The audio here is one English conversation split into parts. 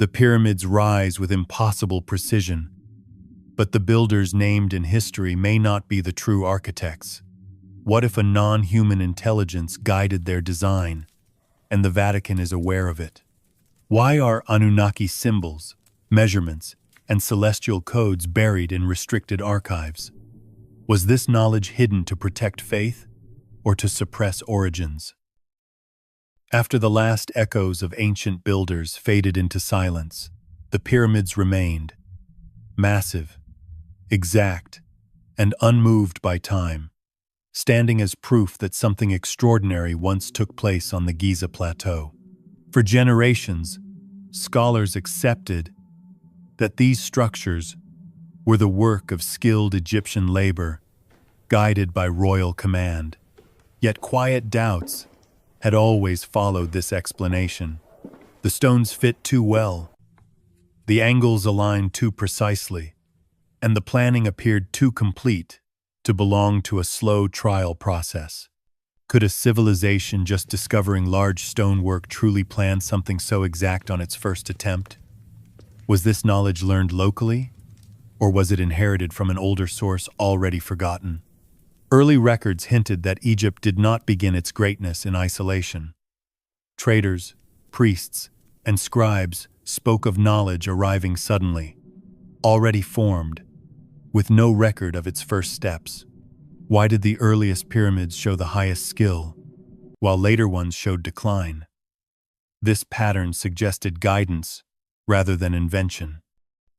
The pyramids rise with impossible precision, but the builders named in history may not be the true architects. What if a non-human intelligence guided their design, and the Vatican is aware of it? Why are Anunnaki symbols, measurements, and celestial codes buried in restricted archives? Was this knowledge hidden to protect faith, or to suppress origins? After the last echoes of ancient builders faded into silence, the pyramids remained, massive, exact, and unmoved by time, standing as proof that something extraordinary once took place on the Giza Plateau. For generations, scholars accepted that these structures were the work of skilled Egyptian labor, guided by royal command. Yet quiet doubts had always followed this explanation. The stones fit too well, the angles aligned too precisely, and the planning appeared too complete to belong to a slow trial process. Could a civilization just discovering large stonework truly plan something so exact on its first attempt? Was this knowledge learned locally, or was it inherited from an older source already forgotten? Early records hinted that Egypt did not begin its greatness in isolation. Traders, priests, and scribes spoke of knowledge arriving suddenly, already formed, with no record of its first steps. Why did the earliest pyramids show the highest skill, while later ones showed decline? This pattern suggested guidance rather than invention.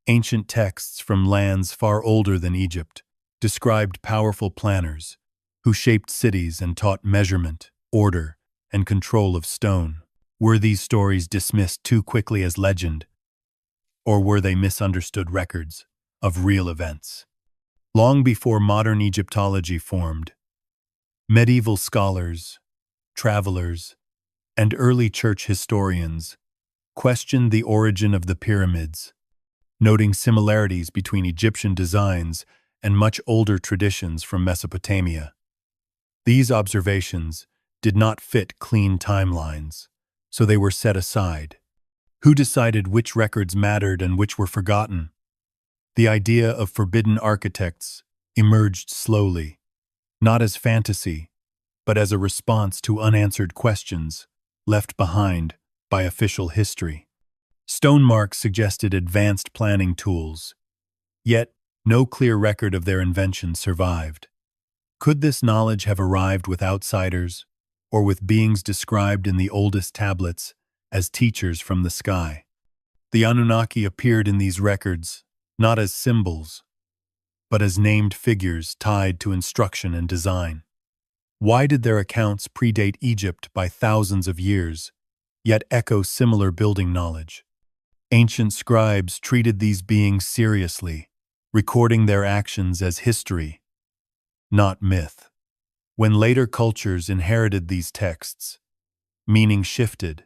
Ancient texts from lands far older than Egypt described powerful planners who shaped cities and taught measurement, order, and control of stone. Were these stories dismissed too quickly as legend, or were they misunderstood records of real events? Long before modern Egyptology formed, medieval scholars, travelers, and early church historians questioned the origin of the pyramids, noting similarities between Egyptian designs and much older traditions from Mesopotamia. These observations did not fit clean timelines, so they were set aside. Who decided which records mattered and which were forgotten? The idea of forbidden architects emerged slowly, not as fantasy, but as a response to unanswered questions left behind by official history. Stone marks suggested advanced planning tools, yet no clear record of their invention survived. Could this knowledge have arrived with outsiders, or with beings described in the oldest tablets as teachers from the sky? The Anunnaki appeared in these records not as symbols, but as named figures tied to instruction and design. Why did their accounts predate Egypt by thousands of years, yet echo similar building knowledge? Ancient scribes treated these beings seriously, recording their actions as history, not myth. When later cultures inherited these texts, meaning shifted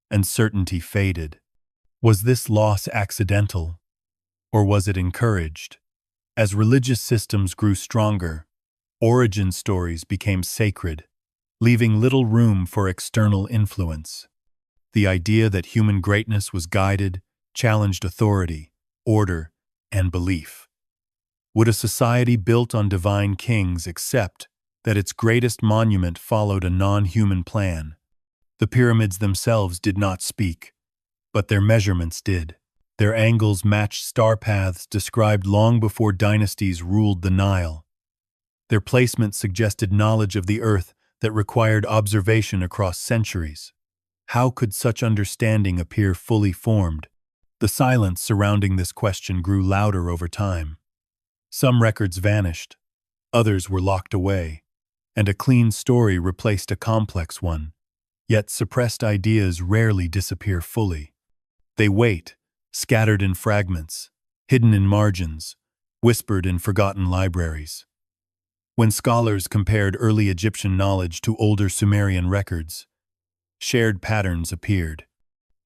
and certainty faded. Was this loss accidental, or was it encouraged? As religious systems grew stronger, origin stories became sacred, leaving little room for external influence. The idea that human greatness was guided challenged authority, order, and belief. Would a society built on divine kings accept that its greatest monument followed a non-human plan? The pyramids themselves did not speak, but their measurements did. Their angles matched star paths described long before dynasties ruled the Nile. Their placement suggested knowledge of the earth that required observation across centuries. How could such understanding appear fully formed? The silence surrounding this question grew louder over time. Some records vanished, others were locked away, and a clean story replaced a complex one. Yet suppressed ideas rarely disappear fully. They wait, scattered in fragments, hidden in margins, whispered in forgotten libraries. When scholars compared early Egyptian knowledge to older Sumerian records, shared patterns appeared.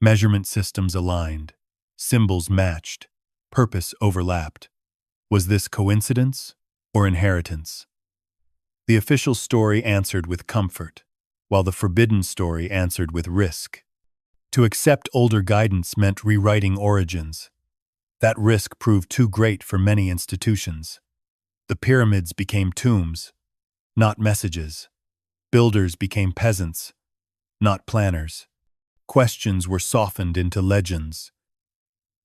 Measurement systems aligned, symbols matched, purpose overlapped. Was this coincidence or inheritance? The official story answered with comfort, while the forbidden story answered with risk. To accept older guidance meant rewriting origins. That risk proved too great for many institutions. The pyramids became tombs, not messages. Builders became peasants, not planners. Questions were softened into legends.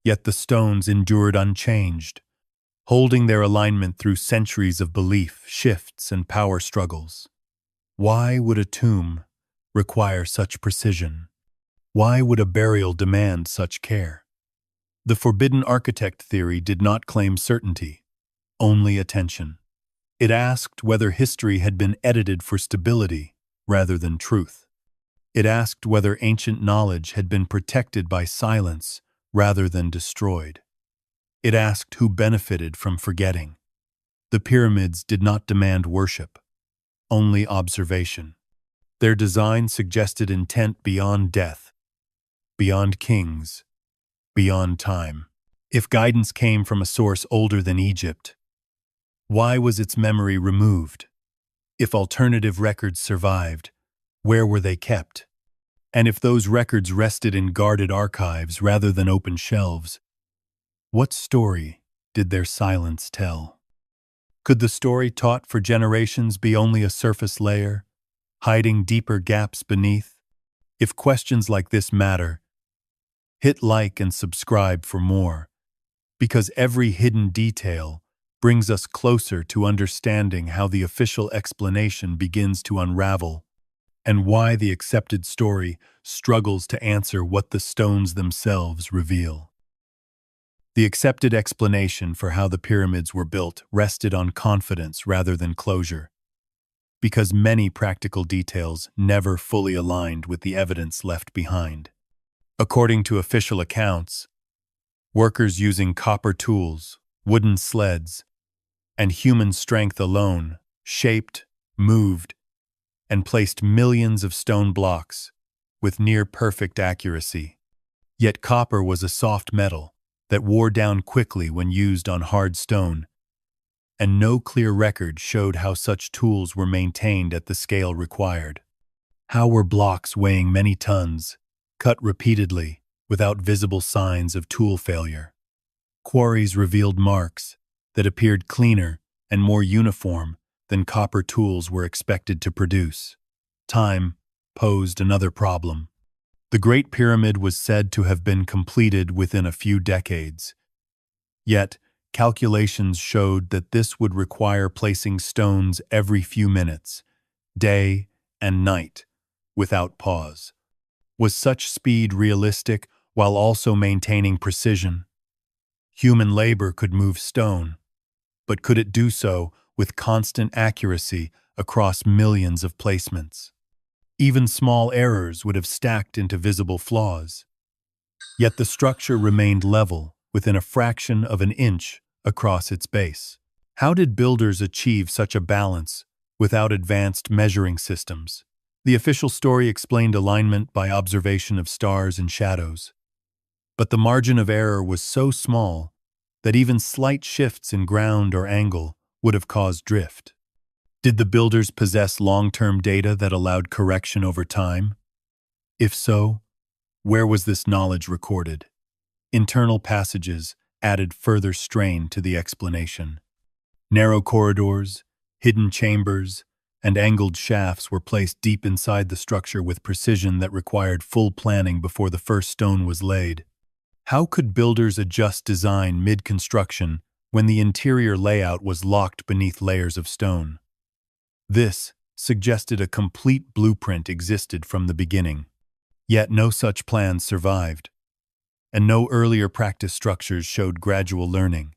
Yet the stones endured unchanged, holding their alignment through centuries of belief, shifts, and power struggles. Why would a tomb require such precision? Why would a burial demand such care? The forbidden architect theory did not claim certainty, only attention. It asked whether history had been edited for stability rather than truth. It asked whether ancient knowledge had been protected by silence rather than destroyed. It asked who benefited from forgetting. The pyramids did not demand worship, only observation. Their design suggested intent beyond death, beyond kings, beyond time. If guidance came from a source older than Egypt, why was its memory removed? If alternative records survived, where were they kept? And if those records rested in guarded archives rather than open shelves, what story did their silence tell? Could the story taught for generations be only a surface layer, hiding deeper gaps beneath? If questions like this matter, hit like and subscribe for more, because every hidden detail brings us closer to understanding how the official explanation begins to unravel, and why the accepted story struggles to answer what the stones themselves reveal. The accepted explanation for how the pyramids were built rested on confidence rather than closure, because many practical details never fully aligned with the evidence left behind. According to official accounts, workers using copper tools, wooden sleds, and human strength alone shaped, moved, and placed millions of stone blocks with near-perfect accuracy. Yet copper was a soft metal that wore down quickly when used on hard stone, and no clear record showed how such tools were maintained at the scale required. How were blocks weighing many tons, cut repeatedly, without visible signs of tool failure? Quarries revealed marks that appeared cleaner and more uniform than copper tools were expected to produce. Time posed another problem. The Great Pyramid was said to have been completed within a few decades. Yet, calculations showed that this would require placing stones every few minutes, day and night, without pause. Was such speed realistic while also maintaining precision? Human labor could move stone, but could it do so with constant accuracy across millions of placements? Even small errors would have stacked into visible flaws. Yet the structure remained level within a fraction of an inch across its base. How did builders achieve such a balance without advanced measuring systems? The official story explained alignment by observation of stars and shadows. But the margin of error was so small that even slight shifts in ground or angle would have caused drift. Did the builders possess long-term data that allowed correction over time? If so, where was this knowledge recorded? Internal passages added further strain to the explanation. Narrow corridors, hidden chambers, and angled shafts were placed deep inside the structure with precision that required full planning before the first stone was laid. How could builders adjust design mid-construction when the interior layout was locked beneath layers of stone? This suggested a complete blueprint existed from the beginning. Yet no such plans survived, and no earlier practice structures showed gradual learning.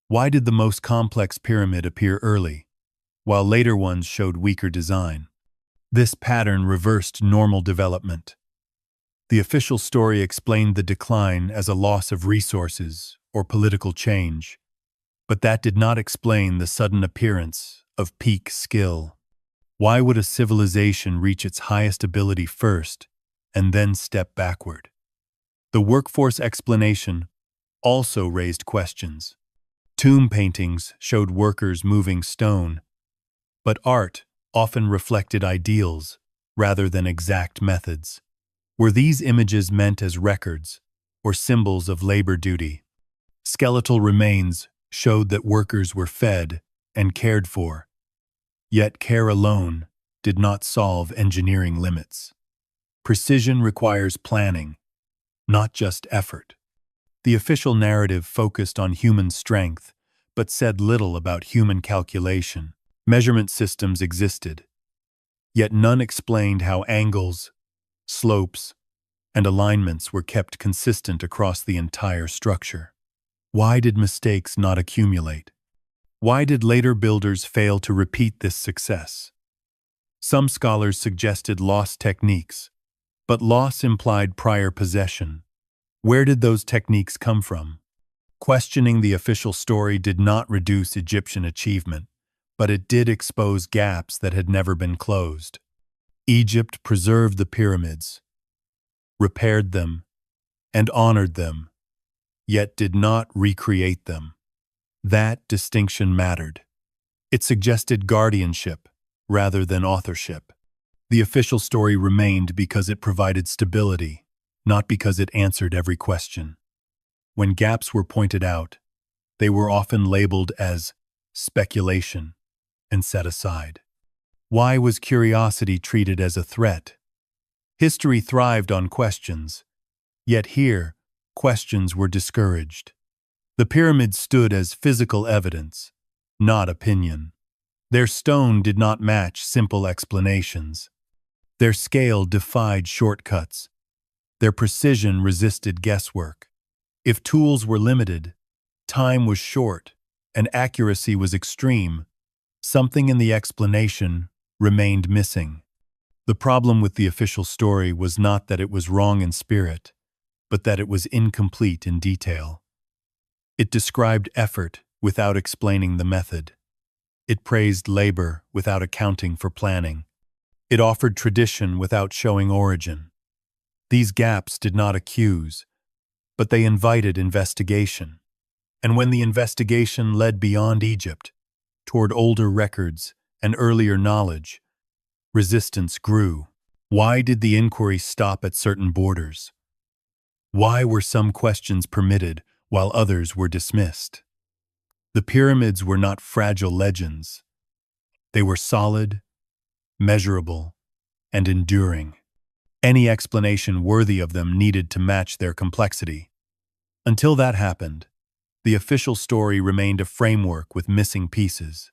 Why did the most complex pyramid appear early, while later ones showed weaker design? This pattern reversed normal development. The official story explained the decline as a loss of resources or political change, but that did not explain the sudden appearance of peak skill. Why would a civilization reach its highest ability first and then step backward? The workforce explanation also raised questions. Tomb paintings showed workers moving stone, but art often reflected ideals rather than exact methods. Were these images meant as records or symbols of labor duty? Skeletal remains showed that workers were fed and cared for, yet care alone did not solve engineering limits. Precision requires planning, not just effort. The official narrative focused on human strength, but said little about human calculation. Measurement systems existed, yet none explained how angles, slopes, and alignments were kept consistent across the entire structure. Why did mistakes not accumulate? Why did later builders fail to repeat this success? Some scholars suggested lost techniques, but loss implied prior possession. Where did those techniques come from? Questioning the official story did not reduce Egyptian achievement, but it did expose gaps that had never been closed. Egypt preserved the pyramids, repaired them, and honored them, yet did not recreate them. That distinction mattered. It suggested guardianship rather than authorship. The official story remained because it provided stability, not because it answered every question. When gaps were pointed out, they were often labeled as speculation and set aside. Why was curiosity treated as a threat? History thrived on questions, yet here, questions were discouraged. The pyramids stood as physical evidence, not opinion. Their stone did not match simple explanations. Their scale defied shortcuts. Their precision resisted guesswork. If tools were limited, time was short, and accuracy was extreme, something in the explanation remained missing. The problem with the official story was not that it was wrong in spirit, but that it was incomplete in detail. It described effort without explaining the method. It praised labor without accounting for planning. It offered tradition without showing origin. These gaps did not accuse, but they invited investigation. And when the investigation led beyond Egypt, toward older records and earlier knowledge, resistance grew. Why did the inquiry stop at certain borders? Why were some questions permitted while others were dismissed? The pyramids were not fragile legends. They were solid, measurable, and enduring. Any explanation worthy of them needed to match their complexity. Until that happened, the official story remained a framework with missing pieces,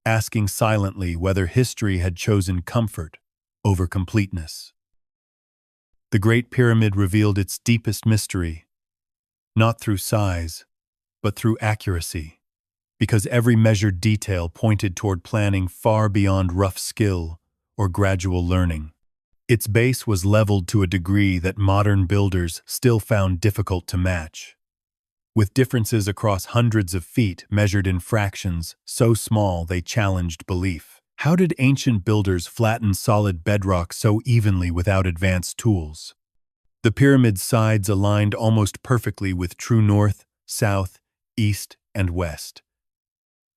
asking silently whether history had chosen comfort over completeness. The Great Pyramid revealed its deepest mystery, not through size, but through accuracy, because every measured detail pointed toward planning far beyond rough skill or gradual learning. Its base was leveled to a degree that modern builders still found difficult to match. With differences across hundreds of feet measured in fractions so small they challenged belief. How did ancient builders flatten solid bedrock so evenly without advanced tools? The pyramid's sides aligned almost perfectly with true north, south, east, and west,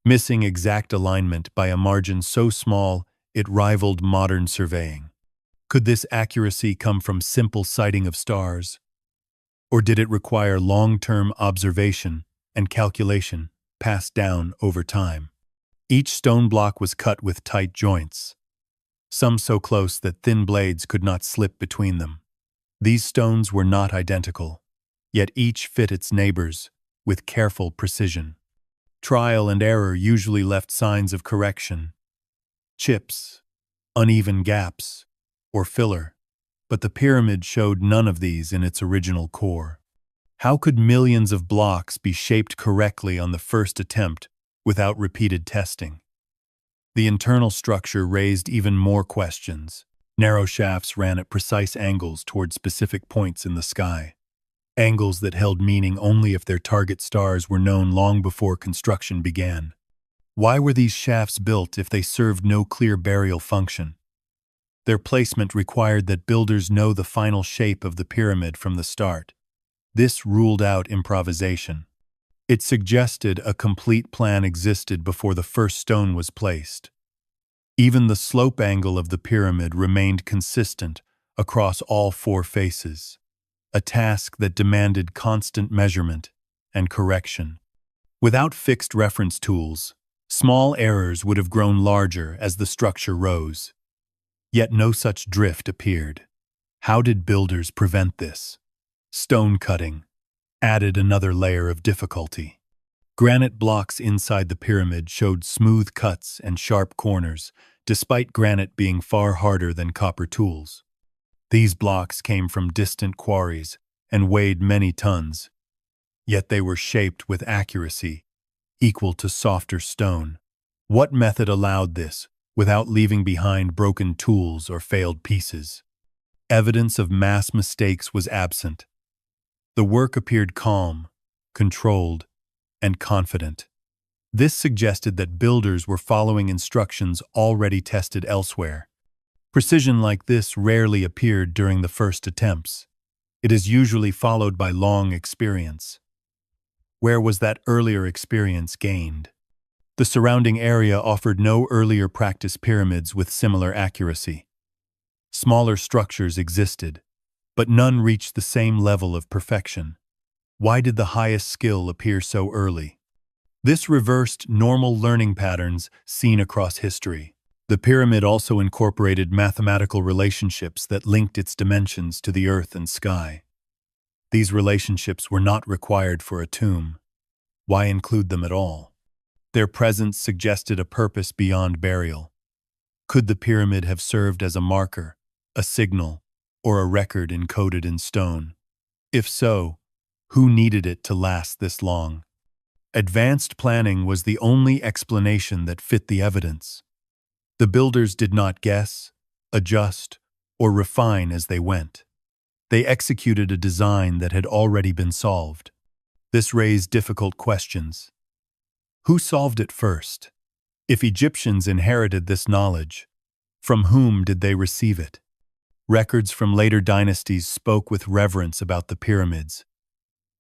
missing exact alignment by a margin so small it rivaled modern surveying. Could this accuracy come from simple sighting of stars? Or did it require long-term observation and calculation passed down over time? Each stone block was cut with tight joints, some so close that thin blades could not slip between them. These stones were not identical, yet each fit its neighbors with careful precision. Trial and error usually left signs of correction, chips, uneven gaps, or filler, but the pyramid showed none of these in its original core. How could millions of blocks be shaped correctly on the first attempt without repeated testing? The internal structure raised even more questions. Narrow shafts ran at precise angles toward specific points in the sky, angles that held meaning only if their target stars were known long before construction began. Why were these shafts built if they served no clear burial function? Their placement required that builders know the final shape of the pyramid from the start. This ruled out improvisation. It suggested a complete plan existed before the first stone was placed. Even the slope angle of the pyramid remained consistent across all four faces, a task that demanded constant measurement and correction. Without fixed reference tools, small errors would have grown larger as the structure rose. Yet no such drift appeared. How did builders prevent this? Stone cutting added another layer of difficulty. Granite blocks inside the pyramid showed smooth cuts and sharp corners, despite granite being far harder than copper tools. These blocks came from distant quarries and weighed many tons, yet they were shaped with accuracy equal to softer stone. What method allowed this without leaving behind broken tools or failed pieces? Evidence of mass mistakes was absent. The work appeared calm, controlled, and confident. This suggested that builders were following instructions already tested elsewhere. Precision like this rarely appeared during the first attempts. It is usually followed by long experience. Where was that earlier experience gained? The surrounding area offered no earlier practice pyramids with similar accuracy. Smaller structures existed, but none reached the same level of perfection. Why did the highest skill appear so early? This reversed normal learning patterns seen across history. The pyramid also incorporated mathematical relationships that linked its dimensions to the earth and sky. These relationships were not required for a tomb. Why include them at all? Their presence suggested a purpose beyond burial. Could the pyramid have served as a marker, a signal, or a record encoded in stone? If so, who needed it to last this long? Advanced planning was the only explanation that fit the evidence. The builders did not guess, adjust, or refine as they went. They executed a design that had already been solved. This raised difficult questions. Who solved it first? If Egyptians inherited this knowledge, from whom did they receive it? Records from later dynasties spoke with reverence about the pyramids,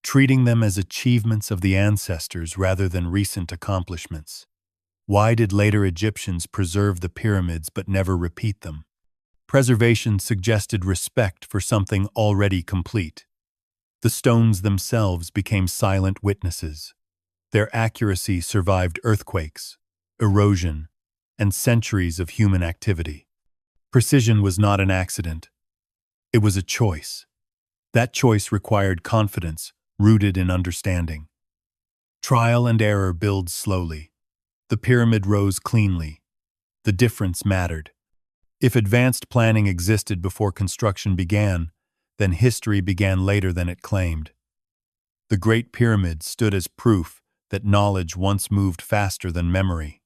treating them as achievements of the ancestors rather than recent accomplishments. Why did later Egyptians preserve the pyramids but never repeat them? Preservation suggested respect for something already complete. The stones themselves became silent witnesses. Their accuracy survived earthquakes, erosion, and centuries of human activity. Precision was not an accident. It was a choice. That choice required confidence, rooted in understanding. Trial and error build slowly. The pyramid rose cleanly. The difference mattered. If advanced planning existed before construction began, then history began later than it claimed. The Great Pyramid stood as proof that knowledge once moved faster than memory.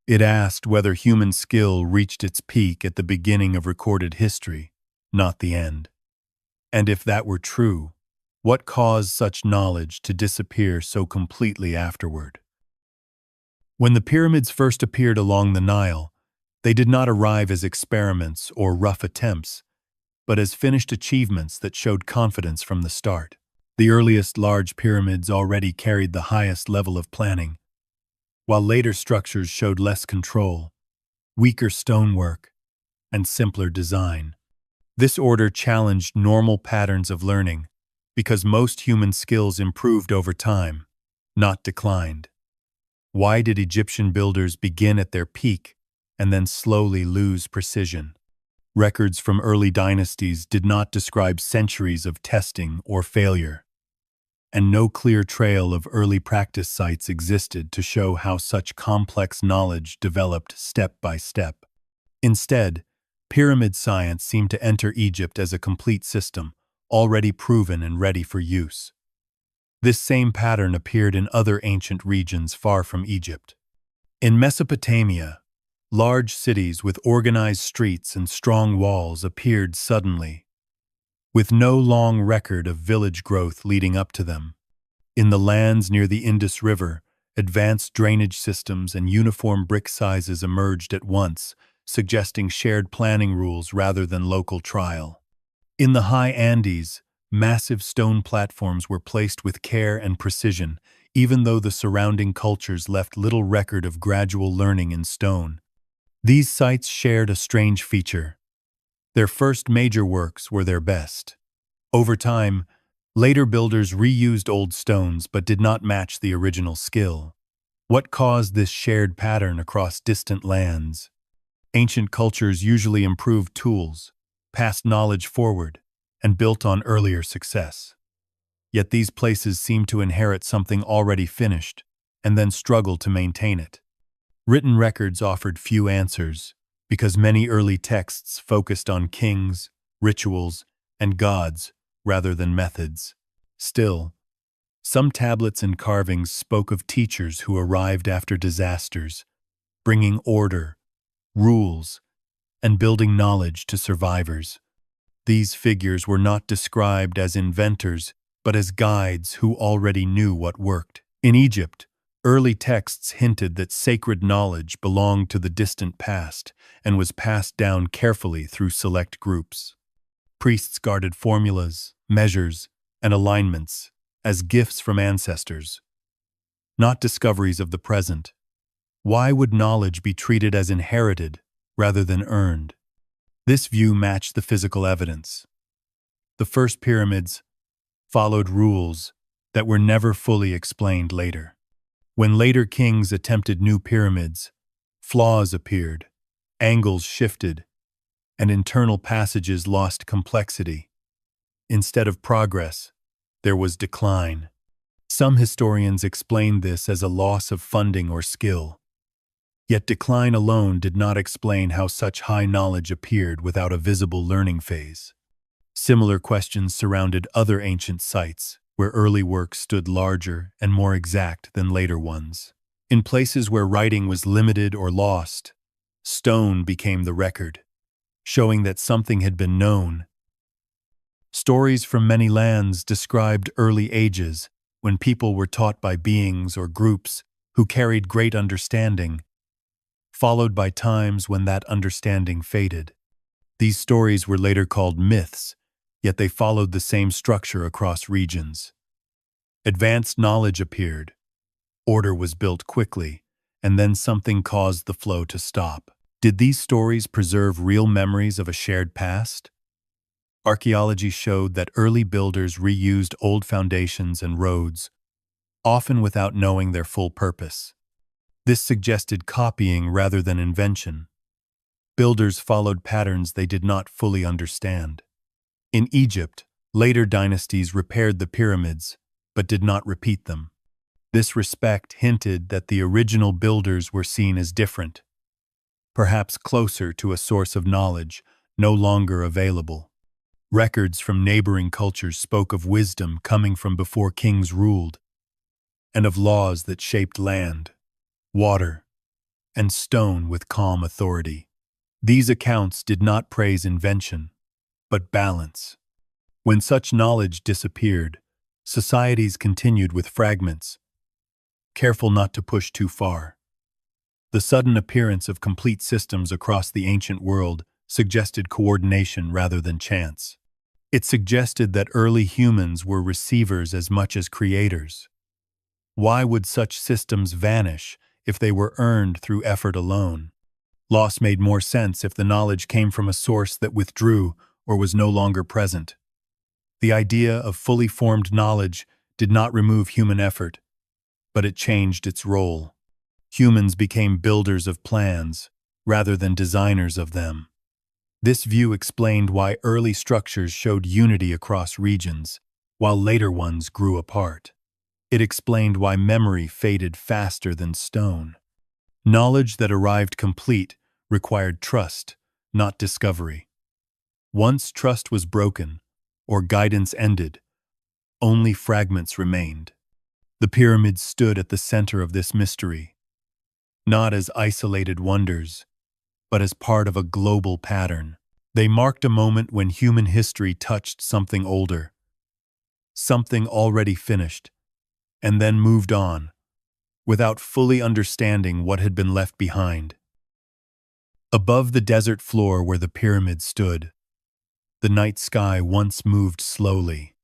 It asked whether human skill reached its peak at the beginning of recorded history, not the end. And if that were true, what caused such knowledge to disappear so completely afterward? When the pyramids first appeared along the Nile, they did not arrive as experiments or rough attempts, but as finished achievements that showed confidence from the start. The earliest large pyramids already carried the highest level of planning, while later structures showed less control, weaker stonework, and simpler design. This order challenged normal patterns of learning because most human skills improved over time, not declined. Why did Egyptian builders begin at their peak and then slowly lose precision? Records from early dynasties did not describe centuries of testing or failure, and no clear trail of early practice sites existed to show how such complex knowledge developed step by step. Instead, pyramid science seemed to enter Egypt as a complete system, already proven and ready for use. This same pattern appeared in other ancient regions far from Egypt. In Mesopotamia, large cities with organized streets and strong walls appeared suddenly, with no long record of village growth leading up to them. In the lands near the Indus River, advanced drainage systems and uniform brick sizes emerged at once, suggesting shared planning rules rather than local trial. In the high Andes, massive stone platforms were placed with care and precision, even though the surrounding cultures left little record of gradual learning in stone. These sites shared a strange feature. Their first major works were their best. Over time, later builders reused old stones but did not match the original skill. What caused this shared pattern across distant lands? Ancient cultures usually improved tools, passed knowledge forward, and built on earlier success. Yet these places seem to inherit something already finished, and then struggle to maintain it. Written records offered few answers, because many early texts focused on kings, rituals, and gods rather than methods. Still, some tablets and carvings spoke of teachers who arrived after disasters, bringing order, rules, and building knowledge to survivors. These figures were not described as inventors, but as guides who already knew what worked. In Egypt, early texts hinted that sacred knowledge belonged to the distant past and was passed down carefully through select groups. Priests guarded formulas, measures, and alignments as gifts from ancestors, not discoveries of the present. Why would knowledge be treated as inherited rather than earned? This view matched the physical evidence. The first pyramids followed rules that were never fully explained later. When later kings attempted new pyramids, flaws appeared, angles shifted, and internal passages lost complexity. Instead of progress, there was decline. Some historians explained this as a loss of funding or skill. Yet decline alone did not explain how such high knowledge appeared without a visible learning phase. Similar questions surrounded other ancient sites, where early works stood larger and more exact than later ones. In places where writing was limited or lost, stone became the record, showing that something had been known. Stories from many lands described early ages when people were taught by beings or groups who carried great understanding, followed by times when that understanding faded. These stories were later called myths, yet they followed the same structure across regions. Advanced knowledge appeared, order was built quickly, and then something caused the flow to stop. Did these stories preserve real memories of a shared past? Archaeology showed that early builders reused old foundations and roads, often without knowing their full purpose. This suggested copying rather than invention. Builders followed patterns they did not fully understand. In Egypt, later dynasties repaired the pyramids, but did not repeat them. This respect hinted that the original builders were seen as different, perhaps closer to a source of knowledge no longer available. Records from neighboring cultures spoke of wisdom coming from before kings ruled, and of laws that shaped land, water, and stone with calm authority. These accounts did not praise invention, but balance. When such knowledge disappeared, societies continued with fragments, careful not to push too far. The sudden appearance of complete systems across the ancient world suggested coordination rather than chance. It suggested that early humans were receivers as much as creators. Why would such systems vanish if they were earned through effort alone? Loss made more sense if the knowledge came from a source that withdrew or was no longer present. The idea of fully formed knowledge did not remove human effort, but it changed its role. Humans became builders of plans rather than designers of them. This view explained why early structures showed unity across regions, while later ones grew apart. It explained why memory faded faster than stone. Knowledge that arrived complete required trust, not discovery. Once trust was broken, or guidance ended, only fragments remained. The pyramids stood at the center of this mystery, not as isolated wonders, but as part of a global pattern. They marked a moment when human history touched something older, something already finished, and then moved on, without fully understanding what had been left behind. Above the desert floor where the pyramids stood, the night sky once moved slowly,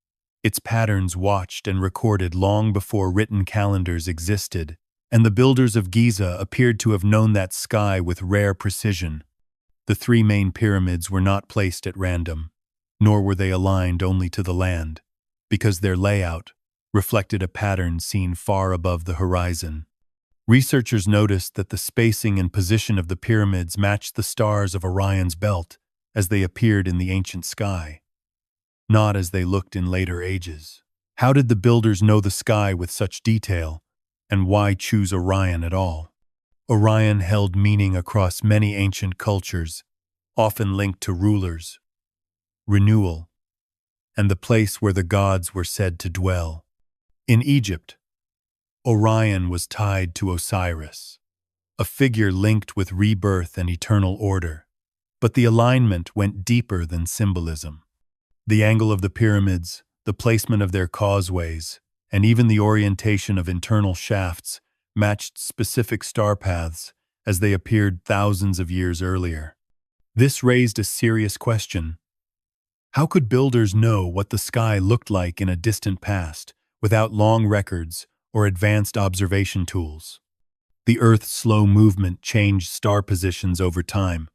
its patterns watched and recorded long before written calendars existed, and the builders of Giza appeared to have known that sky with rare precision. The three main pyramids were not placed at random, nor were they aligned only to the land, because their layout reflected a pattern seen far above the horizon. Researchers noticed that the spacing and position of the pyramids matched the stars of Orion's belt as they appeared in the ancient sky, not as they looked in later ages. How did the builders know the sky with such detail, and why choose Orion at all? Orion held meaning across many ancient cultures, often linked to rulers, renewal, and the place where the gods were said to dwell. In Egypt, Orion was tied to Osiris, a figure linked with rebirth and eternal order. But the alignment went deeper than symbolism. The angle of the pyramids, the placement of their causeways, and even the orientation of internal shafts matched specific star paths as they appeared thousands of years earlier. This raised a serious question. How could builders know what the sky looked like in a distant past without long records or advanced observation tools? The Earth's slow movement changed star positions over time,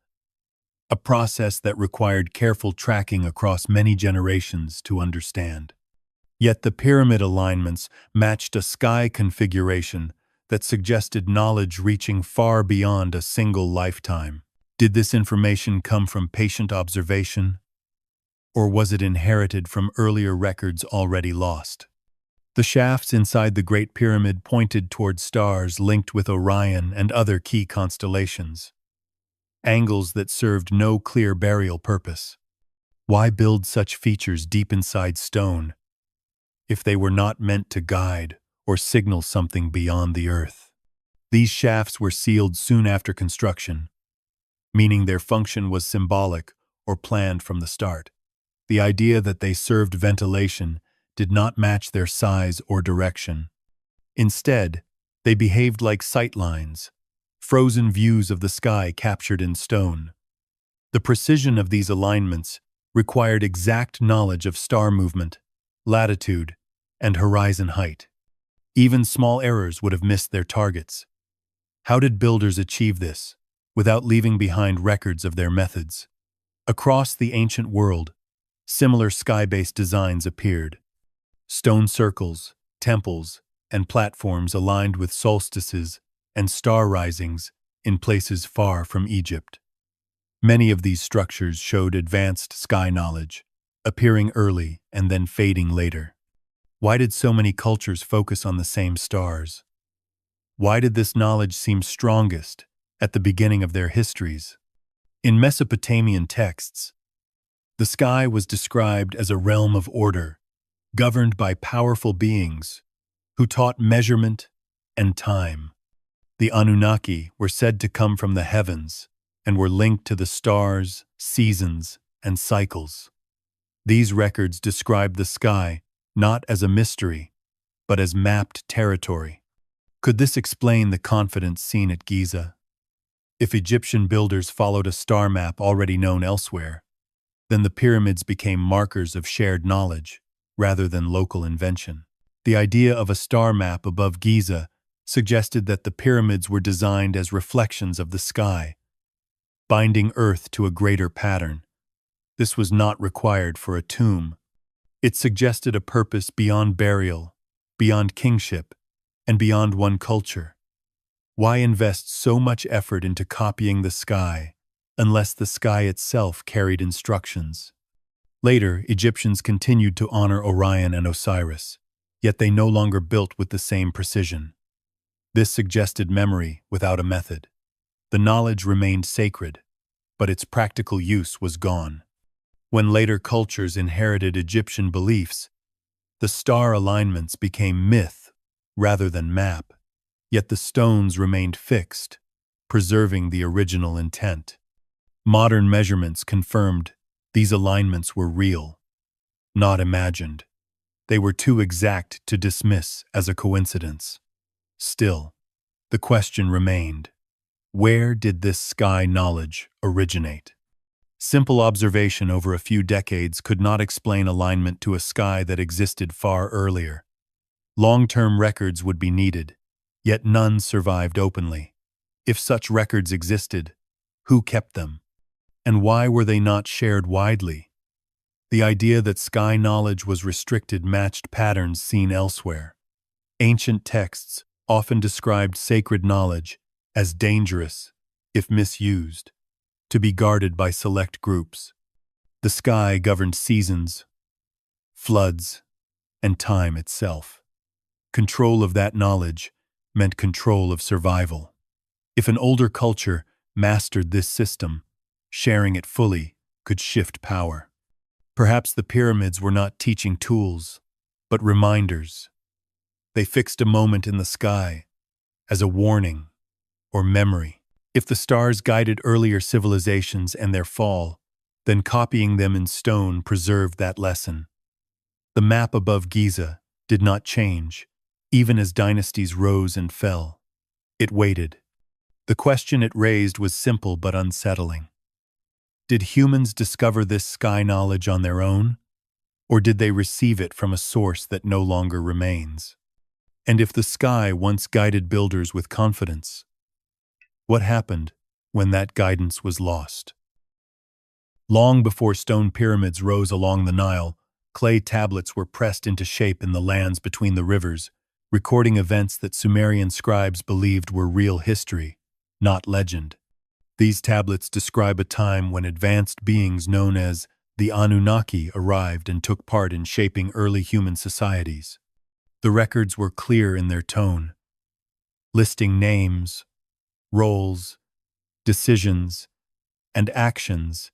a process that required careful tracking across many generations to understand. Yet the pyramid alignments matched a sky configuration that suggested knowledge reaching far beyond a single lifetime. Did this information come from patient observation, or was it inherited from earlier records already lost? The shafts inside the Great Pyramid pointed toward stars linked with Orion and other key constellations, angles that served no clear burial purpose. Why build such features deep inside stone if they were not meant to guide or signal something beyond the Earth? These shafts were sealed soon after construction, meaning their function was symbolic or planned from the start. The idea that they served ventilation did not match their size or direction. Instead, they behaved like sightlines, frozen views of the sky captured in stone. The precision of these alignments required exact knowledge of star movement, latitude, and horizon height. Even small errors would have missed their targets. How did builders achieve this without leaving behind records of their methods? Across the ancient world, similar sky-based designs appeared. Stone circles, temples, and platforms aligned with solstices and star risings in places far from Egypt. Many of these structures showed advanced sky knowledge, appearing early and then fading later. Why did so many cultures focus on the same stars? Why did this knowledge seem strongest at the beginning of their histories? In Mesopotamian texts, the sky was described as a realm of order, governed by powerful beings who taught measurement and time. The Anunnaki were said to come from the heavens and were linked to the stars, seasons, and cycles. These records describe the sky not as a mystery, but as mapped territory. Could this explain the confidence seen at Giza? If Egyptian builders followed a star map already known elsewhere, then the pyramids became markers of shared knowledge rather than local invention. The idea of a star map above Giza suggested that the pyramids were designed as reflections of the sky, binding Earth to a greater pattern. This was not required for a tomb. It suggested a purpose beyond burial, beyond kingship, and beyond one culture. Why invest so much effort into copying the sky unless the sky itself carried instructions? Later, Egyptians continued to honor Orion and Osiris, yet they no longer built with the same precision. This suggested memory without a method. The knowledge remained sacred, but its practical use was gone. When later cultures inherited Egyptian beliefs, the star alignments became myth rather than map, yet the stones remained fixed, preserving the original intent. Modern measurements confirmed these alignments were real, not imagined. They were too exact to dismiss as a coincidence. Still, the question remained: where did this sky knowledge originate? Simple observation over a few decades could not explain alignment to a sky that existed far earlier. Long-term records would be needed, yet none survived openly. If such records existed, who kept them? And why were they not shared widely? The idea that sky knowledge was restricted matched patterns seen elsewhere. Ancient texts often described sacred knowledge as dangerous, if misused, to be guarded by select groups. The sky governed seasons, floods, and time itself. Control of that knowledge meant control of survival. If an older culture mastered this system, sharing it fully could shift power. Perhaps the pyramids were not teaching tools, but reminders. They fixed a moment in the sky as a warning or memory. If the stars guided earlier civilizations and their fall, then copying them in stone preserved that lesson. The map above Giza did not change, even as dynasties rose and fell. It waited. The question it raised was simple but unsettling. Did humans discover this sky knowledge on their own, or did they receive it from a source that no longer remains? And if the sky once guided builders with confidence, what happened when that guidance was lost? Long before stone pyramids rose along the Nile, clay tablets were pressed into shape in the lands between the rivers, recording events that Sumerian scribes believed were real history, not legend. These tablets describe a time when advanced beings known as the Anunnaki arrived and took part in shaping early human societies. The records were clear in their tone, listing names, roles, decisions, and actions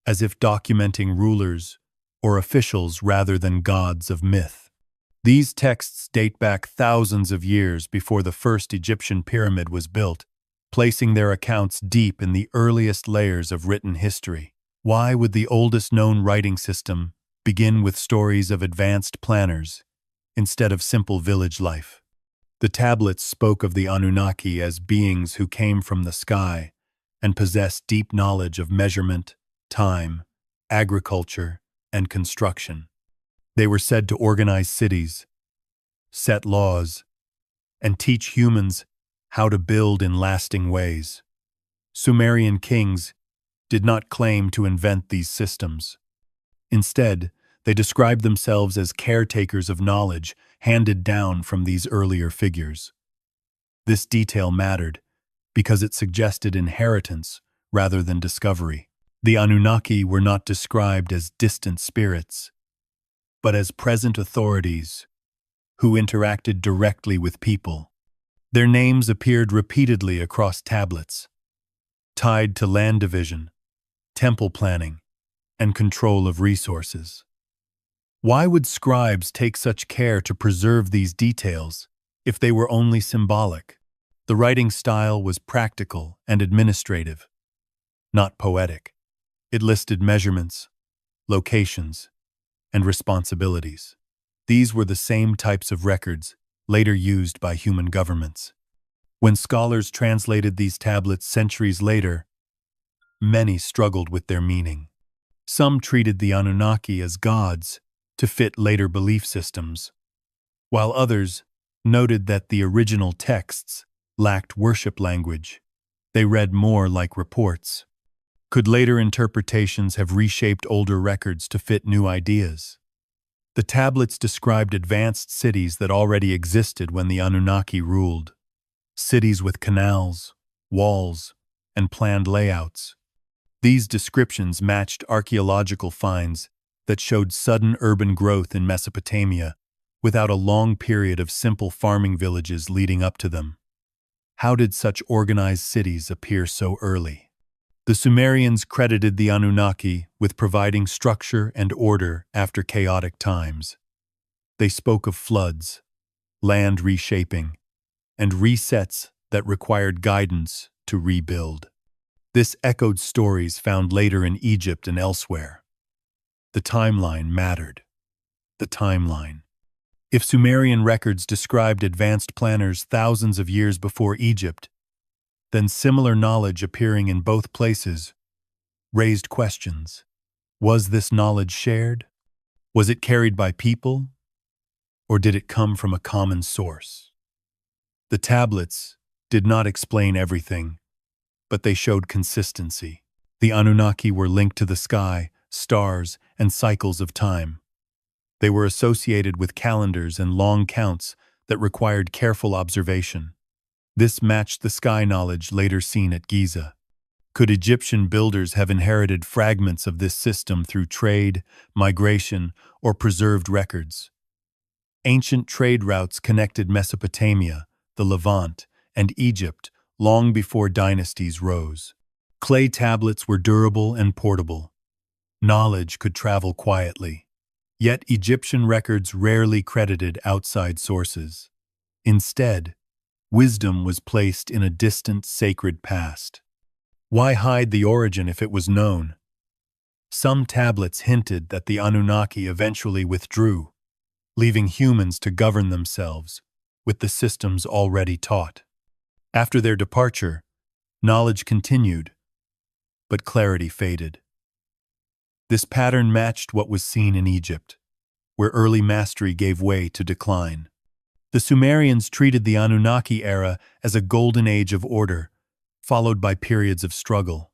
as if documenting rulers or officials rather than gods of myth. These texts date back thousands of years before the first Egyptian pyramid was built, placing their accounts deep in the earliest layers of written history. Why would the oldest known writing system begin with stories of advanced planners instead of simple village life? The tablets spoke of the Anunnaki as beings who came from the sky and possessed deep knowledge of measurement, time, agriculture, and construction. They were said to organize cities, set laws, and teach humans how to build in lasting ways. Sumerian kings did not claim to invent these systems. Instead, they described themselves as caretakers of knowledge handed down from these earlier figures. This detail mattered because it suggested inheritance rather than discovery. The Anunnaki were not described as distant spirits, but as present authorities who interacted directly with people. Their names appeared repeatedly across tablets, tied to land division, temple planning, and control of resources. Why would scribes take such care to preserve these details if they were only symbolic? The writing style was practical and administrative, not poetic. It listed measurements, locations, and responsibilities. These were the same types of records later used by human governments. When scholars translated these tablets centuries later, many struggled with their meaning. Some treated the Anunnaki as gods to fit later belief systems, while others noted that the original texts lacked worship language. They read more like reports. Could later interpretations have reshaped older records to fit new ideas? The tablets described advanced cities that already existed when the Anunnaki ruled. Cities with canals, walls, and planned layouts. These descriptions matched archaeological finds that showed sudden urban growth in Mesopotamia without a long period of simple farming villages leading up to them. How did such organized cities appear so early? The Sumerians credited the Anunnaki with providing structure and order after chaotic times. They spoke of floods, land reshaping, and resets that required guidance to rebuild. This echoed stories found later in Egypt and elsewhere. The timeline mattered. The timeline. If Sumerian records described advanced planners thousands of years before Egypt, then similar knowledge appearing in both places raised questions. Was this knowledge shared? Was it carried by people? Or did it come from a common source? The tablets did not explain everything, but they showed consistency. The Anunnaki were linked to the sky, stars, and cycles of time. They were associated with calendars and long counts that required careful observation. This matched the sky knowledge later seen at Giza. Could Egyptian builders have inherited fragments of this system through trade, migration, or preserved records? Ancient trade routes connected Mesopotamia, the Levant, and Egypt long before dynasties rose. Clay tablets were durable and portable. Knowledge could travel quietly. Yet Egyptian records rarely credited outside sources. Instead, wisdom was placed in a distant, sacred past. Why hide the origin if it was known? Some tablets hinted that the Anunnaki eventually withdrew, leaving humans to govern themselves with the systems already taught. After their departure, knowledge continued, but clarity faded. This pattern matched what was seen in Egypt, where early mastery gave way to decline. The Sumerians treated the Anunnaki era as a golden age of order, followed by periods of struggle.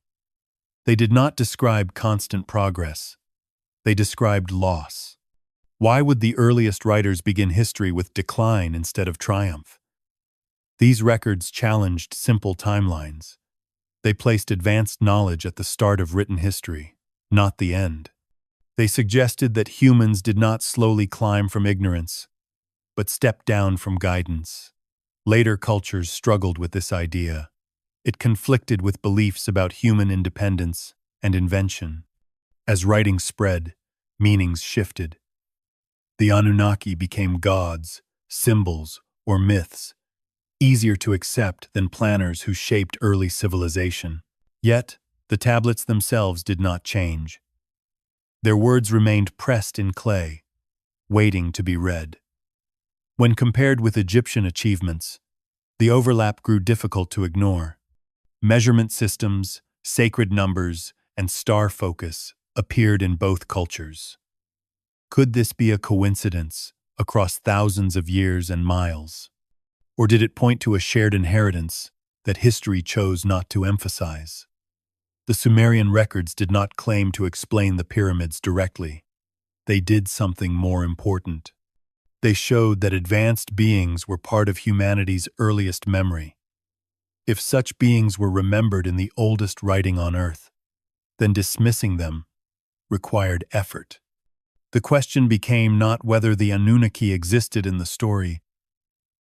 They did not describe constant progress. They described loss. Why would the earliest writers begin history with decline instead of triumph? These records challenged simple timelines. They placed advanced knowledge at the start of written history, not the end. They suggested that humans did not slowly climb from ignorance, but stepped down from guidance. Later cultures struggled with this idea. It conflicted with beliefs about human independence and invention. As writing spread, meanings shifted. The Anunnaki became gods, symbols, or myths, easier to accept than planners who shaped early civilization. Yet, the tablets themselves did not change. Their words remained pressed in clay, waiting to be read. When compared with Egyptian achievements, the overlap grew difficult to ignore. Measurement systems, sacred numbers, and star focus appeared in both cultures. Could this be a coincidence across thousands of years and miles? Or did it point to a shared inheritance that history chose not to emphasize? The Sumerian records did not claim to explain the pyramids directly. They did something more important. They showed that advanced beings were part of humanity's earliest memory. If such beings were remembered in the oldest writing on Earth, then dismissing them required effort. The question became not whether the Anunnaki existed in the story,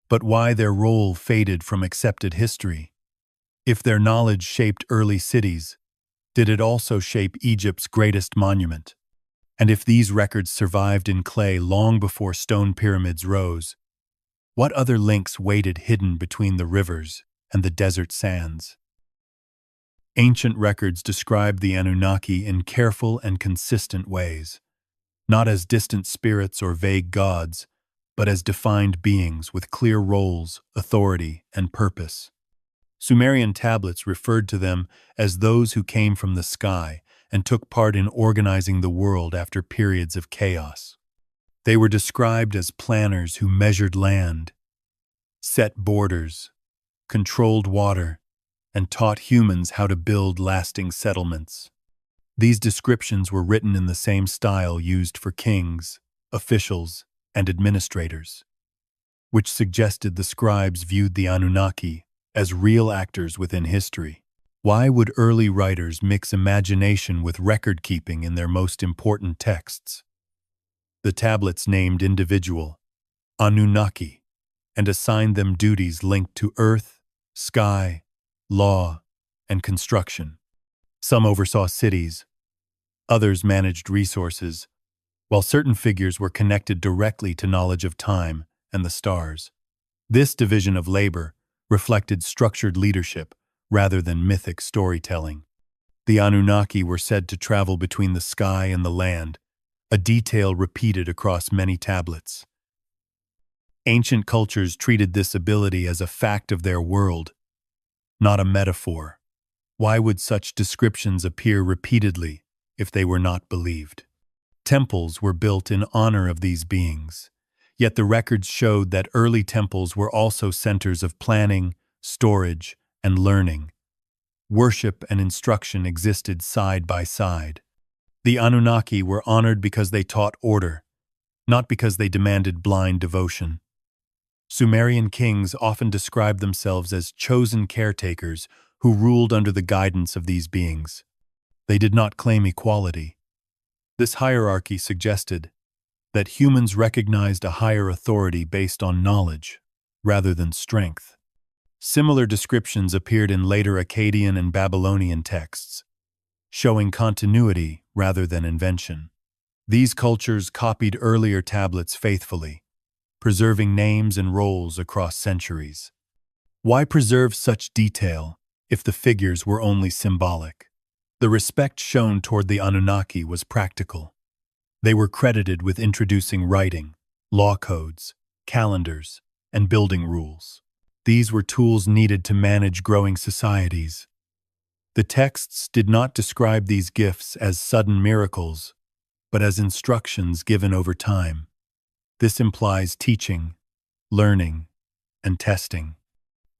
but why their role faded from accepted history. If their knowledge shaped early cities, did it also shape Egypt's greatest monument? And if these records survived in clay long before stone pyramids rose, what other links waited hidden between the rivers and the desert sands? Ancient records describe the Anunnaki in careful and consistent ways, not as distant spirits or vague gods, but as defined beings with clear roles, authority, and purpose. Sumerian tablets referred to them as those who came from the sky and took part in organizing the world after periods of chaos. They were described as planners who measured land, set borders, controlled water, and taught humans how to build lasting settlements. These descriptions were written in the same style used for kings, officials, and administrators, which suggested the scribes viewed the Anunnaki as real actors within history. Why would early writers mix imagination with record-keeping in their most important texts? The tablets named individual Anunnaki and assigned them duties linked to earth, sky, law, and construction. Some oversaw cities, others managed resources, while certain figures were connected directly to knowledge of time and the stars. This division of labor reflected structured leadership rather than mythic storytelling. The Anunnaki were said to travel between the sky and the land, a detail repeated across many tablets. Ancient cultures treated this ability as a fact of their world, not a metaphor. Why would such descriptions appear repeatedly if they were not believed? Temples were built in honor of these beings, yet the records showed that early temples were also centers of planning, storage, and learning. worship and instruction existed side by side. The Anunnaki were honored because they taught order, not because they demanded blind devotion. Sumerian kings often described themselves as chosen caretakers who ruled under the guidance of these beings. They did not claim equality. This hierarchy suggested that humans recognized a higher authority based on knowledge rather than strength. Similar descriptions appeared in later Akkadian and Babylonian texts, showing continuity rather than invention. These cultures copied earlier tablets faithfully, preserving names and roles across centuries. Why preserve such detail if the figures were only symbolic? The respect shown toward the Anunnaki was practical. They were credited with introducing writing, law codes, calendars, and building rules. These were tools needed to manage growing societies. The texts did not describe these gifts as sudden miracles, but as instructions given over time. This implies teaching, learning, and testing.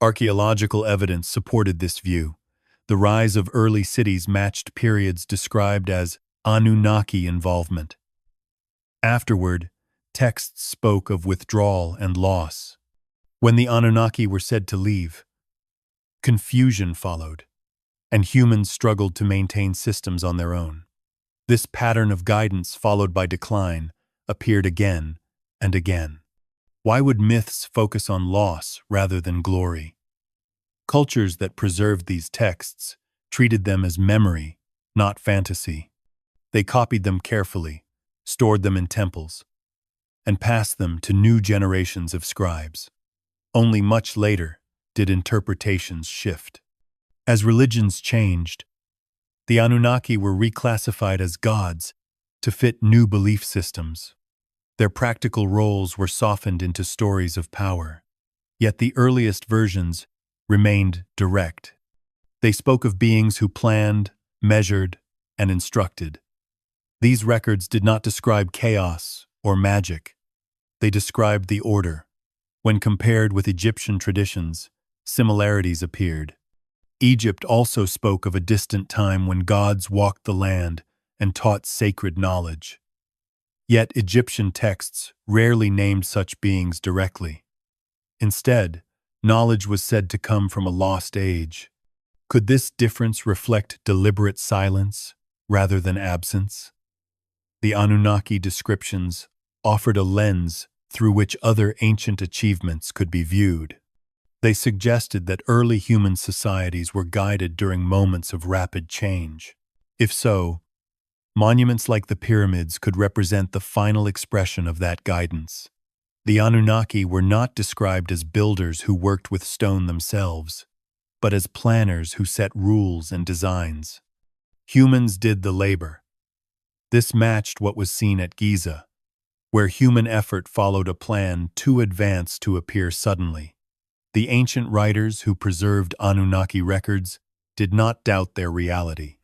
Archaeological evidence supported this view. The rise of early cities matched periods described as Anunnaki involvement. Afterward, texts spoke of withdrawal and loss. When the Anunnaki were said to leave, confusion followed, and humans struggled to maintain systems on their own. This pattern of guidance followed by decline appeared again and again. Why would myths focus on loss rather than glory? Cultures that preserved these texts treated them as memory, not fantasy. They copied them carefully, stored them in temples, and passed them to new generations of scribes. Only much later did interpretations shift. As religions changed, the Anunnaki were reclassified as gods to fit new belief systems. Their practical roles were softened into stories of power. Yet the earliest versions remained direct. They spoke of beings who planned, measured, and instructed. These records did not describe chaos or magic. They described the order. When compared with Egyptian traditions, similarities appeared. Egypt also spoke of a distant time when gods walked the land and taught sacred knowledge. Yet Egyptian texts rarely named such beings directly. Instead, knowledge was said to come from a lost age. Could this difference reflect deliberate silence rather than absence? The Anunnaki descriptions offered a lens through which other ancient achievements could be viewed. They suggested that early human societies were guided during moments of rapid change. If so, monuments like the pyramids could represent the final expression of that guidance. The Anunnaki were not described as builders who worked with stone themselves, but as planners who set rules and designs. Humans did the labor. This matched what was seen at Giza, where human effort followed a plan too advanced to appear suddenly. The ancient writers who preserved Anunnaki records did not doubt their reality.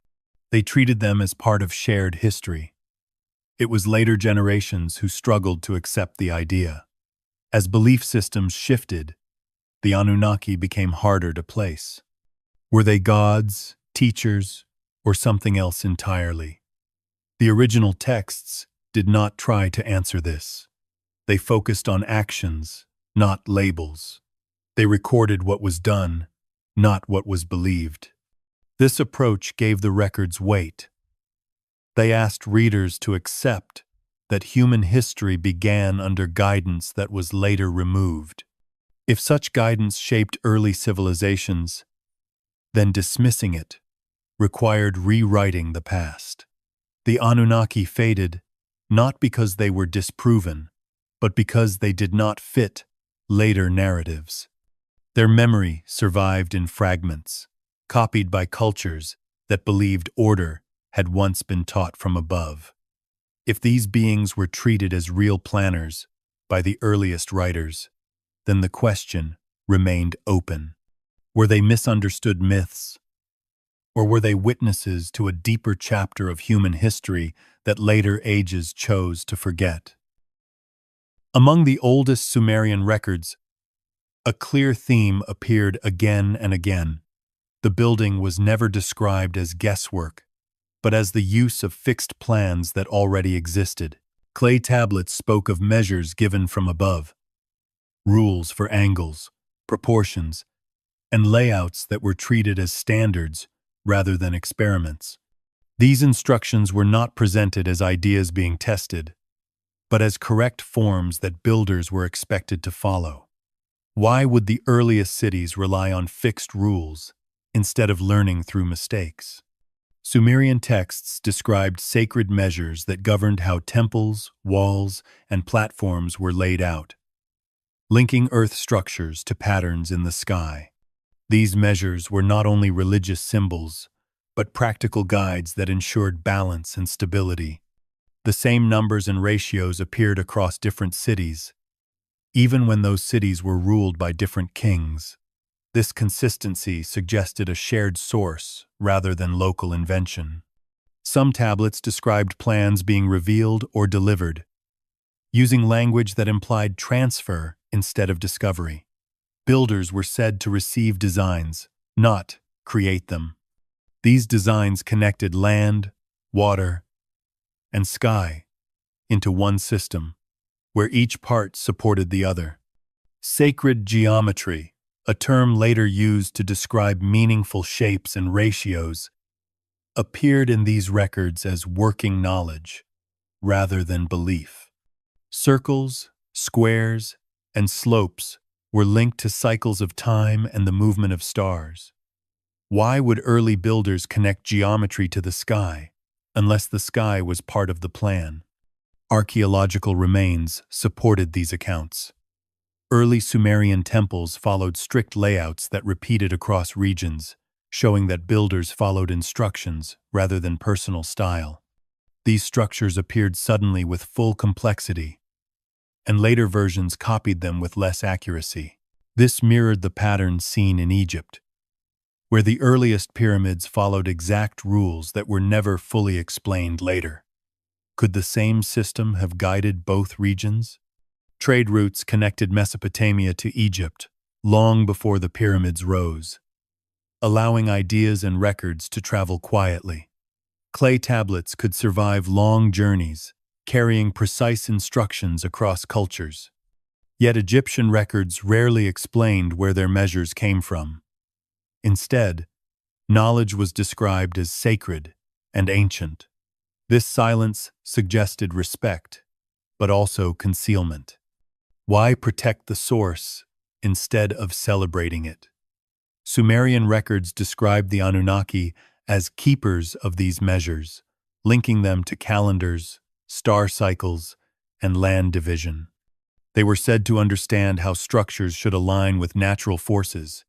They treated them as part of shared history. It was later generations who struggled to accept the idea. As belief systems shifted, the Anunnaki became harder to place. Were they gods, teachers, or something else entirely? The original texts did not try to answer this. They focused on actions, not labels. They recorded what was done, not what was believed. This approach gave the records weight. They asked readers to accept that human history began under guidance that was later removed. If such guidance shaped early civilizations, then dismissing it required rewriting the past. The Anunnaki faded not because they were disproven, but because they did not fit later narratives. Their memory survived in fragments, copied by cultures that believed order had once been taught from above. If these beings were treated as real planners by the earliest writers, then the question remained open. Were they misunderstood myths? Or were they witnesses to a deeper chapter of human history that later ages chose to forget? Among the oldest Sumerian records, a clear theme appeared again and again: The building was never described as guesswork, but as the use of fixed plans that already existed. Clay tablets spoke of measures given from above, rules for angles, proportions, and layouts that were treated as standards rather than experiments. These instructions were not presented as ideas being tested, but as correct forms that builders were expected to follow. Why would the earliest cities rely on fixed rules instead of learning through mistakes? Sumerian texts described sacred measures that governed how temples, walls, and platforms were laid out, linking earth structures to patterns in the sky. These measures were not only religious symbols, but practical guides that ensured balance and stability. The same numbers and ratios appeared across different cities, even when those cities were ruled by different kings. This consistency suggested a shared source rather than local invention. Some tablets described plans being revealed or delivered, using language that implied transfer instead of discovery. Builders were said to receive designs, not create them. These designs connected land, water, and sky into one system, where each part supported the other. Sacred geometry, a term later used to describe meaningful shapes and ratios, appeared in these records as working knowledge rather than belief. Circles, squares, and slopes were linked to cycles of time and the movement of stars. Why would early builders connect geometry to the sky, unless the sky was part of the plan? Archaeological remains supported these accounts. Early Sumerian temples followed strict layouts that repeated across regions, showing that builders followed instructions rather than personal style. These structures appeared suddenly with full complexity, and later versions copied them with less accuracy. This mirrored the pattern seen in Egypt, where the earliest pyramids followed exact rules that were never fully explained later. Could the same system have guided both regions? Trade routes connected Mesopotamia to Egypt long before the pyramids rose, allowing ideas and records to travel quietly. Clay tablets could survive long journeys, carrying precise instructions across cultures. Yet Egyptian records rarely explained where their measures came from. Instead, knowledge was described as sacred and ancient. This silence suggested respect, but also concealment. Why protect the source instead of celebrating it? Sumerian records described the Anunnaki as keepers of these measures, linking them to calendars, star cycles, and land division. They were said to understand how structures should align with natural forces,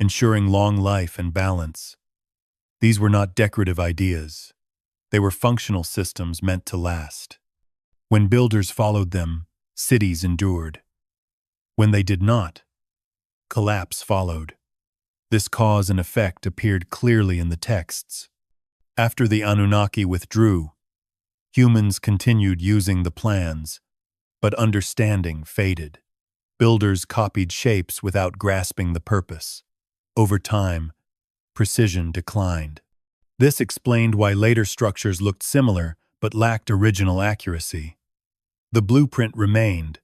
ensuring long life and balance. These were not decorative ideas. They were functional systems meant to last. When builders followed them, cities endured. When they did not, collapse followed. This cause and effect appeared clearly in the texts. After the Anunnaki withdrew, humans continued using the plans, but understanding faded. Builders copied shapes without grasping the purpose. Over time, precision declined. This explained why later structures looked similar but lacked original accuracy. The blueprint remained,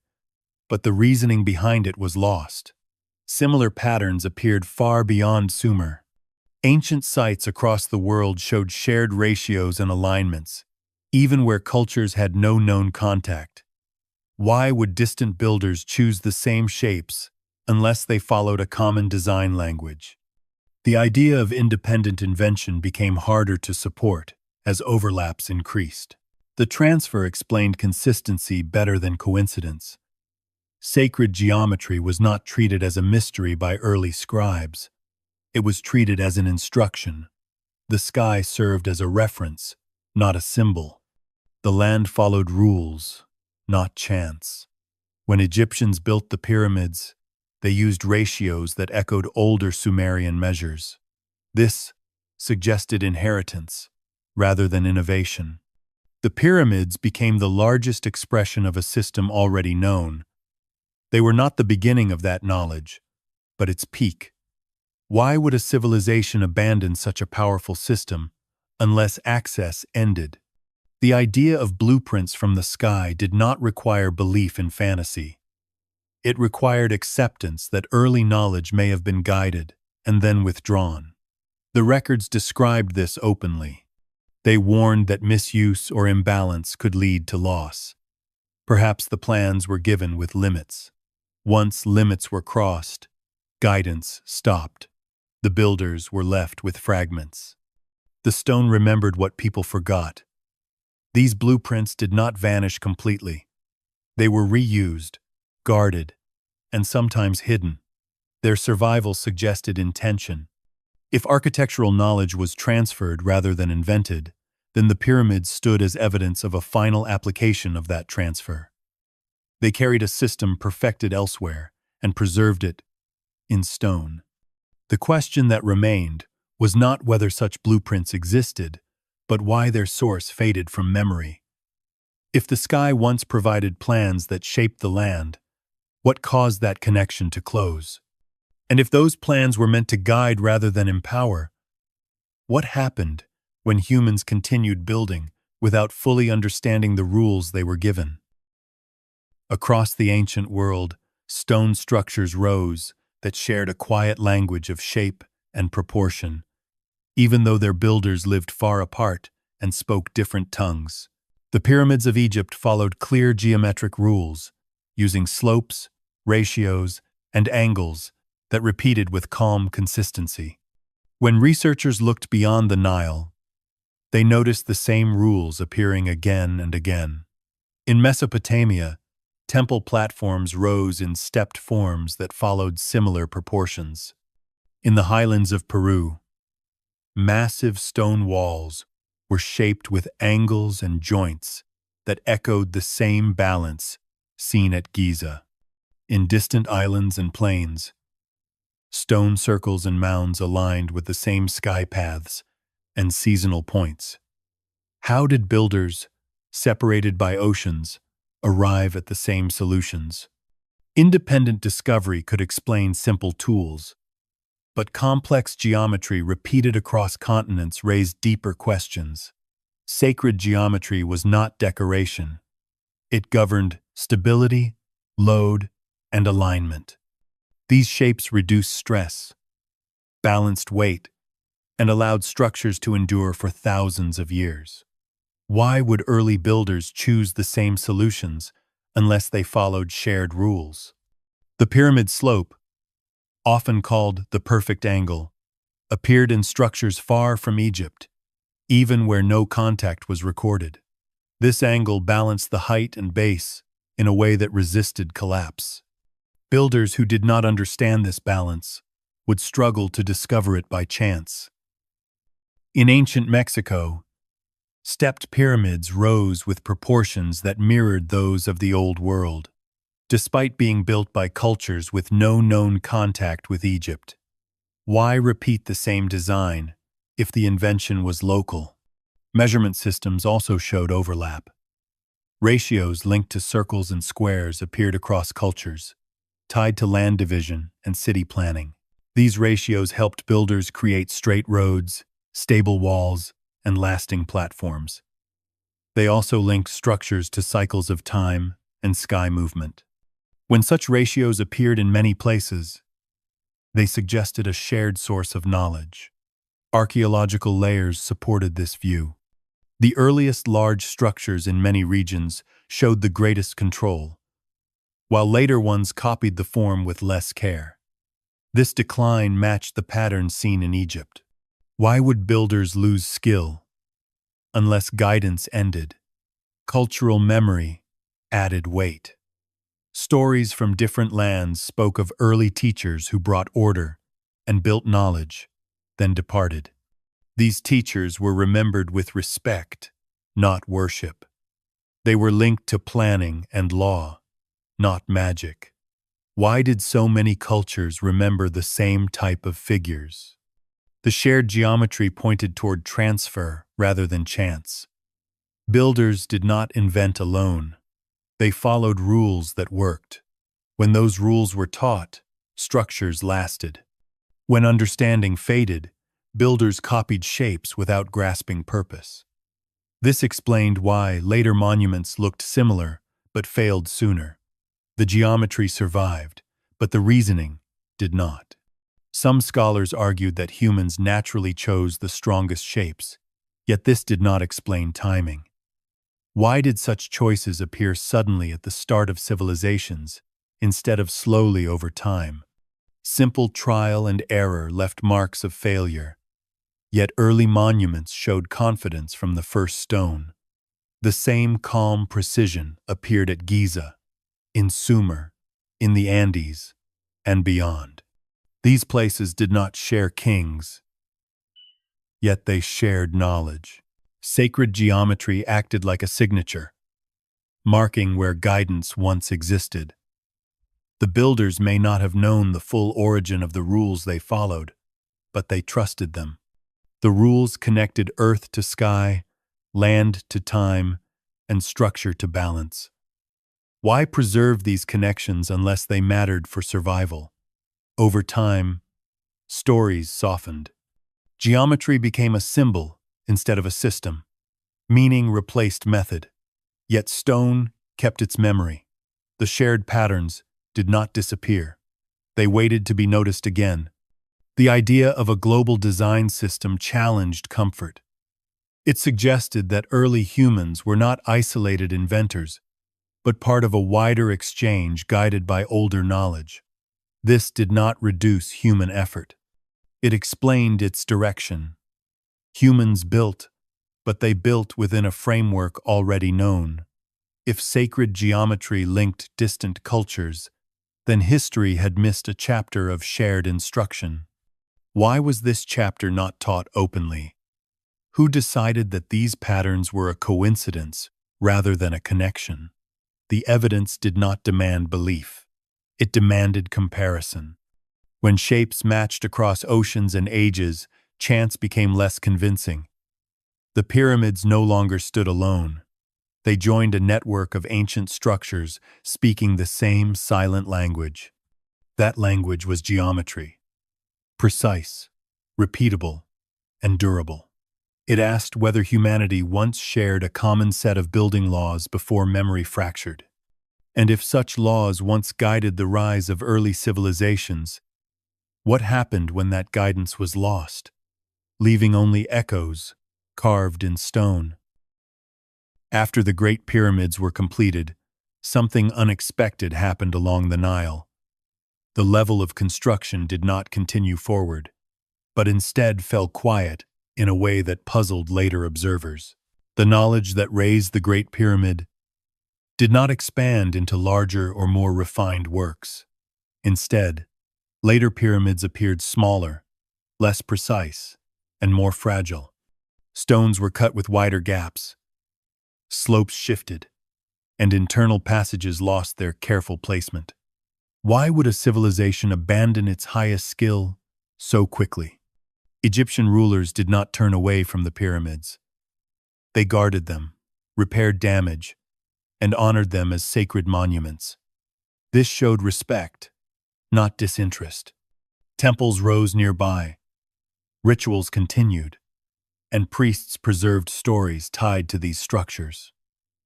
but the reasoning behind it was lost. Similar patterns appeared far beyond Sumer. Ancient sites across the world showed shared ratios and alignments, even where cultures had no known contact. Why would distant builders choose the same shapes unless they followed a common design language? The idea of independent invention became harder to support as overlaps increased. The transfer explained consistency better than coincidence. Sacred geometry was not treated as a mystery by early scribes. It was treated as an instruction. The sky served as a reference, not a symbol. The land followed rules, not chance. When Egyptians built the pyramids, they used ratios that echoed older Sumerian measures. This suggested inheritance rather than innovation. The pyramids became the largest expression of a system already known. They were not the beginning of that knowledge, but its peak. Why would a civilization abandon such a powerful system unless access ended? The idea of blueprints from the sky did not require belief in fantasy. It required acceptance that early knowledge may have been guided and then withdrawn. The records described this openly. They warned that misuse or imbalance could lead to loss. Perhaps the plans were given with limits. Once limits were crossed, guidance stopped. The builders were left with fragments. The stone remembered what people forgot. These blueprints did not vanish completely. They were reused, guarded, and sometimes hidden. Their survival suggested intention. If architectural knowledge was transferred rather than invented, then the pyramids stood as evidence of a final application of that transfer. They carried a system perfected elsewhere and preserved it in stone. The question that remained was not whether such blueprints existed, but why their source faded from memory. If the sky once provided plans that shaped the land, what caused that connection to close? And if those plans were meant to guide rather than empower, what happened when humans continued building without fully understanding the rules they were given? Across the ancient world, stone structures rose that shared a quiet language of shape and proportion, even though their builders lived far apart and spoke different tongues. The pyramids of Egypt followed clear geometric rules, using slopes, ratios, and angles that repeated with calm consistency. When researchers looked beyond the Nile, they noticed the same rules appearing again and again. In Mesopotamia, temple platforms rose in stepped forms that followed similar proportions. In the highlands of Peru, massive stone walls were shaped with angles and joints that echoed the same balance seen at Giza. In distant islands and plains, stone circles and mounds aligned with the same sky paths and seasonal points. How did builders, separated by oceans, arrive at the same solutions? Independent discovery could explain simple tools, but complex geometry repeated across continents raised deeper questions. Sacred geometry was not decoration. It governed stability, load, and alignment. These shapes reduced stress, balanced weight, and allowed structures to endure for thousands of years. Why would early builders choose the same solutions unless they followed shared rules? The pyramid slope, often called the perfect angle, appeared in structures far from Egypt, even where no contact was recorded. This angle balanced the height and base in a way that resisted collapse. Builders who did not understand this balance would struggle to discover it by chance. In ancient Mexico, stepped pyramids rose with proportions that mirrored those of the Old World, despite being built by cultures with no known contact with Egypt. Why repeat the same design if the invention was local? Measurement systems also showed overlap. Ratios linked to circles and squares appeared across cultures, tied to land division and city planning. These ratios helped builders create straight roads, stable walls, and lasting platforms. They also linked structures to cycles of time and sky movement. When such ratios appeared in many places, they suggested a shared source of knowledge. Archaeological layers supported this view. The earliest large structures in many regions showed the greatest control, while later ones copied the form with less care. This decline matched the pattern seen in Egypt. Why would builders lose skill unless guidance ended? Cultural memory added weight. Stories from different lands spoke of early teachers who brought order and built knowledge, then departed. These teachers were remembered with respect, not worship. They were linked to planning and law, not magic. Why did so many cultures remember the same type of figures? The shared geometry pointed toward transfer rather than chance. Builders did not invent alone. They followed rules that worked. When those rules were taught, structures lasted. When understanding faded, builders copied shapes without grasping purpose. This explained why later monuments looked similar but failed sooner. The geometry survived, but the reasoning did not. Some scholars argued that humans naturally chose the strongest shapes, yet this did not explain timing. Why did such choices appear suddenly at the start of civilizations, instead of slowly over time? Simple trial and error left marks of failure, yet early monuments showed confidence from the first stone. The same calm precision appeared at Giza, in Sumer, in the Andes, and beyond. These places did not share kings, yet they shared knowledge. Sacred geometry acted like a signature, marking where guidance once existed. The builders may not have known the full origin of the rules they followed, but they trusted them. The rules connected earth to sky, land to time, and structure to balance. Why preserve these connections unless they mattered for survival? Over time, stories softened. Geometry became a symbol instead of a system. Meaning replaced method. Yet stone kept its memory. The shared patterns did not disappear. They waited to be noticed again. The idea of a global design system challenged comfort. It suggested that early humans were not isolated inventors, but part of a wider exchange guided by older knowledge. This did not reduce human effort. It explained its direction. Humans built, but they built within a framework already known. If sacred geometry linked distant cultures, then history had missed a chapter of shared instruction. Why was this chapter not taught openly? Who decided that these patterns were a coincidence rather than a connection? The evidence did not demand belief. It demanded comparison. When shapes matched across oceans and ages, chance became less convincing. The pyramids no longer stood alone. They joined a network of ancient structures speaking the same silent language. That language was geometry. Precise, repeatable, and durable. It asked whether humanity once shared a common set of building laws before memory fractured. And if such laws once guided the rise of early civilizations, what happened when that guidance was lost, leaving only echoes carved in stone? After the Great Pyramids were completed, something unexpected happened along the Nile. The level of construction did not continue forward, but instead fell quiet in a way that puzzled later observers. The knowledge that raised the Great Pyramid did not expand into larger or more refined works. Instead, later pyramids appeared smaller, less precise, and more fragile. Stones were cut with wider gaps. Slopes shifted, and internal passages lost their careful placement. Why would a civilization abandon its highest skill so quickly? Egyptian rulers did not turn away from the pyramids. They guarded them, repaired damage, and honored them as sacred monuments. This showed respect, not disinterest. Temples rose nearby, rituals continued, and priests preserved stories tied to these structures.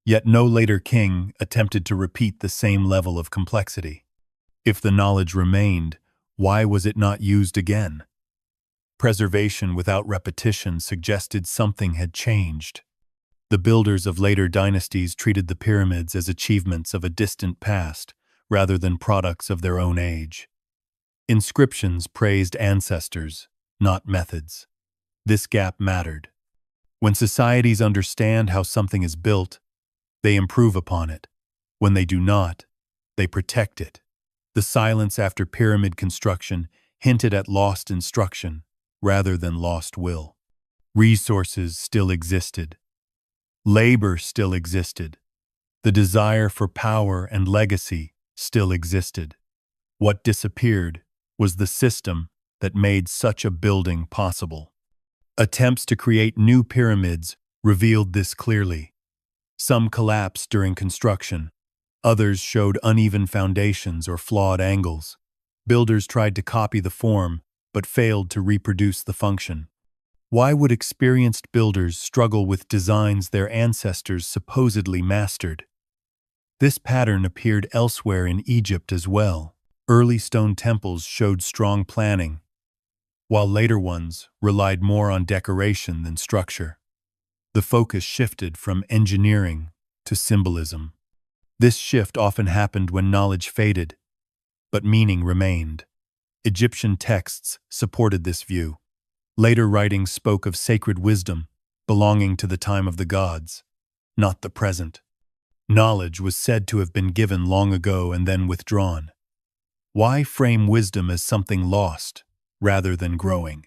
Yet no later king attempted to repeat the same level of complexity. If the knowledge remained, why was it not used again? Preservation without repetition suggested something had changed. The builders of later dynasties treated the pyramids as achievements of a distant past rather than products of their own age. Inscriptions praised ancestors, not methods. This gap mattered. When societies understand how something is built, they improve upon it. When they do not, they protect it. The silence after pyramid construction hinted at lost instruction rather than lost will. Resources still existed. Labor still existed. The desire for power and legacy still existed. What disappeared was the system that made such a building possible. Attempts to create new pyramids revealed this clearly. Some collapsed during construction. Others showed uneven foundations or flawed angles. Builders tried to copy the form, but failed to reproduce the function. Why would experienced builders struggle with designs their ancestors supposedly mastered? This pattern appeared elsewhere in Egypt as well. Early stone temples showed strong planning, while later ones relied more on decoration than structure. The focus shifted from engineering to symbolism. This shift often happened when knowledge faded, but meaning remained. Egyptian texts supported this view. Later writings spoke of sacred wisdom belonging to the time of the gods, not the present. Knowledge was said to have been given long ago and then withdrawn. Why frame wisdom as something lost rather than growing?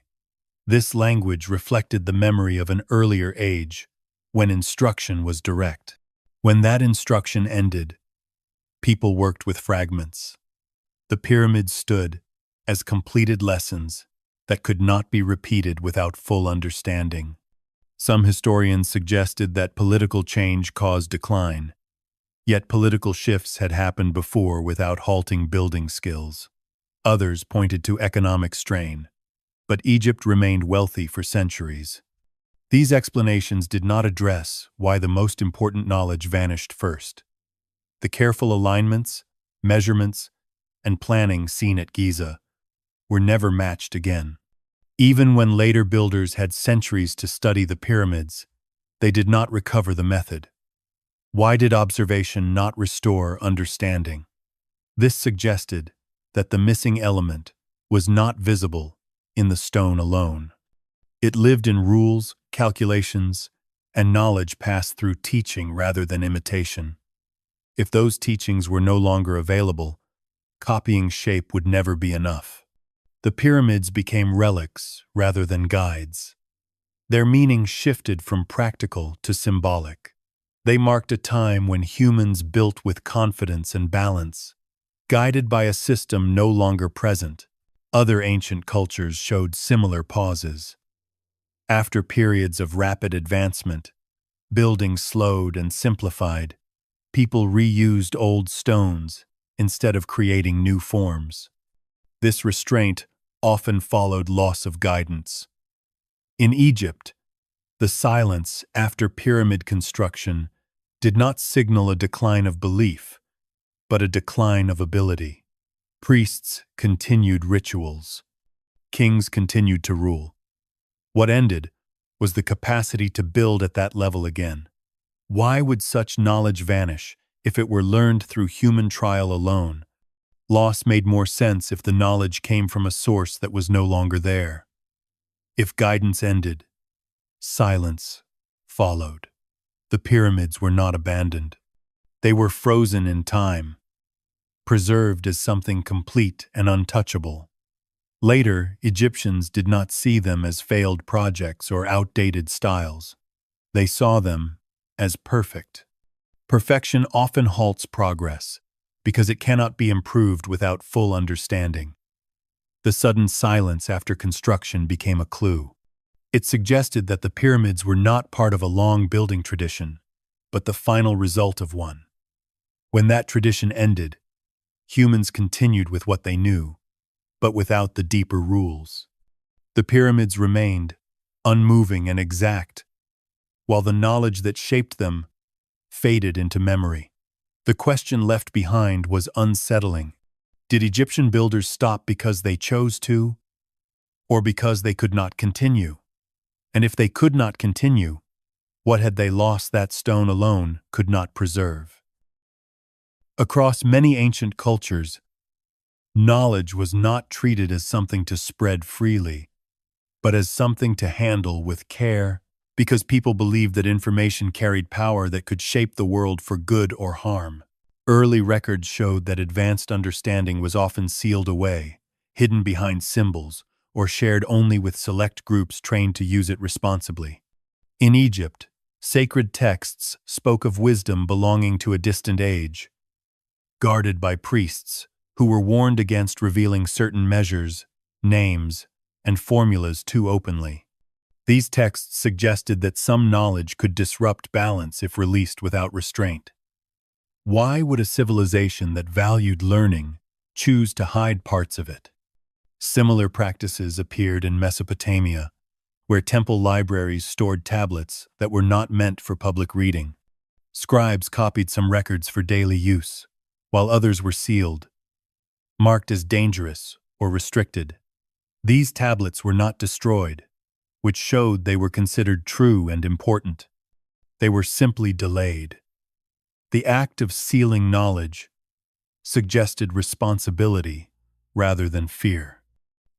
This language reflected the memory of an earlier age, when instruction was direct. When that instruction ended, people worked with fragments. The pyramids stood as completed lessons that could not be repeated without full understanding. Some historians suggested that political change caused decline, yet political shifts had happened before without halting building skills. Others pointed to economic strain, but Egypt remained wealthy for centuries. These explanations did not address why the most important knowledge vanished first. The careful alignments, measurements, and planning seen at Giza were never matched again. Even when later builders had centuries to study the pyramids, they did not recover the method. Why did observation not restore understanding? This suggested that the missing element was not visible in the stone alone. It lived in rules, calculations, and knowledge passed through teaching rather than imitation. If those teachings were no longer available, copying shape would never be enough. The pyramids became relics rather than guides. Their meaning shifted from practical to symbolic. They marked a time when humans built with confidence and balance, guided by a system no longer present. Other ancient cultures showed similar pauses. After periods of rapid advancement, building slowed and simplified, people reused old stones instead of creating new forms. This restraint often followed loss of guidance. In Egypt, the silence after pyramid construction did not signal a decline of belief, but a decline of ability. Priests continued rituals. Kings continued to rule. What ended was the capacity to build at that level again. Why would such knowledge vanish if it were learned through human trial alone? Loss made more sense if the knowledge came from a source that was no longer there. If guidance ended, silence followed. The pyramids were not abandoned. They were frozen in time, preserved as something complete and untouchable. Later, Egyptians did not see them as failed projects or outdated styles. They saw them as perfect. Perfection often halts progress because it cannot be improved without full understanding. The sudden silence after construction became a clue. It suggested that the pyramids were not part of a long building tradition, but the final result of one. When that tradition ended, humans continued with what they knew, but without the deeper rules. The pyramids remained, unmoving and exact, while the knowledge that shaped them faded into memory. The question left behind was unsettling. Did Egyptian builders stop because they chose to, or because they could not continue? And if they could not continue, what had they lost that stone alone could not preserve? Across many ancient cultures, knowledge was not treated as something to spread freely, but as something to handle with care, because people believed that information carried power that could shape the world for good or harm. Early records showed that advanced understanding was often sealed away, hidden behind symbols, or shared only with select groups trained to use it responsibly. In Egypt, sacred texts spoke of wisdom belonging to a distant age, guarded by priests who were warned against revealing certain measures, names, and formulas too openly. These texts suggested that some knowledge could disrupt balance if released without restraint. Why would a civilization that valued learning choose to hide parts of it? Similar practices appeared in Mesopotamia, where temple libraries stored tablets that were not meant for public reading. Scribes copied some records for daily use, while others were sealed, marked as dangerous or restricted. These tablets were not destroyed, which showed they were considered true and important. They were simply delayed. The act of sealing knowledge suggested responsibility rather than fear.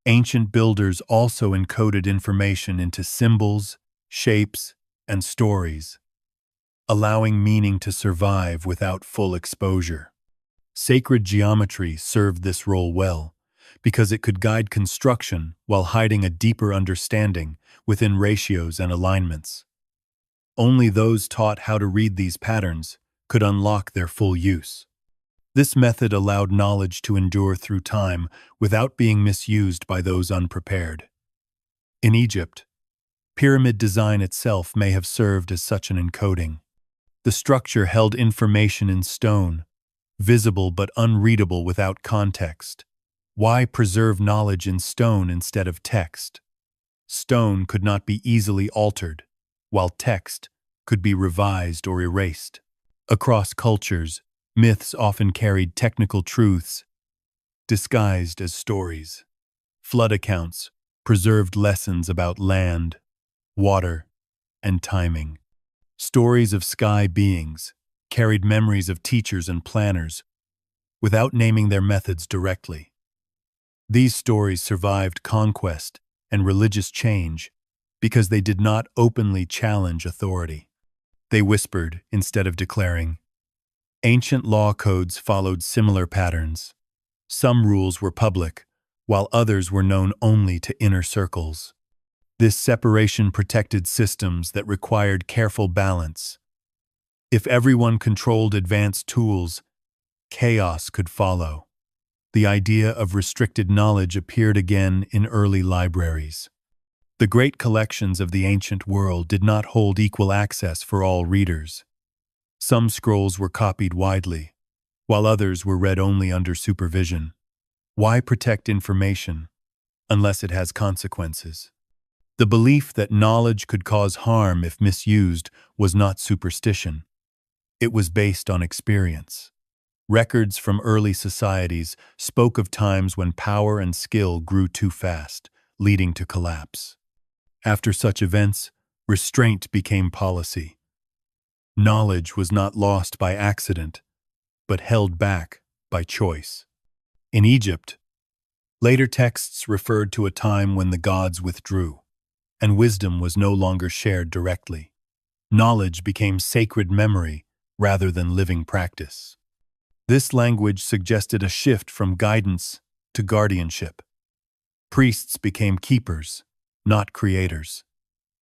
Ancient builders also encoded information into symbols, shapes, and stories, allowing meaning to survive without full exposure. Sacred geometry served this role well, because it could guide construction while hiding a deeper understanding within ratios and alignments. Only those taught how to read these patterns could unlock their full use. This method allowed knowledge to endure through time without being misused by those unprepared. In Egypt, pyramid design itself may have served as such an encoding. The structure held information in stone, visible but unreadable without context. Why preserve knowledge in stone instead of text? Stone could not be easily altered, while text could be revised or erased. Across cultures, myths often carried technical truths disguised as stories. Flood accounts preserved lessons about land, water, and timing. Stories of sky beings carried memories of teachers and planners without naming their methods directly. These stories survived conquest and religious change because they did not openly challenge authority. They whispered instead of declaring. Ancient law codes followed similar patterns. Some rules were public, while others were known only to inner circles. This separation protected systems that required careful balance. If everyone controlled advanced tools, chaos could follow. The idea of restricted knowledge appeared again in early libraries. The great collections of the ancient world did not hold equal access for all readers. Some scrolls were copied widely, while others were read only under supervision. Why protect information unless it has consequences? The belief that knowledge could cause harm if misused was not superstition. It was based on experience. Records from early societies spoke of times when power and skill grew too fast, leading to collapse. After such events, restraint became policy. Knowledge was not lost by accident, but held back by choice. In Egypt, later texts referred to a time when the gods withdrew, and wisdom was no longer shared directly. Knowledge became sacred memory rather than living practice. This language suggested a shift from guidance to guardianship. Priests became keepers, not creators.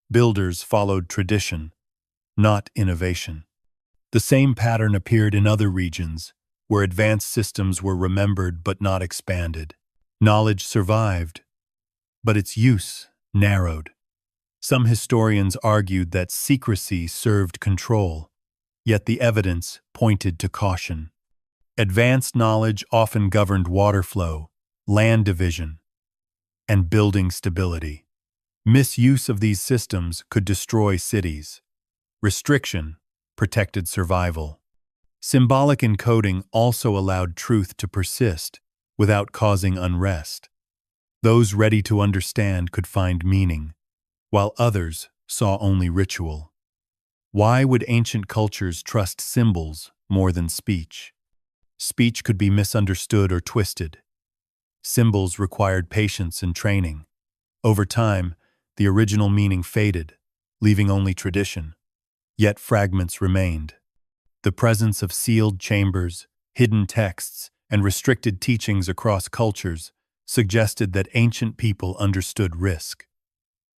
Builders followed tradition, not innovation. The same pattern appeared in other regions, where advanced systems were remembered but not expanded. Knowledge survived, but its use narrowed. Some historians argued that secrecy served control, yet the evidence pointed to caution. Advanced knowledge often governed water flow, land division, and building stability. Misuse of these systems could destroy cities. Restriction protected survival. Symbolic encoding also allowed truth to persist without causing unrest. Those ready to understand could find meaning, while others saw only ritual. Why would ancient cultures trust symbols more than speech? Speech could be misunderstood or twisted. Symbols required patience and training. Over time, the original meaning faded, leaving only tradition. Yet fragments remained. The presence of sealed chambers, hidden texts, and restricted teachings across cultures suggested that ancient people understood risk.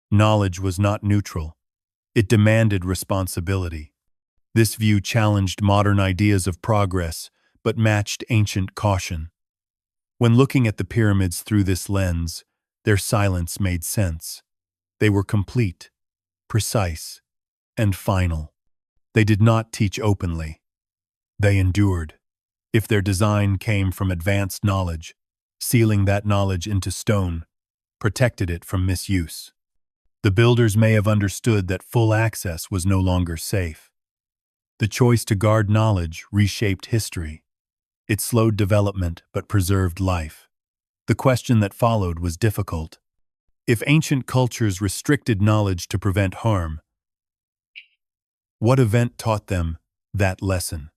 Knowledge was not neutral. It demanded responsibility. This view challenged modern ideas of progress, but matched ancient caution. When looking at the pyramids through this lens, their silence made sense. They were complete, precise, and final. They did not teach openly. They endured. If their design came from advanced knowledge, sealing that knowledge into stone protected it from misuse. The builders may have understood that full access was no longer safe. The choice to guard knowledge reshaped history. It slowed development but preserved life. The question that followed was difficult. If ancient cultures restricted knowledge to prevent harm, what event taught them that lesson?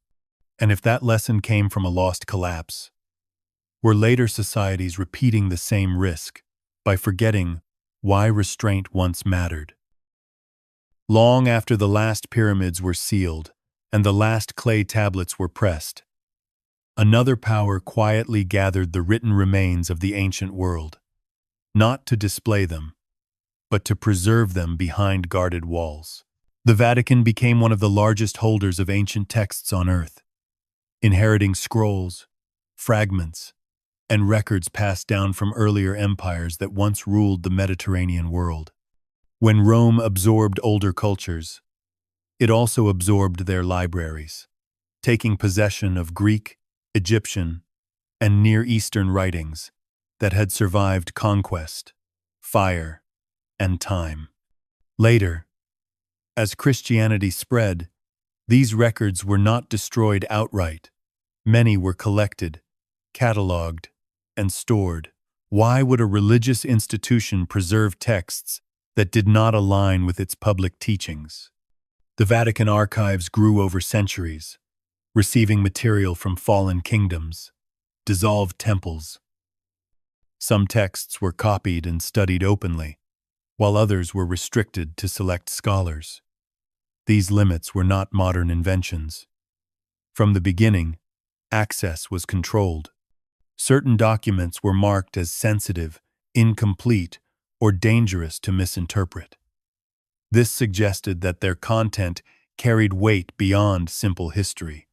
And if that lesson came from a lost collapse, were later societies repeating the same risk by forgetting why restraint once mattered? Long after the last pyramids were sealed and the last clay tablets were pressed, another power quietly gathered the written remains of the ancient world, not to display them, but to preserve them behind guarded walls. The Vatican became one of the largest holders of ancient texts on earth, inheriting scrolls, fragments, and records passed down from earlier empires that once ruled the Mediterranean world. When Rome absorbed older cultures, it also absorbed their libraries, taking possession of Greek, Egyptian, and Near Eastern writings that had survived conquest, fire, and time. Later, as Christianity spread, these records were not destroyed outright. Many were collected, cataloged, and stored. Why would a religious institution preserve texts that did not align with its public teachings? The Vatican archives grew over centuries, receiving material from fallen kingdoms, dissolved temples. Some texts were copied and studied openly, while others were restricted to select scholars. These limits were not modern inventions. From the beginning, access was controlled. Certain documents were marked as sensitive, incomplete, or dangerous to misinterpret. This suggested that their content carried weight beyond simple history.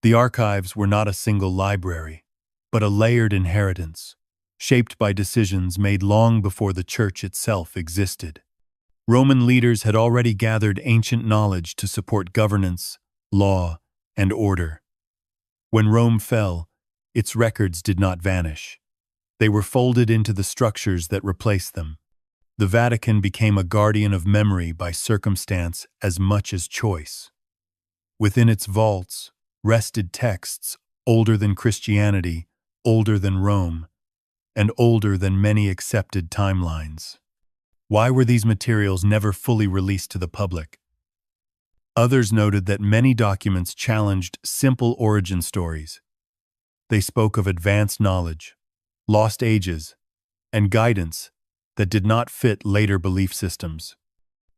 The archives were not a single library, but a layered inheritance, shaped by decisions made long before the Church itself existed. Roman leaders had already gathered ancient knowledge to support governance, law, and order. When Rome fell, its records did not vanish. They were folded into the structures that replaced them. The Vatican became a guardian of memory by circumstance as much as choice. Within its vaults rested texts older than Christianity, older than Rome, and older than many accepted timelines. Why were these materials never fully released to the public? Others noted that many documents challenged simple origin stories. They spoke of advanced knowledge, lost ages, and guidance that did not fit later belief systems.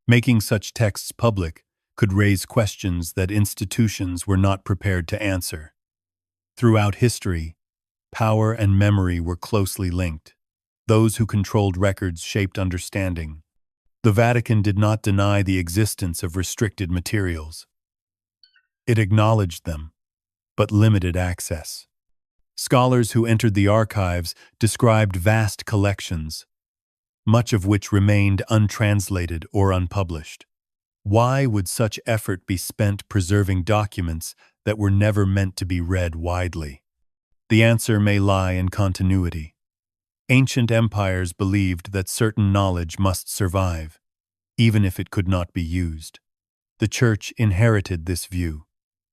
Making such texts public could raise questions that institutions were not prepared to answer. Throughout history, power and memory were closely linked. Those who controlled records shaped understanding. The Vatican did not deny the existence of restricted materials. It acknowledged them, but limited access. Scholars who entered the archives described vast collections, much of which remained untranslated or unpublished. Why would such effort be spent preserving documents that were never meant to be read widely? The answer may lie in continuity. Ancient empires believed that certain knowledge must survive, even if it could not be used. The Church inherited this view.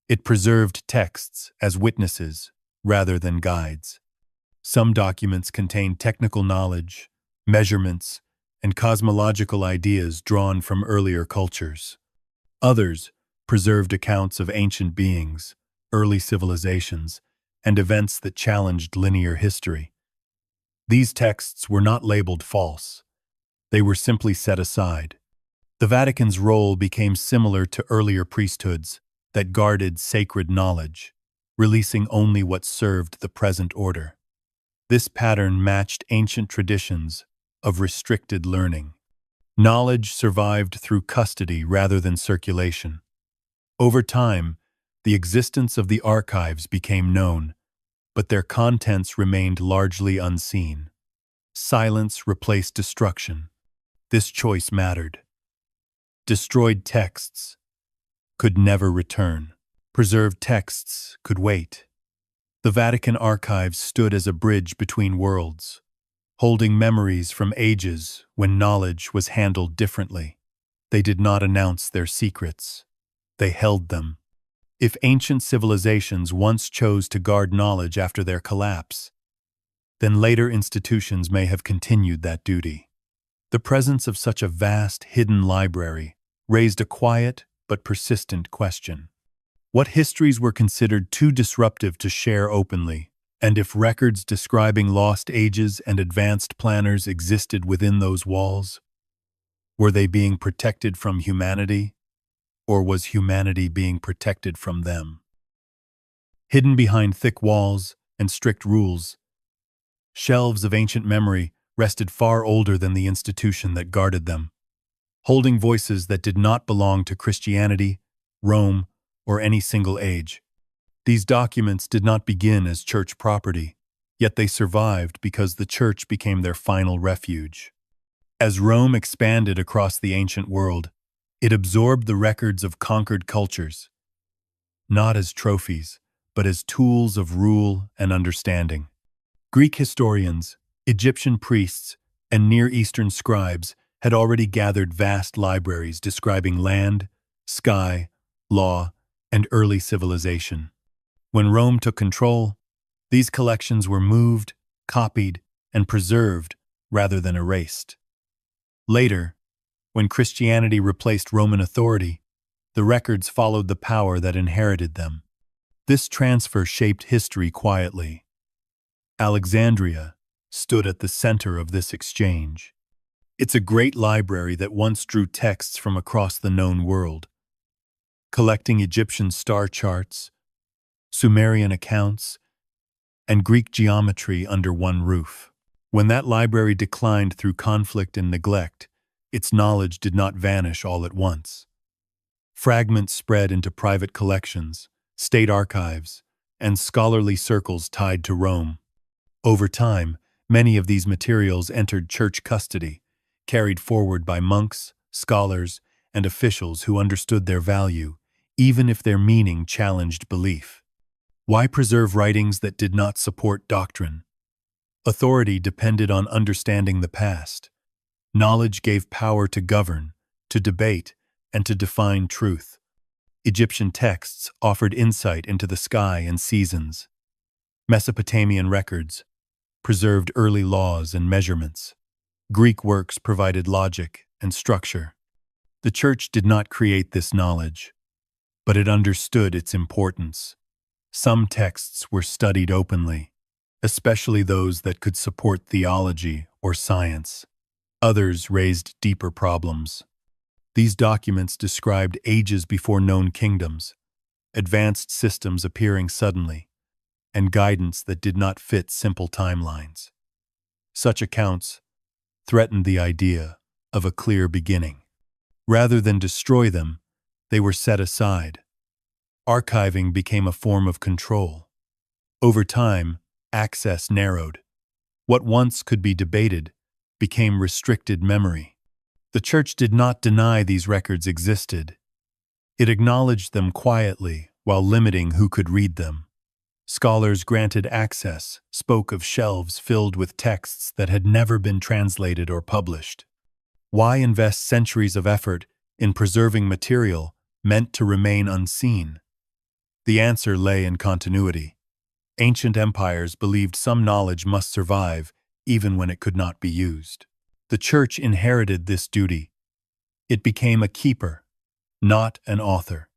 It preserved texts as witnesses rather than guides. Some documents contained technical knowledge, measurements, and cosmological ideas drawn from earlier cultures. Others preserved accounts of ancient beings, early civilizations, and events that challenged linear history. These texts were not labeled false. They were simply set aside. The Vatican's role became similar to earlier priesthoods that guarded sacred knowledge, releasing only what served the present order. This pattern matched ancient traditions of restricted learning. Knowledge survived through custody rather than circulation. Over time, the existence of the archives became known, but their contents remained largely unseen. Silence replaced destruction. This choice mattered. Destroyed texts could never return. Preserved texts could wait. The Vatican archives stood as a bridge between worlds, holding memories from ages when knowledge was handled differently. They did not announce their secrets. They held them. If ancient civilizations once chose to guard knowledge after their collapse, then later institutions may have continued that duty. The presence of such a vast, hidden library raised a quiet but persistent question. What histories were considered too disruptive to share openly, and if records describing lost ages and advanced planners existed within those walls? Were they being protected from humanity, or was humanity being protected from them? Hidden behind thick walls and strict rules, shelves of ancient memory rested far older than the institution that guarded them, holding voices that did not belong to Christianity, Rome, or any single age. These documents did not begin as church property, yet they survived because the church became their final refuge. As Rome expanded across the ancient world, it absorbed the records of conquered cultures, not as trophies, but as tools of rule and understanding. Greek historians, Egyptian priests, and Near Eastern scribes had already gathered vast libraries describing land, sky, law, and early civilization. When Rome took control, these collections were moved, copied, and preserved rather than erased. Later, when Christianity replaced Roman authority, the records followed the power that inherited them. This transfer shaped history quietly. Alexandria stood at the center of this exchange. It's a great library that once drew texts from across the known world, collecting Egyptian star charts, Sumerian accounts, and Greek geometry under one roof. When that library declined through conflict and neglect, its knowledge did not vanish all at once. Fragments spread into private collections, state archives, and scholarly circles tied to Rome. Over time, many of these materials entered church custody, carried forward by monks, scholars, and officials who understood their value, even if their meaning challenged belief. Why preserve writings that did not support doctrine? Authority depended on understanding the past. Knowledge gave power to govern, to debate, and to define truth. Egyptian texts offered insight into the sky and seasons. Mesopotamian records preserved early laws and measurements. Greek works provided logic and structure. The church did not create this knowledge, but it understood its importance. Some texts were studied openly, especially those that could support theology or science. Others raised deeper problems. These documents described ages before known kingdoms, advanced systems appearing suddenly, and guidance that did not fit simple timelines. Such accounts threatened the idea of a clear beginning. Rather than destroy them, they were set aside. Archiving became a form of control. Over time, access narrowed. What once could be debated became restricted memory. The church did not deny these records existed. It acknowledged them quietly while limiting who could read them. Scholars granted access spoke of shelves filled with texts that had never been translated or published. Why invest centuries of effort in preserving material meant to remain unseen? The answer lay in continuity. Ancient empires believed some knowledge must survive even when it could not be used. The church inherited this duty. It became a keeper, not an author.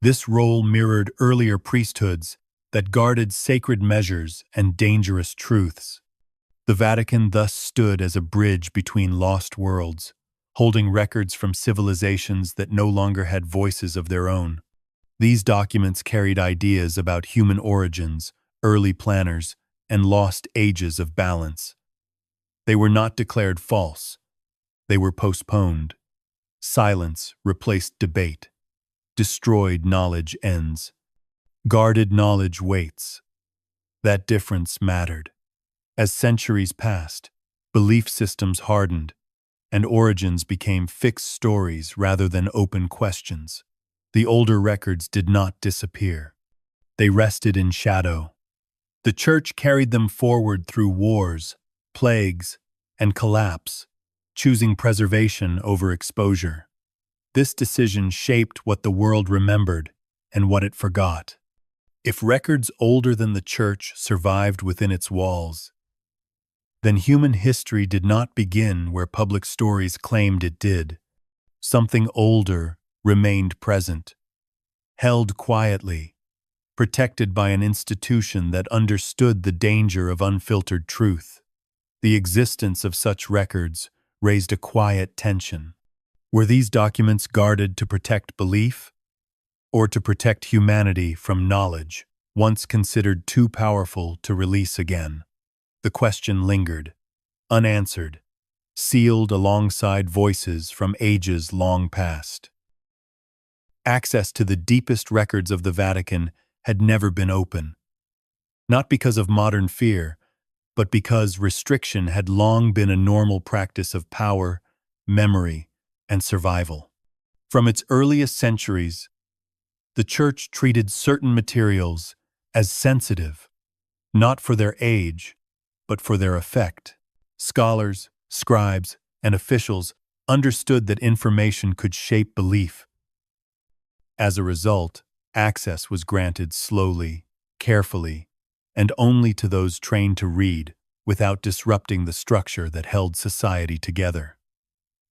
This role mirrored earlier priesthoods that guarded sacred measures and dangerous truths. The Vatican thus stood as a bridge between lost worlds, holding records from civilizations that no longer had voices of their own. These documents carried ideas about human origins, early planners, and lost ages of balance. They were not declared false. They were postponed. Silence replaced debate. Destroyed knowledge ends. Guarded knowledge waits. That difference mattered. As centuries passed, belief systems hardened, and origins became fixed stories rather than open questions. The older records did not disappear. They rested in shadow, The Church carried them forward through wars, plagues, and collapse, choosing preservation over exposure. This decision shaped what the world remembered and what it forgot. If records older than the Church survived within its walls, then human history did not begin where public stories claimed it did. Something older remained present, held quietly, protected by an institution that understood the danger of unfiltered truth. The existence of such records raised a quiet tension. Were these documents guarded to protect belief, or to protect humanity from knowledge, once considered too powerful to release again? The question lingered, unanswered, sealed alongside voices from ages long past. Access to the deepest records of the Vatican had never been open, not because of modern fear, but because restriction had long been a normal practice of power, memory, and survival. From its earliest centuries, the Church treated certain materials as sensitive, not for their age, but for their effect. Scholars, scribes, and officials understood that information could shape belief. As a result, access was granted slowly, carefully, and only to those trained to read, without disrupting the structure that held society together.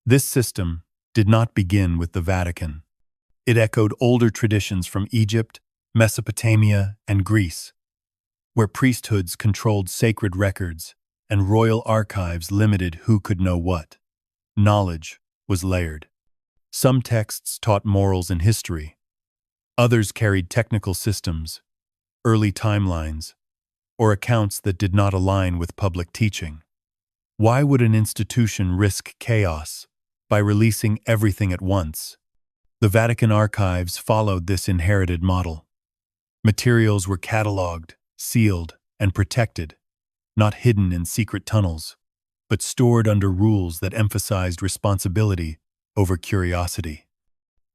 This system did not begin with the Vatican. It echoed older traditions from Egypt, Mesopotamia, and Greece, where priesthoods controlled sacred records and royal archives limited who could know what. Knowledge was layered. Some texts taught morals and history. Others carried technical systems, early timelines, or accounts that did not align with public teaching. Why would an institution risk chaos by releasing everything at once? The Vatican archives followed this inherited model. Materials were cataloged, sealed, and protected, not hidden in secret tunnels, but stored under rules that emphasized responsibility over curiosity.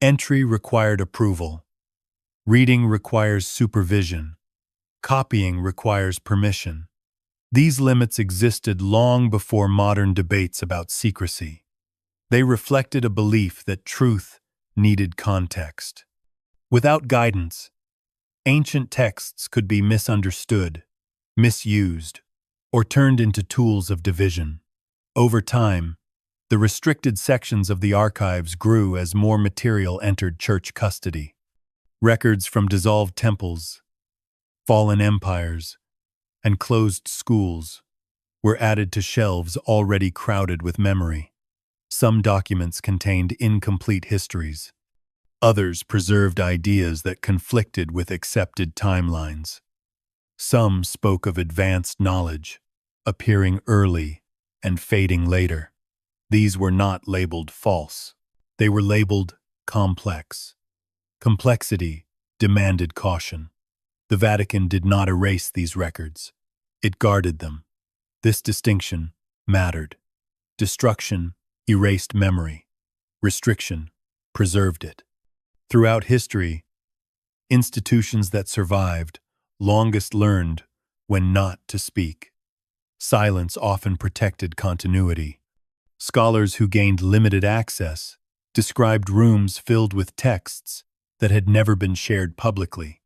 Entry required approval. Reading requires supervision. Copying requires permission. These limits existed long before modern debates about secrecy. They reflected a belief that truth needed context. Without guidance, ancient texts could be misunderstood, misused, or turned into tools of division. Over time, the restricted sections of the archives grew as more material entered church custody. Records from dissolved temples, fallen empires, and closed schools were added to shelves already crowded with memory. Some documents contained incomplete histories. Others preserved ideas that conflicted with accepted timelines. Some spoke of advanced knowledge, appearing early and fading later. These were not labeled false. They were labeled complex. Complexity demanded caution. The Vatican did not erase these records. It guarded them. This distinction mattered. Destruction erased memory. Restriction preserved it. Throughout history, institutions that survived longest learned when not to speak. Silence often protected continuity. Scholars who gained limited access described rooms filled with texts that had never been shared publicly,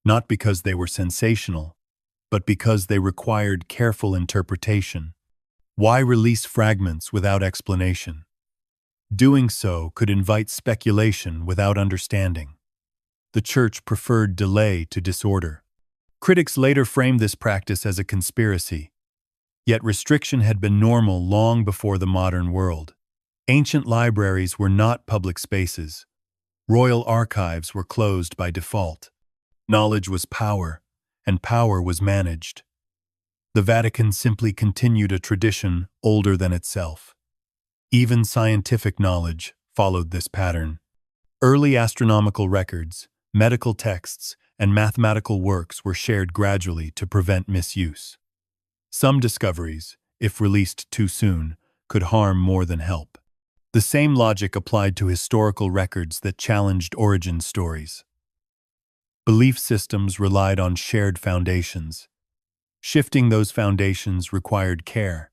not because they were sensational, but because they required careful interpretation. Why release fragments without explanation? Doing so could invite speculation without understanding. The Church preferred delay to disorder. Critics later framed this practice as a conspiracy. Yet restriction had been normal long before the modern world. Ancient libraries were not public spaces. Royal archives were closed by default. Knowledge was power, and power was managed. The Vatican simply continued a tradition older than itself. Even scientific knowledge followed this pattern. Early astronomical records, medical texts, and mathematical works were shared gradually to prevent misuse. Some discoveries, if released too soon, could harm more than help. The same logic applied to historical records that challenged origin stories. Belief systems relied on shared foundations. Shifting those foundations required care.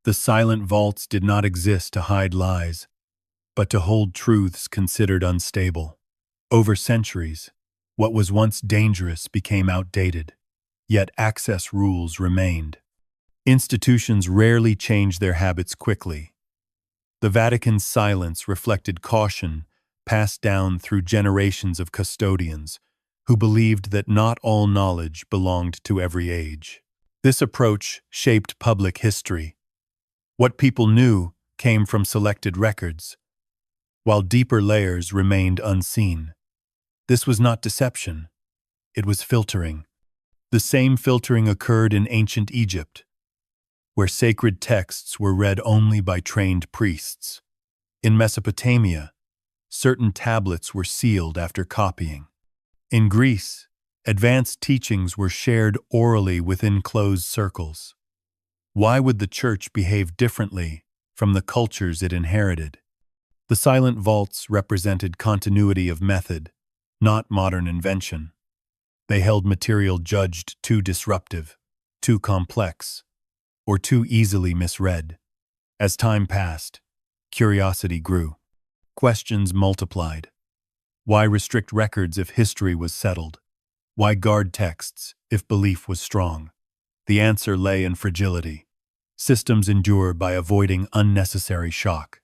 The silent vaults did not exist to hide lies, but to hold truths considered unstable. Over centuries, what was once dangerous became outdated, yet access rules remained. Institutions rarely changed their habits quickly. The Vatican's silence reflected caution passed down through generations of custodians who believed that not all knowledge belonged to every age. This approach shaped public history. What people knew came from selected records, while deeper layers remained unseen. This was not deception, it was filtering. The same filtering occurred in ancient Egypt, where sacred texts were read only by trained priests. In Mesopotamia, certain tablets were sealed after copying. In Greece, advanced teachings were shared orally within closed circles. Why would the Church behave differently from the cultures it inherited? The silent vaults represented continuity of method, not modern invention. They held material judged too disruptive, too complex, or too easily misread. As time passed, curiosity grew. Questions multiplied. Why restrict records if history was settled? Why guard texts if belief was strong? The answer lay in fragility. Systems endure by avoiding unnecessary shock.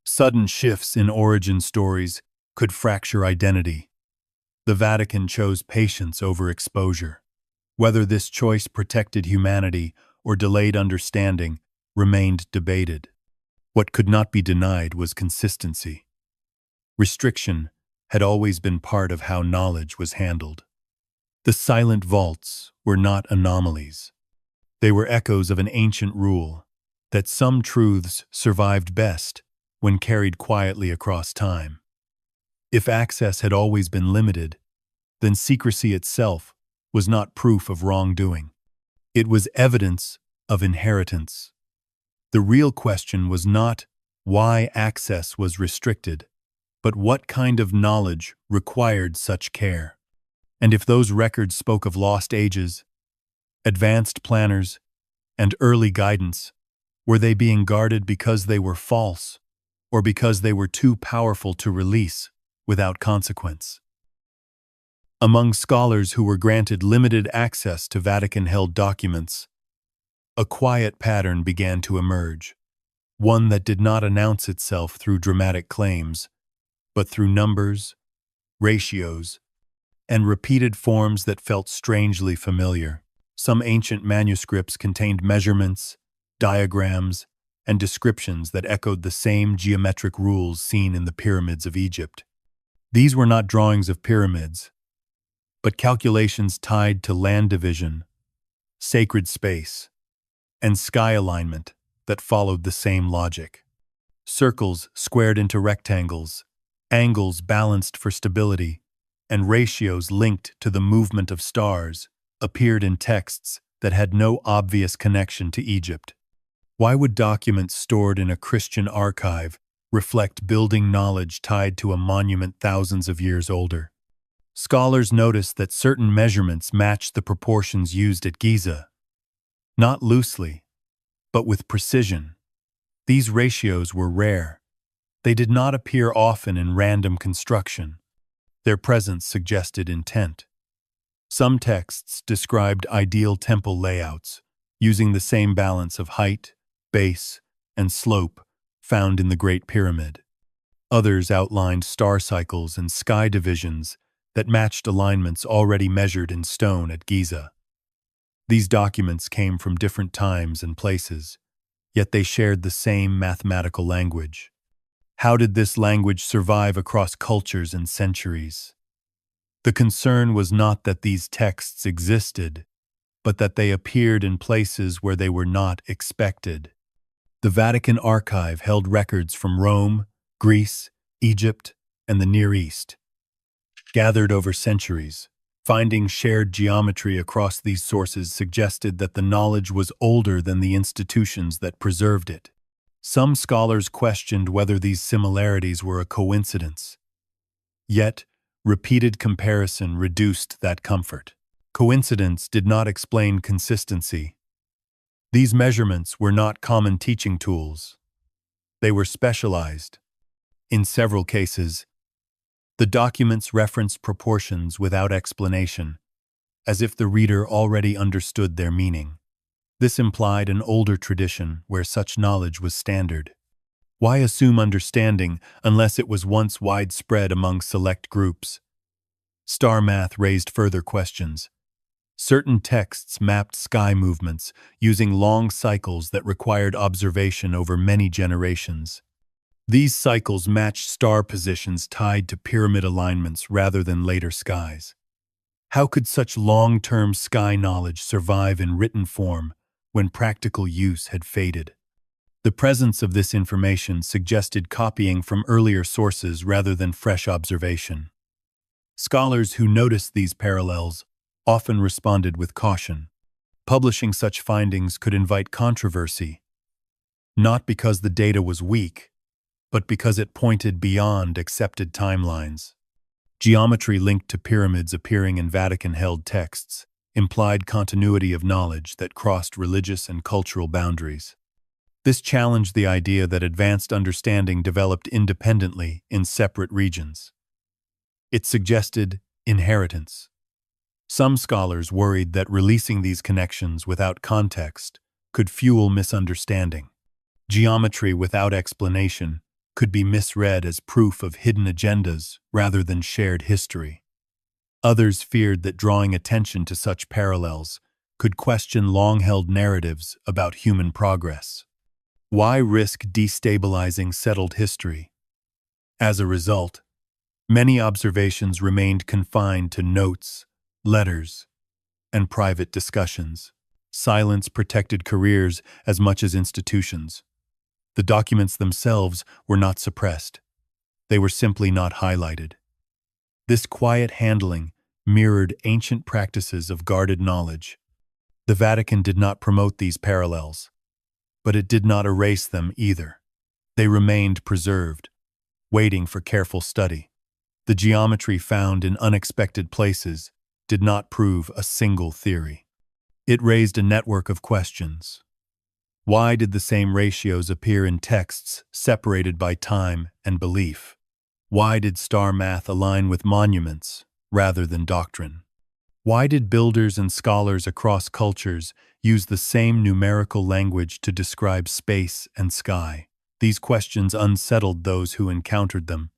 Sudden shifts in origin stories could fracture identity. The Vatican chose patience over exposure. Whether this choice protected humanity or delayed understanding remained debated. What could not be denied was consistency. Restriction had always been part of how knowledge was handled. The silent vaults were not anomalies. They were echoes of an ancient rule that some truths survived best when carried quietly across time. If access had always been limited, then secrecy itself was not proof of wrongdoing. It was evidence of inheritance. The real question was not why access was restricted, but what kind of knowledge required such care. And if those records spoke of lost ages, advanced planners, and early guidance, were they being guarded because they were false, or because they were too powerful to release without consequence? Among scholars who were granted limited access to Vatican-held documents, a quiet pattern began to emerge, one that did not announce itself through dramatic claims, but through numbers, ratios, and repeated forms that felt strangely familiar. Some ancient manuscripts contained measurements, diagrams, and descriptions that echoed the same geometric rules seen in the pyramids of Egypt. These were not drawings of pyramids, but calculations tied to land division, sacred space, and sky alignment that followed the same logic. Circles squared into rectangles, angles balanced for stability, and ratios linked to the movement of stars appeared in texts that had no obvious connection to Egypt. Why would documents stored in a Christian archive reflect building knowledge tied to a monument thousands of years older? Scholars noticed that certain measurements matched the proportions used at Giza, not loosely, but with precision. These ratios were rare. They did not appear often in random construction. Their presence suggested intent. Some texts described ideal temple layouts, using the same balance of height, base, and slope found in the Great Pyramid. Others outlined star cycles and sky divisions that matched alignments already measured in stone at Giza. These documents came from different times and places, yet they shared the same mathematical language. How did this language survive across cultures and centuries? The concern was not that these texts existed, but that they appeared in places where they were not expected. The Vatican Archive held records from Rome, Greece, Egypt, and the Near East. Gathered over centuries, finding shared geometry across these sources suggested that the knowledge was older than the institutions that preserved it. Some scholars questioned whether these similarities were a coincidence. Yet, repeated comparison reduced that comfort. Coincidence did not explain consistency. These measurements were not common teaching tools. They were specialized. In several cases, the documents referenced proportions without explanation, as if the reader already understood their meaning. This implied an older tradition where such knowledge was standard. Why assume understanding unless it was once widespread among select groups? Star math raised further questions. Certain texts mapped sky movements using long cycles that required observation over many generations. These cycles matched star positions tied to pyramid alignments rather than later skies. How could such long-term sky knowledge survive in written form when practical use had faded? The presence of this information suggested copying from earlier sources rather than fresh observation. Scholars who noticed these parallels often responded with caution. Publishing such findings could invite controversy, not because the data was weak, but because it pointed beyond accepted timelines. Geometry linked to pyramids appearing in Vatican-held texts implied continuity of knowledge that crossed religious and cultural boundaries. This challenged the idea that advanced understanding developed independently in separate regions. It suggested inheritance. Some scholars worried that releasing these connections without context could fuel misunderstanding. Geometry without explanation could be misread as proof of hidden agendas rather than shared history. Others feared that drawing attention to such parallels could question long-held narratives about human progress. Why risk destabilizing settled history? As a result, many observations remained confined to notes, letters, and private discussions. Silence protected careers as much as institutions. The documents themselves were not suppressed. They were simply not highlighted. This quiet handling mirrored ancient practices of guarded knowledge. The Vatican did not promote these parallels, but it did not erase them either. They remained preserved, waiting for careful study. The geometry found in unexpected places did not prove a single theory. It raised a network of questions. Why did the same ratios appear in texts separated by time and belief? Why did star math align with monuments rather than doctrine? Why did builders and scholars across cultures use the same numerical language to describe space and sky? These questions unsettled those who encountered them,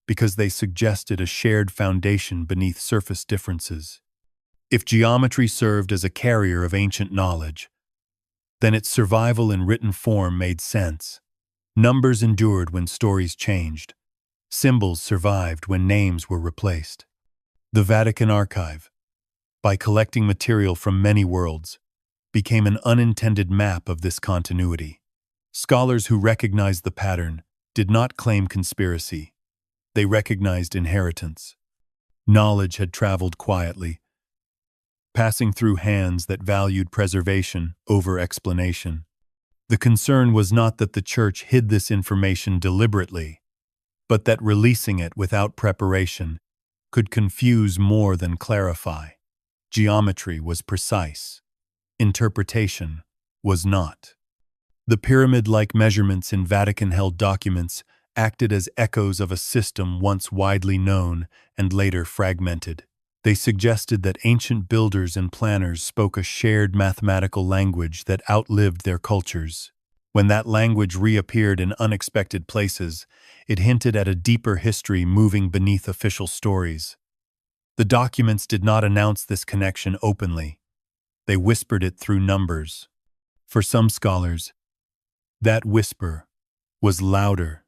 because they suggested a shared foundation beneath surface differences. If geometry served as a carrier of ancient knowledge, then its survival in written form made sense. Numbers endured when stories changed. Symbols survived when names were replaced. The Vatican Archive, by collecting material from many worlds, became an unintended map of this continuity. Scholars who recognized the pattern did not claim conspiracy. They recognized inheritance. Knowledge had traveled quietly, passing through hands that valued preservation over explanation. The concern was not that the Church hid this information deliberately, but that releasing it without preparation could confuse more than clarify. Geometry was precise. Interpretation was not. The pyramid-like measurements in Vatican-held documents acted as echoes of a system once widely known and later fragmented. They suggested that ancient builders and planners spoke a shared mathematical language that outlived their cultures. When that language reappeared in unexpected places, it hinted at a deeper history moving beneath official stories. The documents did not announce this connection openly. They whispered it through numbers. For some scholars, that whisper was louder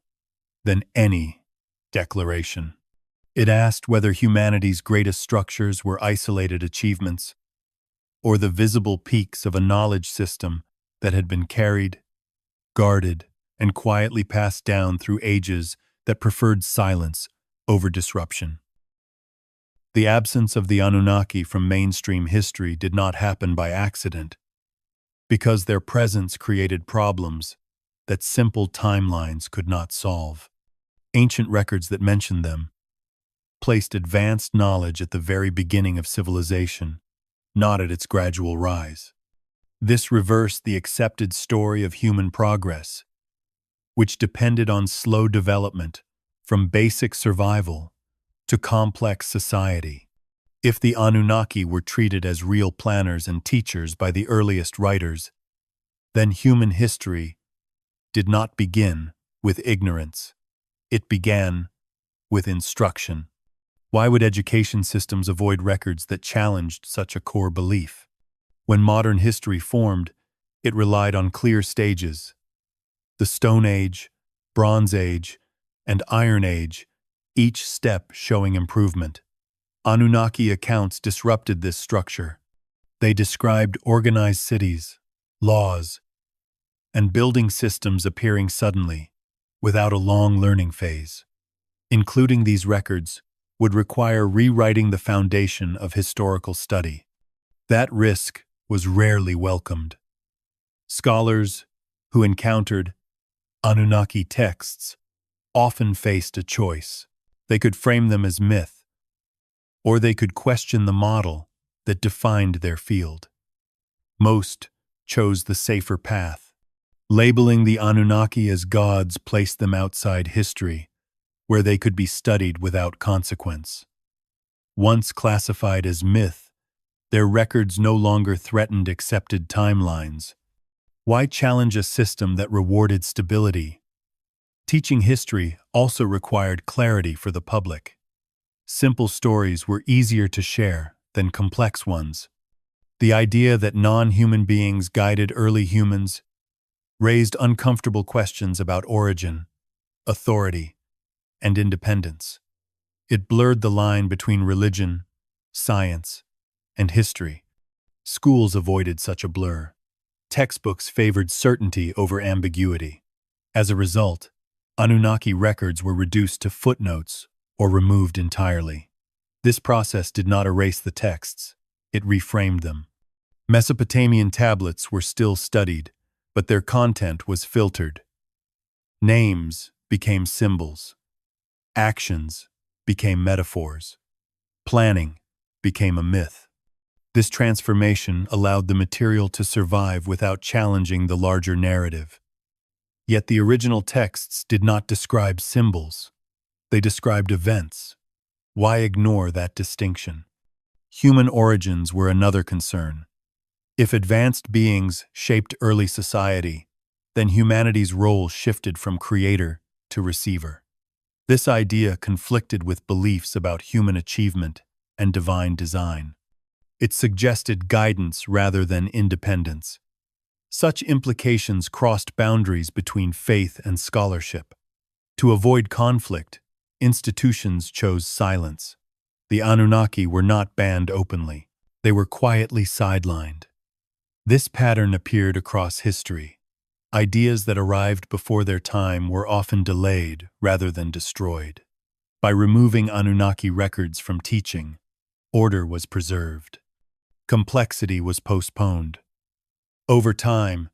than any declaration. It asked whether humanity's greatest structures were isolated achievements or the visible peaks of a knowledge system that had been carried, guarded, and quietly passed down through ages that preferred silence over disruption. The absence of the Anunnaki from mainstream history did not happen by accident, because their presence created problems that simple timelines could not solve. Ancient records that mentioned them placed advanced knowledge at the very beginning of civilization. not at its gradual rise. This reversed the accepted story of human progress, which depended on slow development from basic survival to complex society. If the Anunnaki were treated as real planners and teachers by the earliest writers, then human history did not begin with ignorance. It began with instruction. Why would education systems avoid records that challenged such a core belief? When modern history formed, it relied on clear stages. The Stone Age, Bronze Age, and Iron Age, each step showing improvement. Anunnaki accounts disrupted this structure. They described organized cities, laws, and building systems appearing suddenly, without a long learning phase. Including these records would require rewriting the foundation of historical study. That risk was rarely welcomed. Scholars who encountered Anunnaki texts often faced a choice. They could frame them as myth, or they could question the model that defined their field. Most chose the safer path. Labeling the Anunnaki as gods placed them outside history, where they could be studied without consequence. Once classified as myth, their records no longer threatened accepted timelines. Why challenge a system that rewarded stability? Teaching history also required clarity for the public. Simple stories were easier to share than complex ones. The idea that non-human beings guided early humans raised uncomfortable questions about origin, authority, and independence. It blurred the line between religion, science, and history. Schools avoided such a blur. Textbooks favored certainty over ambiguity. As a result, Anunnaki records were reduced to footnotes or removed entirely. This process did not erase the texts, it reframed them. Mesopotamian tablets were still studied, but their content was filtered. Names became symbols. Actions became metaphors. Planning became a myth. This transformation allowed the material to survive without challenging the larger narrative. Yet the original texts did not describe symbols. They described events. Why ignore that distinction? Human origins were another concern. If advanced beings shaped early society, then humanity's role shifted from creator to receiver. This idea conflicted with beliefs about human achievement and divine design. It suggested guidance rather than independence. Such implications crossed boundaries between faith and scholarship. To avoid conflict, institutions chose silence. The Anunnaki were not banned openly. They were quietly sidelined. This pattern appeared across history. Ideas that arrived before their time were often delayed rather than destroyed. By removing Anunnaki records from teaching, order was preserved. Complexity was postponed. Over time,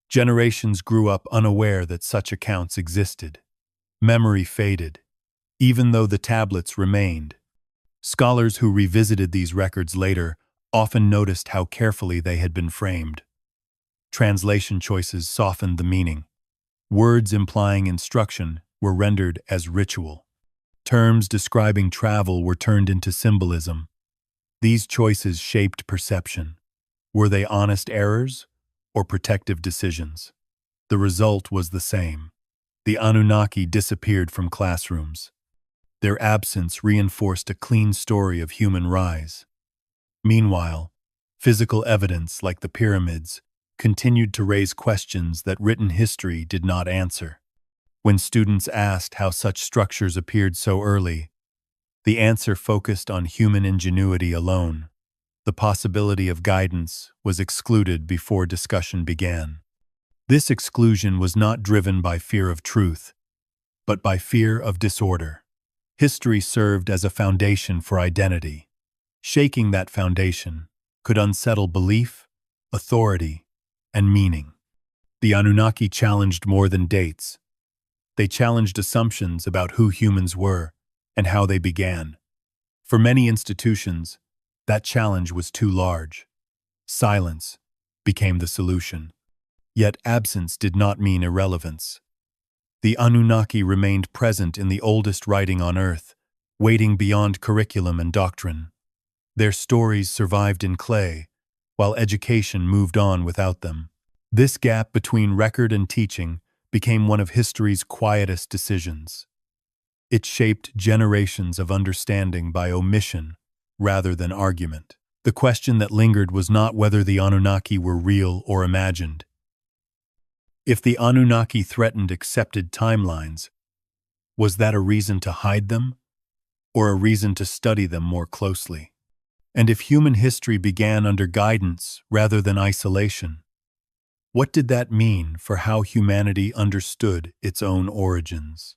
generations grew up unaware that such accounts existed. Memory faded, even though the tablets remained. Scholars who revisited these records later often noticed how carefully they had been framed. Translation choices softened the meaning. Words implying instruction were rendered as ritual. Terms describing travel were turned into symbolism. These choices shaped perception. Were they honest errors or protective decisions? The result was the same. The Anunnaki disappeared from classrooms. Their absence reinforced a clean story of human rise. Meanwhile, physical evidence like the pyramids continued to raise questions that written history did not answer. When students asked how such structures appeared so early, the answer focused on human ingenuity alone. The possibility of guidance was excluded before discussion began. This exclusion was not driven by fear of truth, but by fear of disorder. History served as a foundation for identity. Shaking that foundation could unsettle belief, authority, and meaning. The Anunnaki challenged more than dates. They challenged assumptions about who humans were and how they began. For many institutions, that challenge was too large. Silence became the solution. Yet absence did not mean irrelevance. The Anunnaki remained present in the oldest writing on Earth, waiting beyond curriculum and doctrine. Their stories survived in clay, while education moved on without them. This gap between record and teaching became one of history's quietest decisions. It shaped generations of understanding by omission rather than argument. The question that lingered was not whether the Anunnaki were real or imagined. If the Anunnaki threatened accepted timelines, was that a reason to hide them, or a reason to study them more closely? And if human history began under guidance rather than isolation, what did that mean for how humanity understood its own origins?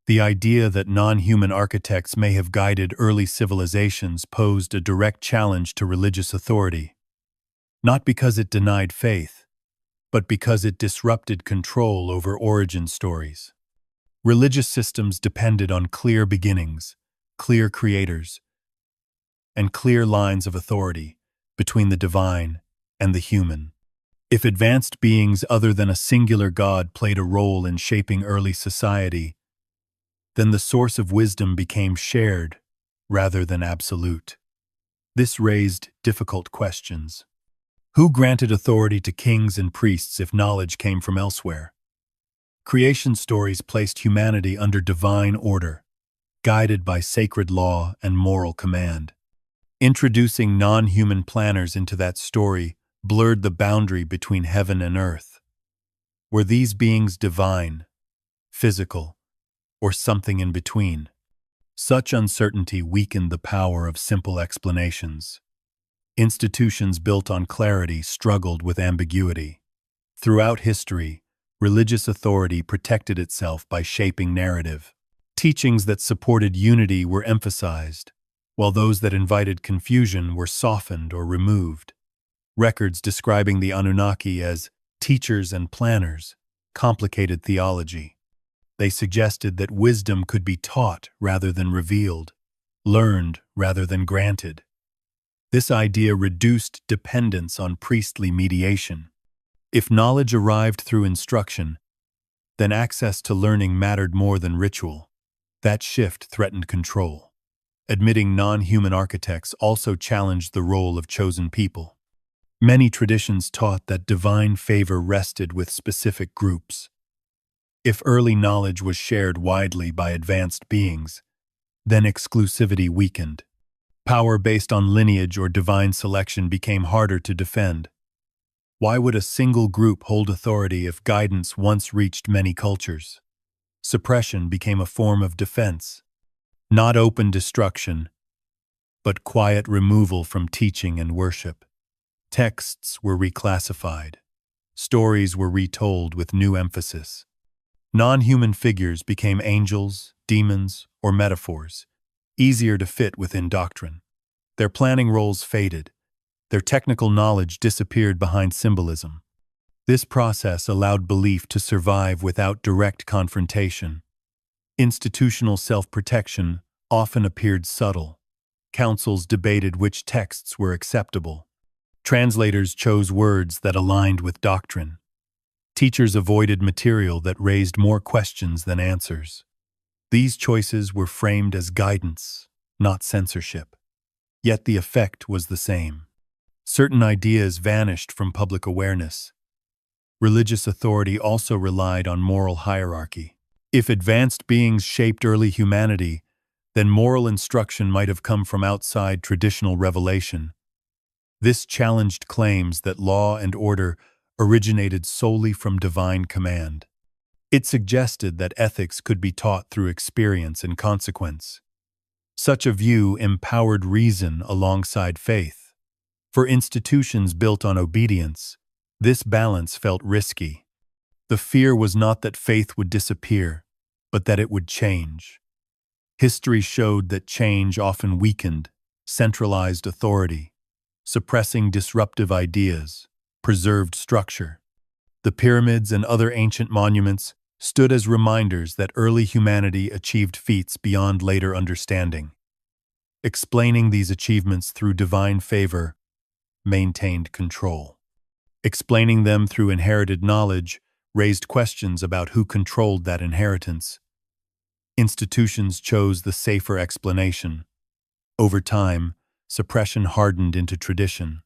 The idea that non-human architects may have guided early civilizations posed a direct challenge to religious authority, not because it denied faith, but because it disrupted control over origin stories. Religious systems depended on clear beginnings, clear creators, and clear lines of authority between the divine and the human. If advanced beings other than a singular God played a role in shaping early society, then the source of wisdom became shared rather than absolute. This raised difficult questions. Who granted authority to kings and priests if knowledge came from elsewhere? Creation stories placed humanity under divine order, guided by sacred law and moral command. Introducing non-human planners into that story blurred the boundary between heaven and earth. Were these beings divine, physical, or something in between? Such uncertainty weakened the power of simple explanations. Institutions built on clarity struggled with ambiguity. Throughout history, religious authority protected itself by shaping narrative. Teachings that supported unity were emphasized, while those that invited confusion were softened or removed. Records describing the Anunnaki as teachers and planners complicated theology. They suggested that wisdom could be taught rather than revealed, learned rather than granted. This idea reduced dependence on priestly mediation. If knowledge arrived through instruction, then access to learning mattered more than ritual. That shift threatened control. Admitting non-human architects also challenged the role of chosen people. Many traditions taught that divine favor rested with specific groups. If early knowledge was shared widely by advanced beings, then exclusivity weakened. Power based on lineage or divine selection became harder to defend. Why would a single group hold authority if guidance once reached many cultures? Suppression became a form of defense. Not open destruction, but quiet removal from teaching and worship. Texts were reclassified. Stories were retold with new emphasis. Non-human figures became angels, demons, or metaphors, easier to fit within doctrine. Their planning roles faded. Their technical knowledge disappeared behind symbolism. This process allowed belief to survive without direct confrontation. Institutional self-protection often appeared subtle. Councils debated which texts were acceptable. Translators chose words that aligned with doctrine. Teachers avoided material that raised more questions than answers. These choices were framed as guidance, not censorship. Yet the effect was the same. Certain ideas vanished from public awareness. Religious authority also relied on moral hierarchy. If advanced beings shaped early humanity, then moral instruction might have come from outside traditional revelation. This challenged claims that law and order originated solely from divine command. It suggested that ethics could be taught through experience and consequence. Such a view empowered reason alongside faith. For institutions built on obedience, this balance felt risky. The fear was not that faith would disappear, but that it would change. History showed that change often weakened centralized authority, suppressing disruptive ideas, preserved structure. The pyramids and other ancient monuments stood as reminders that early humanity achieved feats beyond later understanding. Explaining these achievements through divine favor maintained control. Explaining them through inherited knowledge raised questions about who controlled that inheritance. Institutions chose the safer explanation. Over time, suppression hardened into tradition.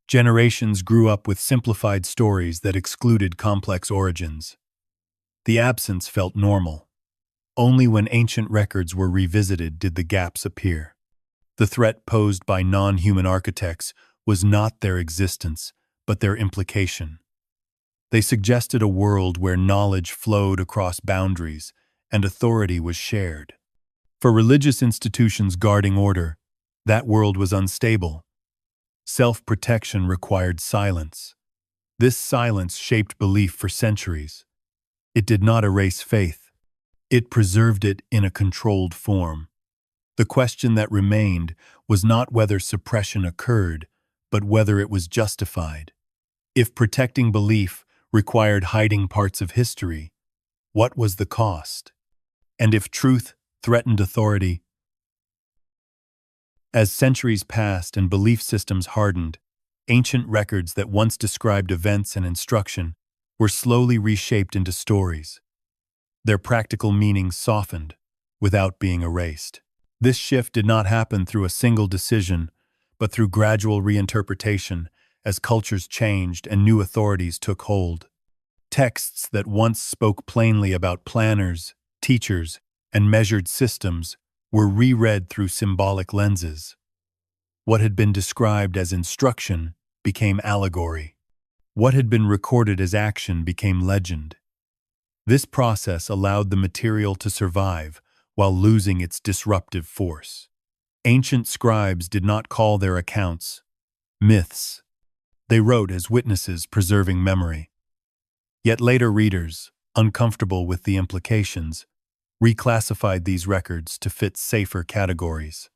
Generations grew up with simplified stories that excluded complex origins. The absence felt normal. Only when ancient records were revisited did the gaps appear. The threat posed by non-human architects was not their existence, but their implication. They suggested a world where knowledge flowed across boundaries and authority was shared. For religious institutions guarding order, that world was unstable. Self-protection required silence. This silence shaped belief for centuries. It did not erase faith. It preserved it in a controlled form. The question that remained was not whether suppression occurred, but whether it was justified. If protecting belief required hiding parts of history, what was the cost? And if truth threatened authority? As centuries passed and belief systems hardened, ancient records that once described events and instruction were slowly reshaped into stories. Their practical meanings softened without being erased. This shift did not happen through a single decision, but through gradual reinterpretation as cultures changed and new authorities took hold. Texts that once spoke plainly about planners, teachers, and measured systems were reread through symbolic lenses. What had been described as instruction became allegory. What had been recorded as action became legend. This process allowed the material to survive while losing its disruptive force. Ancient scribes did not call their accounts myths. They wrote as witnesses preserving memory. Yet later readers, uncomfortable with the implications, reclassified these records to fit safer categories.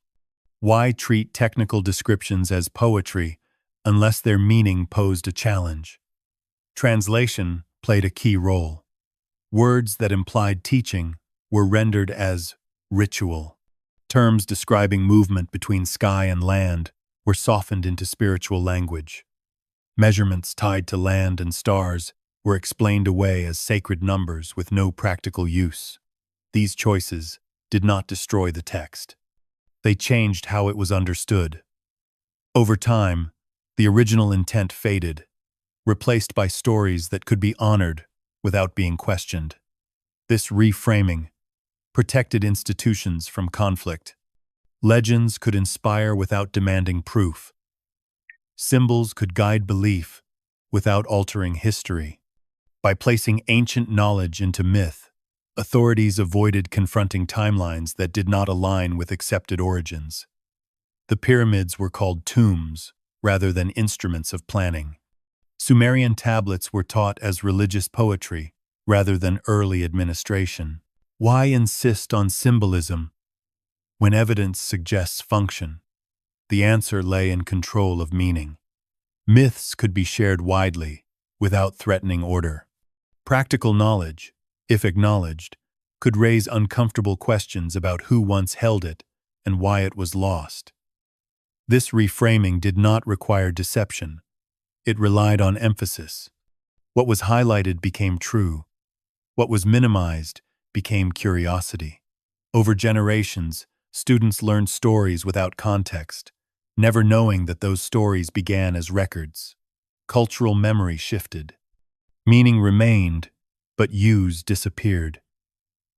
Why treat technical descriptions as poetry unless their meaning posed a challenge? Translation played a key role. Words that implied teaching were rendered as ritual. Terms describing movement between sky and land were softened into spiritual language. Measurements tied to land and stars were explained away as sacred numbers with no practical use. These choices did not destroy the text. They changed how it was understood. Over time, the original intent faded, replaced by stories that could be honored without being questioned. This reframing protected institutions from conflict. Legends could inspire without demanding proof. Symbols could guide belief without altering history. By placing ancient knowledge into myth, authorities avoided confronting timelines that did not align with accepted origins. The pyramids were called tombs rather than instruments of planning. Sumerian tablets were taught as religious poetry rather than early administration. Why insist on symbolism when evidence suggests function? The answer lay in control of meaning. Myths could be shared widely without threatening order. Practical knowledge, if acknowledged, could raise uncomfortable questions about who once held it and why it was lost. This reframing did not require deception. It relied on emphasis. What was highlighted became true. What was minimized became curiosity. Over generations, students learned stories without context, never knowing that those stories began as records. Cultural memory shifted. Meaning remained, but use disappeared.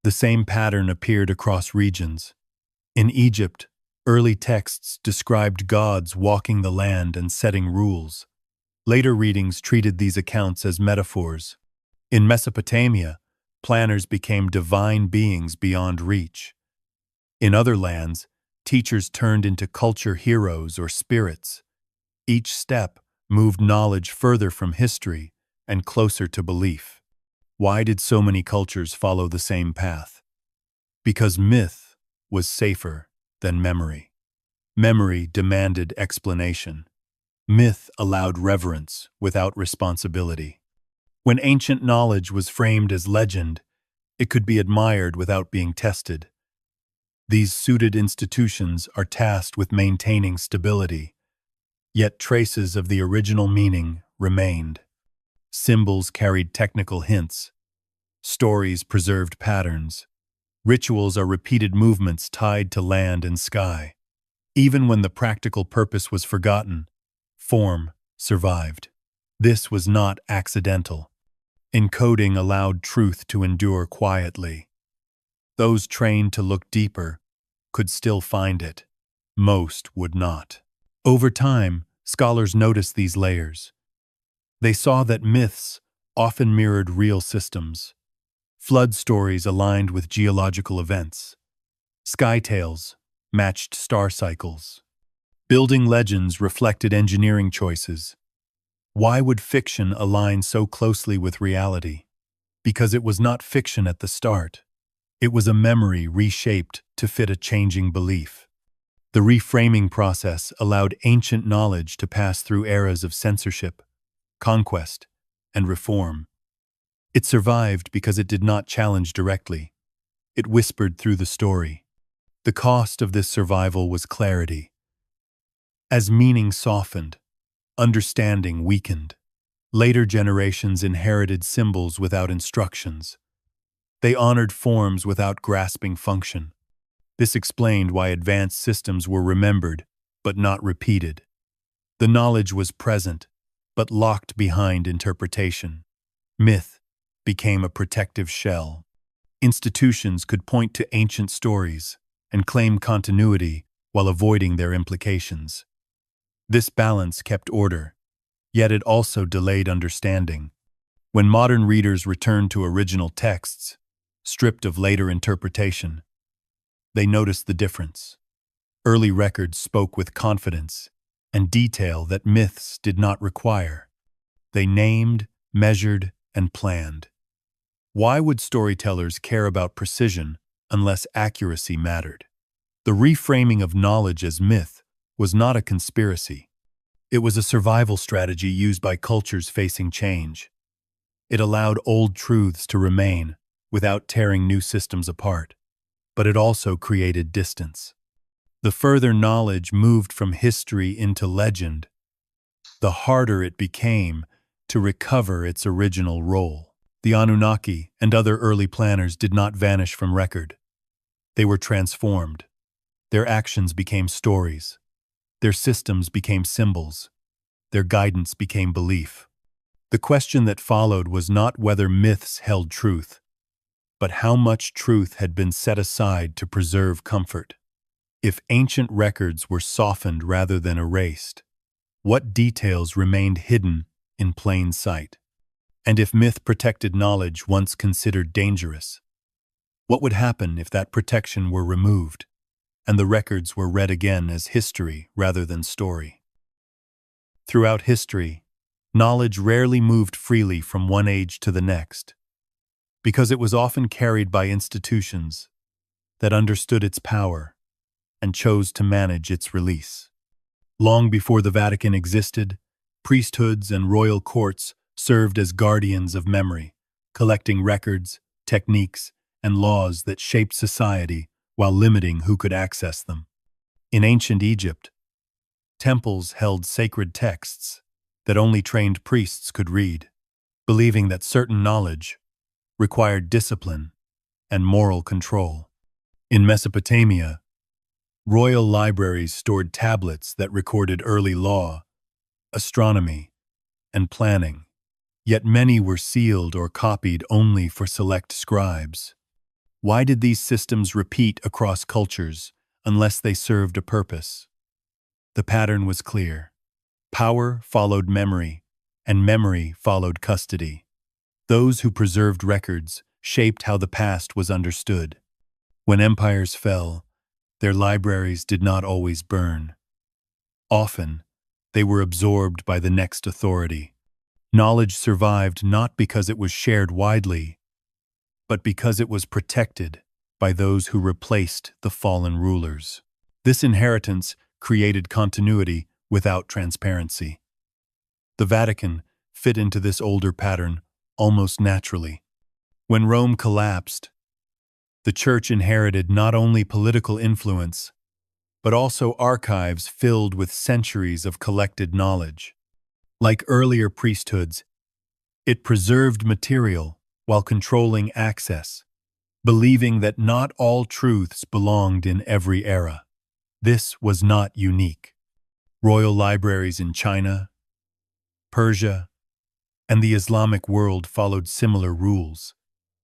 The same pattern appeared across regions. In Egypt, early texts described gods walking the land and setting rules. Later readings treated these accounts as metaphors. In Mesopotamia, planners became divine beings beyond reach. In other lands, teachers turned into culture heroes or spirits. Each step moved knowledge further from history and closer to belief. Why did so many cultures follow the same path? Because myth was safer than memory. Memory demanded explanation. Myth allowed reverence without responsibility. When ancient knowledge was framed as legend, it could be admired without being tested. These suited institutions are tasked with maintaining stability. Yet traces of the original meaning remained. Symbols carried technical hints. Stories preserved patterns. Rituals are repeated movements tied to land and sky. Even when the practical purpose was forgotten, form survived. This was not accidental. Encoding allowed truth to endure quietly. Those trained to look deeper could still find it. Most would not. Over time, scholars noticed these layers. They saw that myths often mirrored real systems. Flood stories aligned with geological events. Sky tales matched star cycles. Building legends reflected engineering choices. Why would fiction align so closely with reality? Because it was not fiction at the start. It was a memory reshaped to fit a changing belief. The reframing process allowed ancient knowledge to pass through eras of censorship, conquest, and reform. It survived because it did not challenge directly. It whispered through the story. The cost of this survival was clarity. As meaning softened, understanding weakened. Later generations inherited symbols without instructions. They honored forms without grasping function. This explained why advanced systems were remembered, but not repeated. The knowledge was present, but locked behind interpretation. Myth became a protective shell. Institutions could point to ancient stories and claim continuity while avoiding their implications. This balance kept order, yet it also delayed understanding. When modern readers returned to original texts, stripped of later interpretation, they noticed the difference. Early records spoke with confidence and detail that myths did not require. They named, measured, and planned. Why would storytellers care about precision unless accuracy mattered? The reframing of knowledge as myth was not a conspiracy. It was a survival strategy used by cultures facing change. It allowed old truths to remain without tearing new systems apart, but it also created distance. The further knowledge moved from history into legend, the harder it became to recover its original role. The Anunnaki and other early planners did not vanish from record. They were transformed. Their actions became stories. Their systems became symbols. Their guidance became belief. The question that followed was not whether myths held truth, but how much truth had been set aside to preserve comfort. If ancient records were softened rather than erased, what details remained hidden in plain sight? And if myth protected knowledge once considered dangerous, what would happen if that protection were removed and the records were read again as history rather than story? Throughout history, knowledge rarely moved freely from one age to the next, because it was often carried by institutions that understood its power and chose to manage its release. Long before the Vatican existed, priesthoods and royal courts served as guardians of memory, collecting records, techniques, and laws that shaped society while limiting who could access them. In ancient Egypt, temples held sacred texts that only trained priests could read, believing that certain knowledge required discipline and moral control. In Mesopotamia, royal libraries stored tablets that recorded early law, astronomy, and planning, yet many were sealed or copied only for select scribes. Why did these systems repeat across cultures unless they served a purpose? The pattern was clear. Power followed memory, and memory followed custody. Those who preserved records shaped how the past was understood. When empires fell, their libraries did not always burn. Often, they were absorbed by the next authority. Knowledge survived not because it was shared widely, but because it was protected by those who replaced the fallen rulers. This inheritance created continuity without transparency. The Vatican fit into this older pattern almost naturally. When Rome collapsed, the Church inherited not only political influence, but also archives filled with centuries of collected knowledge. Like earlier priesthoods, it preserved material while controlling access, believing that not all truths belonged in every era. This was not unique. Royal libraries in China, Persia, and the Islamic world followed similar rules,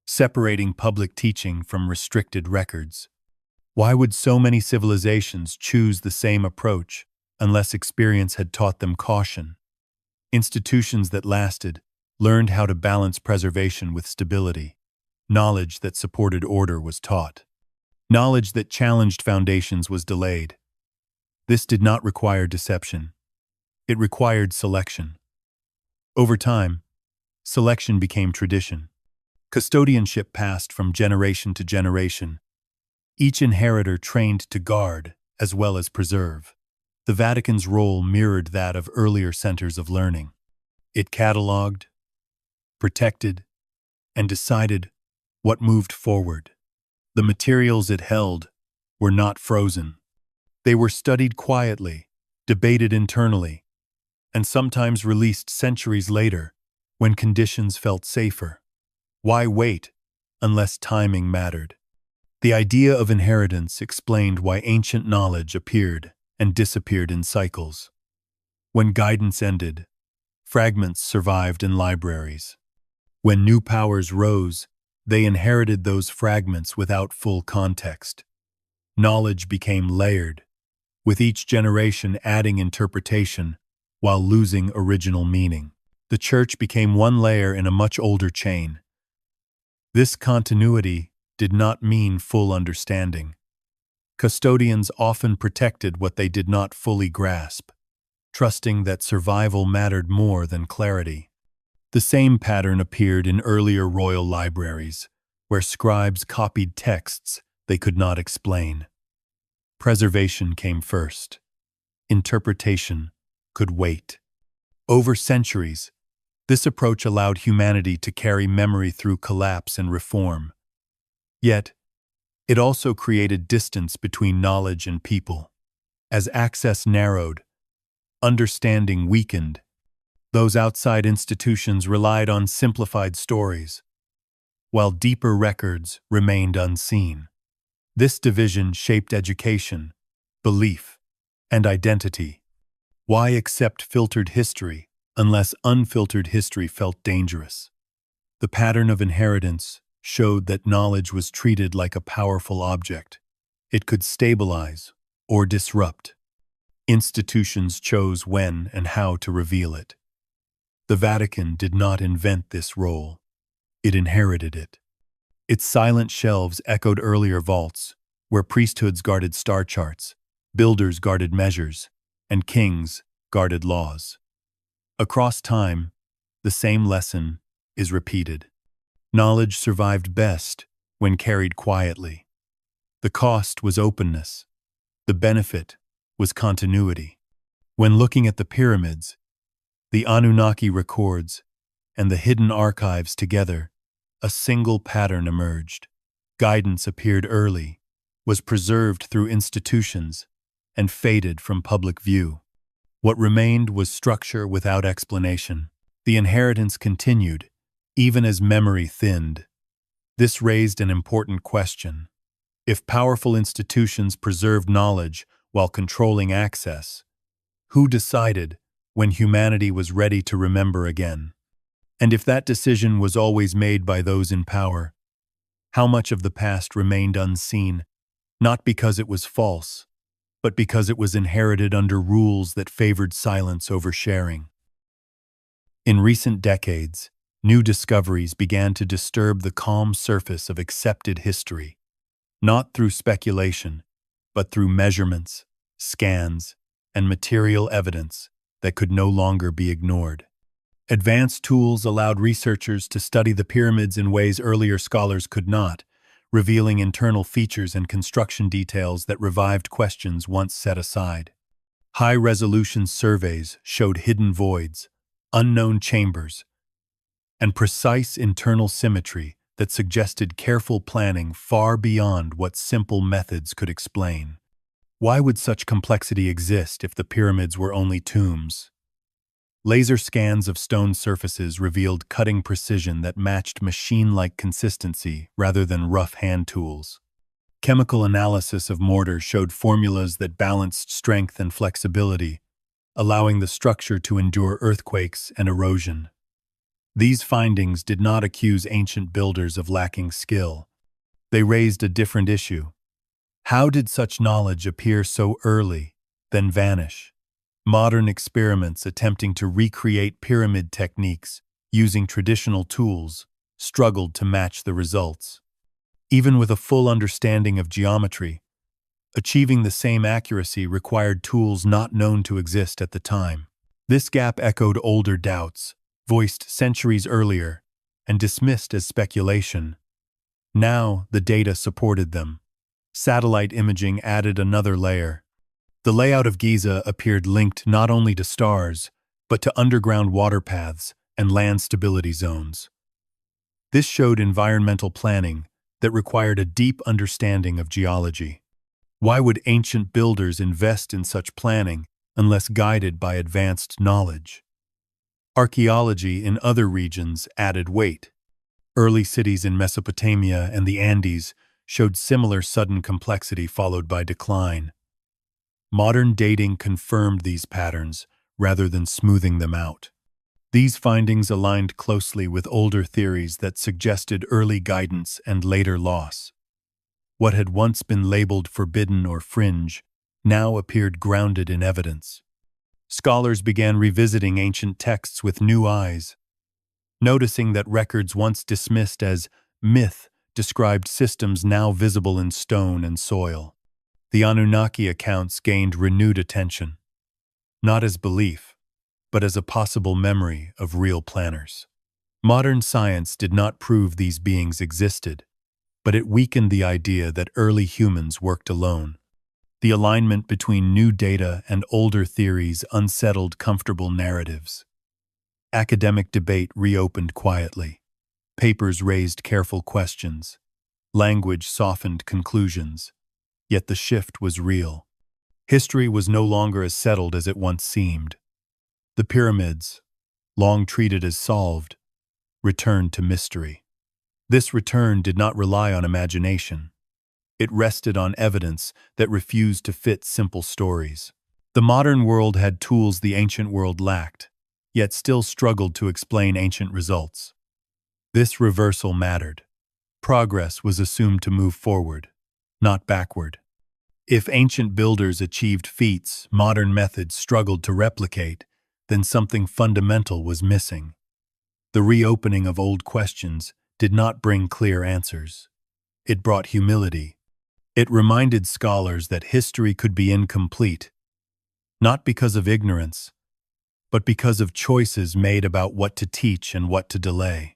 separating public teaching from restricted records. Why would so many civilizations choose the same approach unless experience had taught them caution? Institutions that lasted learned how to balance preservation with stability. Knowledge that supported order was taught. Knowledge that challenged foundations was delayed. This did not require deception. It required selection. Over time, selection became tradition. Custodianship passed from generation to generation, each inheritor trained to guard as well as preserve. The Vatican's role mirrored that of earlier centers of learning. It cataloged, protected, and decided what moved forward. The materials it held were not frozen. They were studied quietly, debated internally, and sometimes released centuries later when conditions felt safer. Why wait unless timing mattered? The idea of inheritance explained why ancient knowledge appeared and disappeared in cycles. When guidance ended, fragments survived in libraries. When new powers rose, they inherited those fragments without full context. Knowledge became layered, with each generation adding interpretation while losing original meaning. The church became one layer in a much older chain. This continuity did not mean full understanding. Custodians often protected what they did not fully grasp, trusting that survival mattered more than clarity. The same pattern appeared in earlier royal libraries, where scribes copied texts they could not explain. Preservation came first. Interpretation could wait. Over centuries, this approach allowed humanity to carry memory through collapse and reform. Yet, it also created distance between knowledge and people. As access narrowed, understanding weakened. Those outside institutions relied on simplified stories, while deeper records remained unseen. This division shaped education, belief, and identity. Why accept filtered history unless unfiltered history felt dangerous? The pattern of inheritance showed that knowledge was treated like a powerful object. It could stabilize or disrupt. Institutions chose when and how to reveal it. The Vatican did not invent this role. It inherited it. Its silent shelves echoed earlier vaults, where priesthoods guarded star charts, builders guarded measures, and kings guarded laws. Across time, the same lesson is repeated. Knowledge survived best when carried quietly. The cost was openness. The benefit was continuity. When looking at the pyramids, the Anunnaki records, and the hidden archives together, a single pattern emerged. Guidance appeared early, was preserved through institutions, and faded from public view. What remained was structure without explanation. The inheritance continued, even as memory thinned. This raised an important question. If powerful institutions preserved knowledge while controlling access, who decided when humanity was ready to remember again? And if that decision was always made by those in power, how much of the past remained unseen, not because it was false, but because it was inherited under rules that favored silence over sharing? In recent decades, new discoveries began to disturb the calm surface of accepted history, not through speculation, but through measurements, scans, and material evidence that could no longer be ignored. Advanced tools allowed researchers to study the pyramids in ways earlier scholars could not, revealing internal features and construction details that revived questions once set aside. High-resolution surveys showed hidden voids, unknown chambers, and precise internal symmetry that suggested careful planning far beyond what simple methods could explain. Why would such complexity exist if the pyramids were only tombs? Laser scans of stone surfaces revealed cutting precision that matched machine-like consistency rather than rough hand tools. Chemical analysis of mortar showed formulas that balanced strength and flexibility, allowing the structure to endure earthquakes and erosion. These findings did not accuse ancient builders of lacking skill. They raised a different issue. How did such knowledge appear so early, then vanish? Modern experiments attempting to recreate pyramid techniques using traditional tools struggled to match the results. Even with a full understanding of geometry, achieving the same accuracy required tools not known to exist at the time. This gap echoed older doubts, voiced centuries earlier, and dismissed as speculation. Now, the data supported them. Satellite imaging added another layer. The layout of Giza appeared linked not only to stars, but to underground water paths and land stability zones. This showed environmental planning that required a deep understanding of geology. Why would ancient builders invest in such planning unless guided by advanced knowledge? Archaeology in other regions added weight. Early cities in Mesopotamia and the Andes showed similar sudden complexity followed by decline. Modern dating confirmed these patterns rather than smoothing them out. These findings aligned closely with older theories that suggested early guidance and later loss. What had once been labeled forbidden or fringe now appeared grounded in evidence. Scholars began revisiting ancient texts with new eyes, noticing that records once dismissed as myth described systems now visible in stone and soil. The Anunnaki accounts gained renewed attention, not as belief, but as a possible memory of real planners. Modern science did not prove these beings existed, but it weakened the idea that early humans worked alone. The alignment between new data and older theories unsettled comfortable narratives. Academic debate reopened quietly. Papers raised careful questions. Language softened conclusions. Yet the shift was real. History was no longer as settled as it once seemed. The pyramids, long treated as solved, returned to mystery. This return did not rely on imagination. It rested on evidence that refused to fit simple stories. The modern world had tools the ancient world lacked, yet still struggled to explain ancient results. This reversal mattered. Progress was assumed to move forward, not backward. If ancient builders achieved feats modern methods struggled to replicate, then something fundamental was missing. The reopening of old questions did not bring clear answers. It brought humility. It reminded scholars that history could be incomplete, not because of ignorance, but because of choices made about what to teach and what to delay.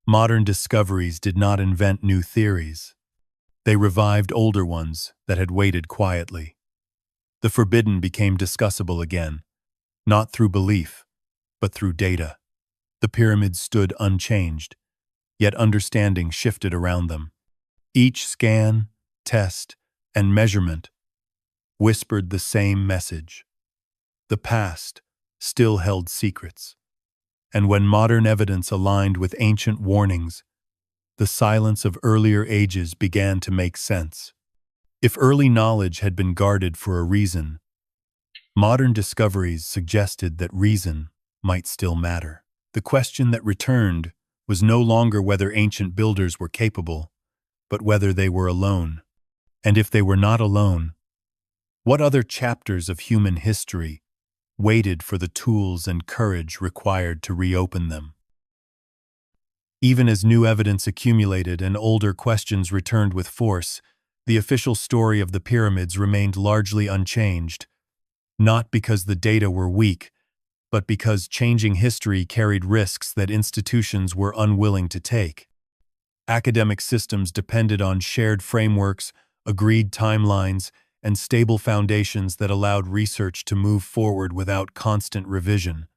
Modern discoveries did not invent new theories. They revived older ones that had waited quietly. The forbidden became discussable again, not through belief, but through data. The pyramids stood unchanged, yet understanding shifted around them. Each scan, test, and measurement whispered the same message. The past still held secrets, and when modern evidence aligned with ancient warnings, the silence of earlier ages began to make sense. If early knowledge had been guarded for a reason, modern discoveries suggested that reason might still matter. The question that returned was no longer whether ancient builders were capable, but whether they were alone. And if they were not alone, what other chapters of human history waited for the tools and courage required to reopen them? Even as new evidence accumulated and older questions returned with force, the official story of the pyramids remained largely unchanged, not because the data were weak, but because changing history carried risks that institutions were unwilling to take. Academic systems depended on shared frameworks, agreed timelines, and stable foundations that allowed research to move forward without constant revision.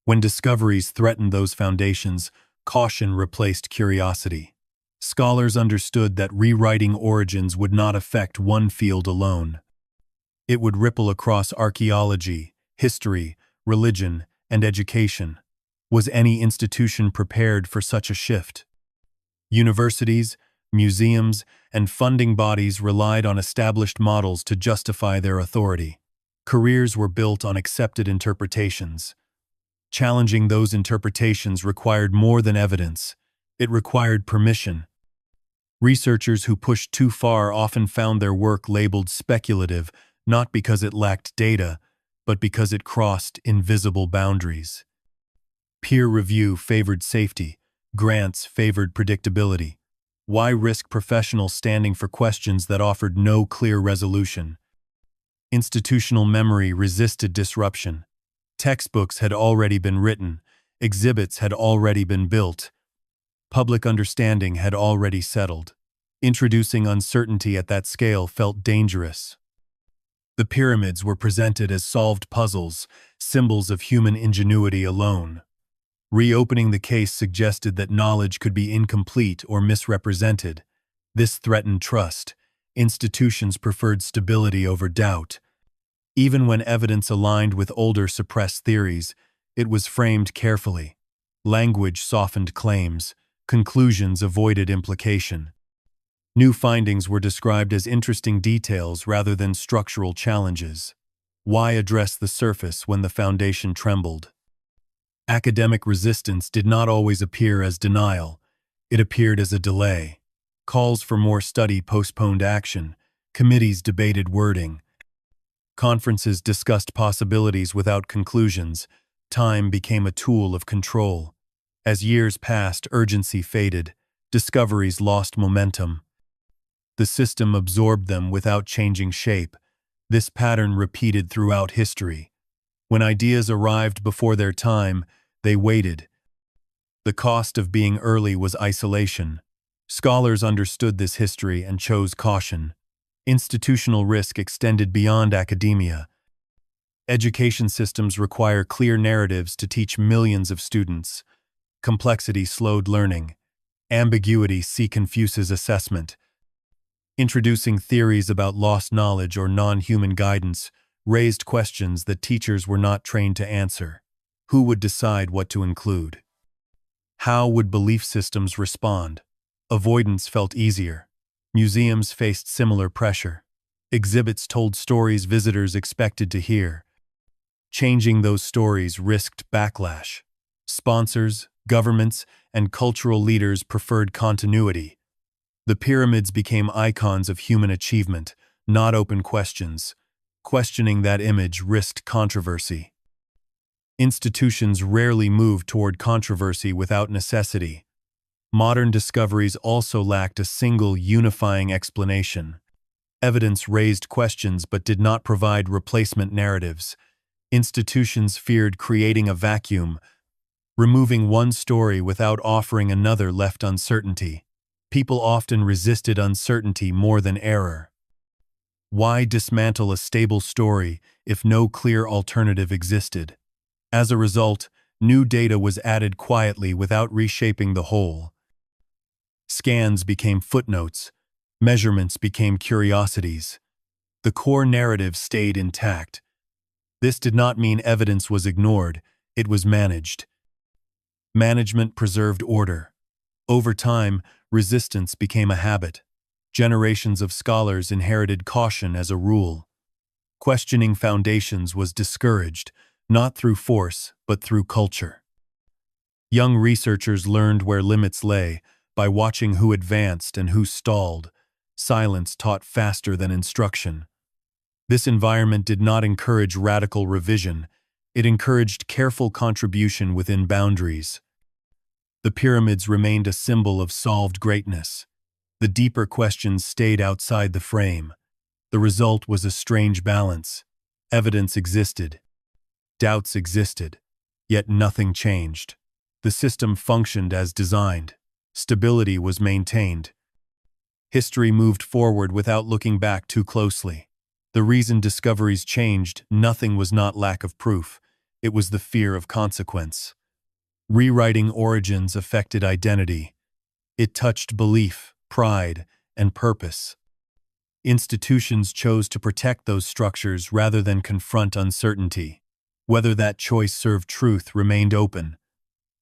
When discoveries threatened those foundations, caution replaced curiosity. Scholars understood that rewriting origins would not affect one field alone. It would ripple across archaeology, history, religion, and education. Was any institution prepared for such a shift? Universities, museums, and funding bodies relied on established models to justify their authority. Careers were built on accepted interpretations. Challenging those interpretations required more than evidence. It required permission. Researchers who pushed too far often found their work labeled speculative, not because it lacked data, but because it crossed invisible boundaries. Peer review favored safety. Grants favored predictability. Why risk professionals standing for questions that offered no clear resolution? Institutional memory resisted disruption. Textbooks had already been written. Exhibits had already been built. Public understanding had already settled. Introducing uncertainty at that scale felt dangerous. The pyramids were presented as solved puzzles, symbols of human ingenuity alone. Reopening the case suggested that knowledge could be incomplete or misrepresented. This threatened trust. Institutions preferred stability over doubt. Even when evidence aligned with older suppressed theories, it was framed carefully. Language softened claims. Conclusions avoided implication. New findings were described as interesting details rather than structural challenges. Why address the surface when the foundation trembled? Academic resistance did not always appear as denial. It appeared as a delay. Calls for more study postponed action. Committees debated wording. Conferences discussed possibilities without conclusions. Time became a tool of control. As years passed, urgency faded. Discoveries lost momentum. The system absorbed them without changing shape. This pattern repeated throughout history. When ideas arrived before their time, they waited. The cost of being early was isolation. Scholars understood this history and chose caution. Institutional risk extended beyond academia. Education systems require clear narratives to teach millions of students. Complexity slowed learning. Ambiguity confuses assessment. Introducing theories about lost knowledge or non-human guidance raised questions that teachers were not trained to answer. Who would decide what to include? How would belief systems respond? Avoidance felt easier. Museums faced similar pressure. Exhibits told stories visitors expected to hear. Changing those stories risked backlash. Sponsors, governments, and cultural leaders preferred continuity. The pyramids became icons of human achievement, not open questions. Questioning that image risked controversy. Institutions rarely moved toward controversy without necessity. Modern discoveries also lacked a single unifying explanation. Evidence raised questions but did not provide replacement narratives. Institutions feared creating a vacuum. Removing one story without offering another left uncertainty. People often resisted uncertainty more than error. Why dismantle a stable story if no clear alternative existed? As a result, new data was added quietly without reshaping the whole. Scans became footnotes. Measurements became curiosities. The core narrative stayed intact. This did not mean evidence was ignored, it was managed. Management preserved order. Over time, resistance became a habit. Generations of scholars inherited caution as a rule. Questioning foundations was discouraged, not through force, but through culture. Young researchers learned where limits lay by watching who advanced and who stalled. Silence taught faster than instruction. This environment did not encourage radical revision. It encouraged careful contribution within boundaries. The pyramids remained a symbol of solved greatness. The deeper questions stayed outside the frame. The result was a strange balance. Evidence existed. Doubts existed. Yet nothing changed. The system functioned as designed. Stability was maintained. History moved forward without looking back too closely. The reason discoveries changed, nothing was not lack of proof. It was the fear of consequence. Rewriting origins affected identity. It touched belief, pride, and purpose. institutions chose to protect those structures rather than confront uncertainty. Whether that choice served truth remained open.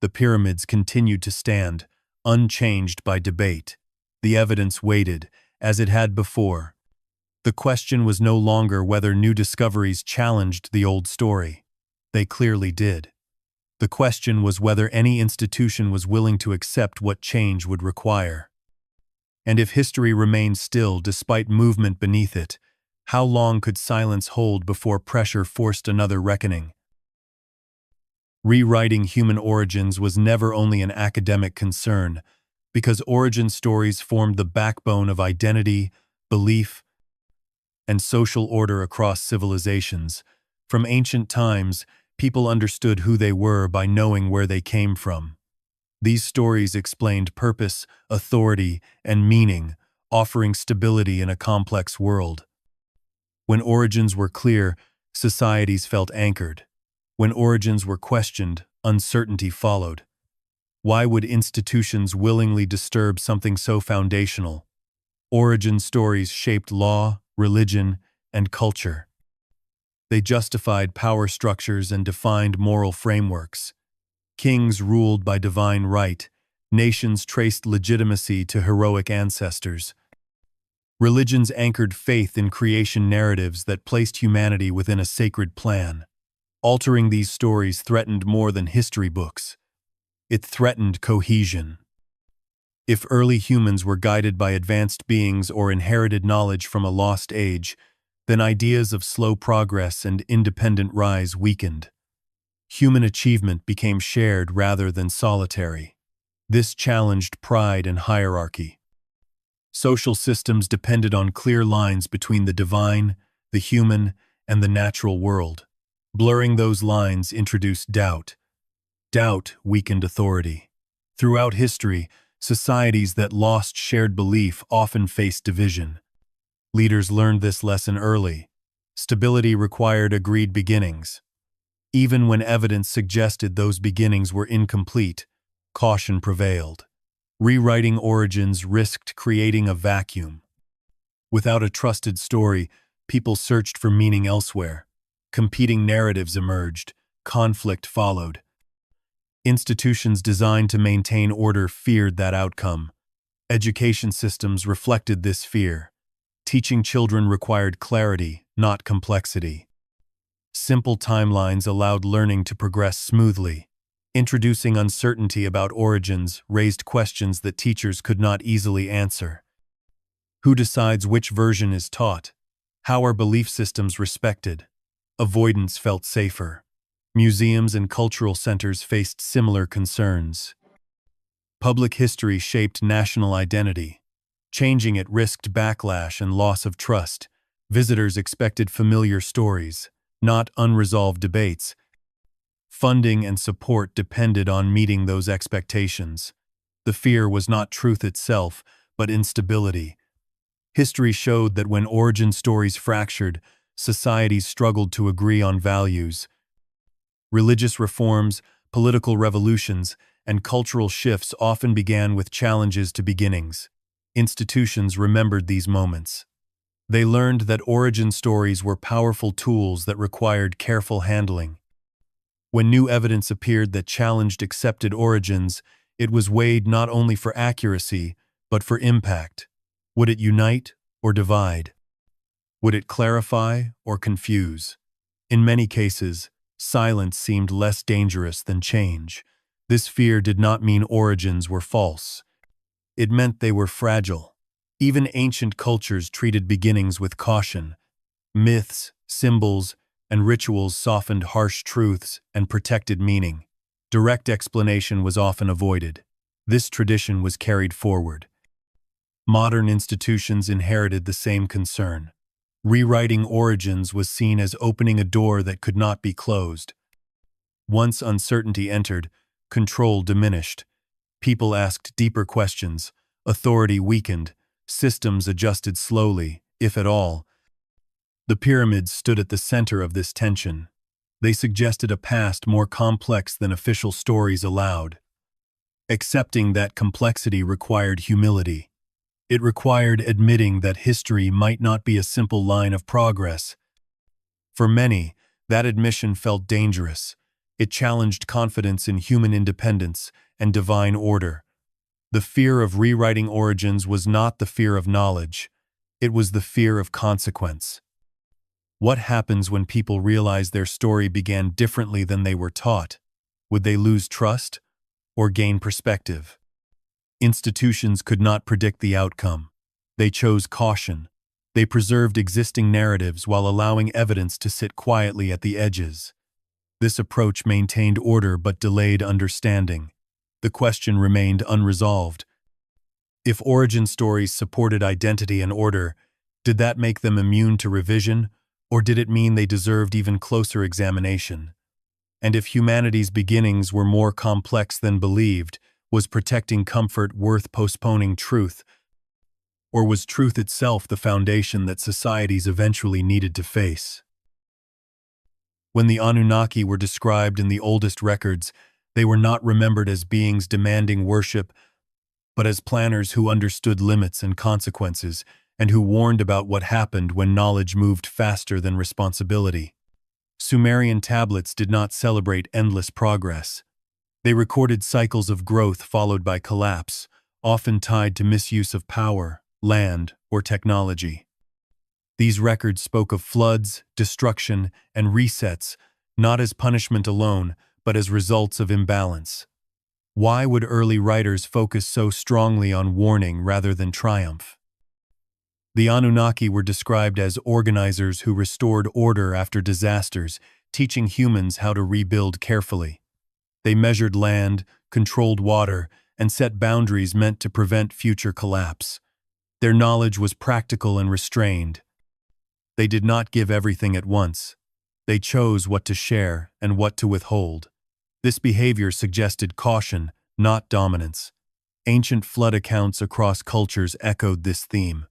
The pyramids continued to stand, unchanged by debate. The evidence waited, as it had before. The question was no longer whether new discoveries challenged the old story. They clearly did. The question was whether any institution was willing to accept what change would require. And if history remained still despite movement beneath it, how long could silence hold before pressure forced another reckoning? Rewriting human origins was never only an academic concern, because origin stories formed the backbone of identity, belief, and social order across civilizations. From ancient times, people understood who they were by knowing where they came from. These stories explained purpose, authority, and meaning, offering stability in a complex world. When origins were clear, societies felt anchored. When origins were questioned, uncertainty followed. Why would institutions willingly disturb something so foundational? Origin stories shaped law, religion, and culture. They justified power structures and defined moral frameworks. Kings ruled by divine right. Nations traced legitimacy to heroic ancestors. Religions anchored faith in creation narratives that placed humanity within a sacred plan. Altering these stories threatened more than history books. It threatened cohesion. If early humans were guided by advanced beings or inherited knowledge from a lost age, then ideas of slow progress and independent rise weakened. Human achievement became shared rather than solitary. This challenged pride and hierarchy. Social systems depended on clear lines between the divine, the human, and the natural world. Blurring those lines introduced doubt. Doubt weakened authority. Throughout history, societies that lost shared belief often faced division. Leaders learned this lesson early. Stability required agreed beginnings. Even when evidence suggested those beginnings were incomplete, caution prevailed. Rewriting origins risked creating a vacuum. Without a trusted story, people searched for meaning elsewhere. Competing narratives emerged. Conflict followed. Institutions designed to maintain order feared that outcome. Education systems reflected this fear. Teaching children required clarity, not complexity. Simple timelines allowed learning to progress smoothly. Introducing uncertainty about origins raised questions that teachers could not easily answer. Who decides which version is taught? How are belief systems respected? Avoidance felt safer. Museums and cultural centers faced similar concerns. Public history shaped national identity. Changing it risked backlash and loss of trust. Visitors expected familiar stories, not unresolved debates. Funding and support depended on meeting those expectations. The fear was not truth itself, but instability. History showed that when origin stories fractured, societies struggled to agree on values. Religious reforms, political revolutions, and cultural shifts often began with challenges to beginnings. Institutions remembered these moments. They learned that origin stories were powerful tools that required careful handling. When new evidence appeared that challenged accepted origins, it was weighed not only for accuracy, but for impact. Would it unite or divide? Would it clarify or confuse? In many cases, silence seemed less dangerous than change. This fear did not mean origins were false. It meant they were fragile. Even ancient cultures treated beginnings with caution. Myths, symbols, and rituals softened harsh truths and protected meaning. Direct explanation was often avoided. This tradition was carried forward. Modern institutions inherited the same concern. Rewriting origins was seen as opening a door that could not be closed. Once uncertainty entered, control diminished. People asked deeper questions. Authority weakened. Systems adjusted slowly, if at all. The pyramids stood at the center of this tension. They suggested a past more complex than official stories allowed. Accepting that complexity required humility. It required admitting that history might not be a simple line of progress. For many, that admission felt dangerous. It challenged confidence in human independence and divine order. The fear of rewriting origins was not the fear of knowledge. It was the fear of consequence. What happens when people realize their story began differently than they were taught? Would they lose trust or gain perspective? Institutions could not predict the outcome. They chose caution. They preserved existing narratives while allowing evidence to sit quietly at the edges. This approach maintained order but delayed understanding. The question remained unresolved. If origin stories supported identity and order, did that make them immune to revision, or did it mean they deserved even closer examination? And if humanity's beginnings were more complex than believed, was protecting comfort worth postponing truth? Or was truth itself the foundation that societies eventually needed to face? When the Anunnaki were described in the oldest records, they were not remembered as beings demanding worship, but as planners who understood limits and consequences, and who warned about what happened when knowledge moved faster than responsibility. Sumerian tablets did not celebrate endless progress. They recorded cycles of growth followed by collapse, often tied to misuse of power, land, or technology. These records spoke of floods, destruction, and resets, not as punishment alone, but as results of imbalance. Why would early writers focus so strongly on warning rather than triumph? The Anunnaki were described as organizers who restored order after disasters, teaching humans how to rebuild carefully. They measured land, controlled water, and set boundaries meant to prevent future collapse. Their knowledge was practical and restrained. They did not give everything at once. They chose what to share and what to withhold. This behavior suggested caution, not dominance. Ancient flood accounts across cultures echoed this theme.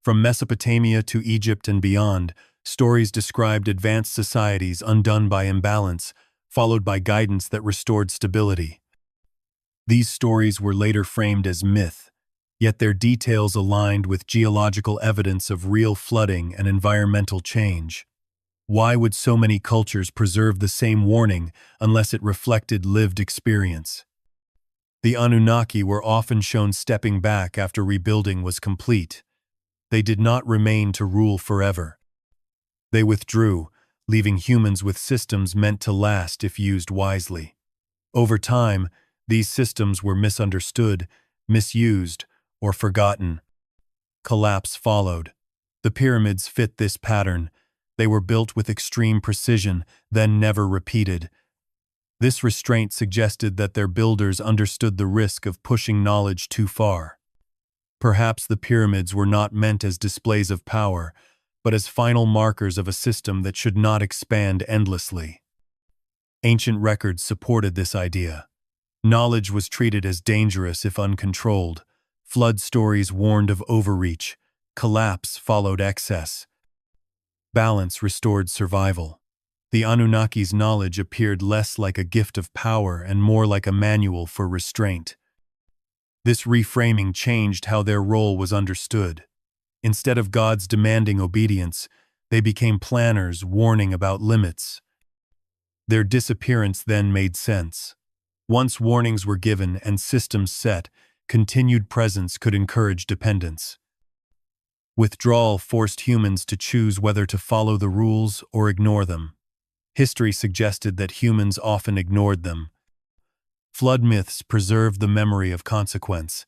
From Mesopotamia to Egypt and beyond, stories described advanced societies undone by imbalance, followed by guidance that restored stability. These stories were later framed as myth, yet their details aligned with geological evidence of real flooding and environmental change. Why would so many cultures preserve the same warning unless it reflected lived experience? The Anunnaki were often shown stepping back after rebuilding was complete. They did not remain to rule forever. They withdrew, leaving humans with systems meant to last if used wisely. Over time, these systems were misunderstood, misused, or forgotten. Collapse followed. The pyramids fit this pattern. They were built with extreme precision, then never repeated. This restraint suggested that their builders understood the risk of pushing knowledge too far. Perhaps the pyramids were not meant as displays of power, but as final markers of a system that should not expand endlessly. Ancient records supported this idea. Knowledge was treated as dangerous if uncontrolled. Flood stories warned of overreach. Collapse followed excess. Balance restored survival. The Anunnaki's knowledge appeared less like a gift of power and more like a manual for restraint. This reframing changed how their role was understood. Instead of gods demanding obedience, they became planners warning about limits. Their disappearance then made sense. Once warnings were given and systems set, continued presence could encourage dependence. Withdrawal forced humans to choose whether to follow the rules or ignore them. History suggested that humans often ignored them. Flood myths preserved the memory of consequence.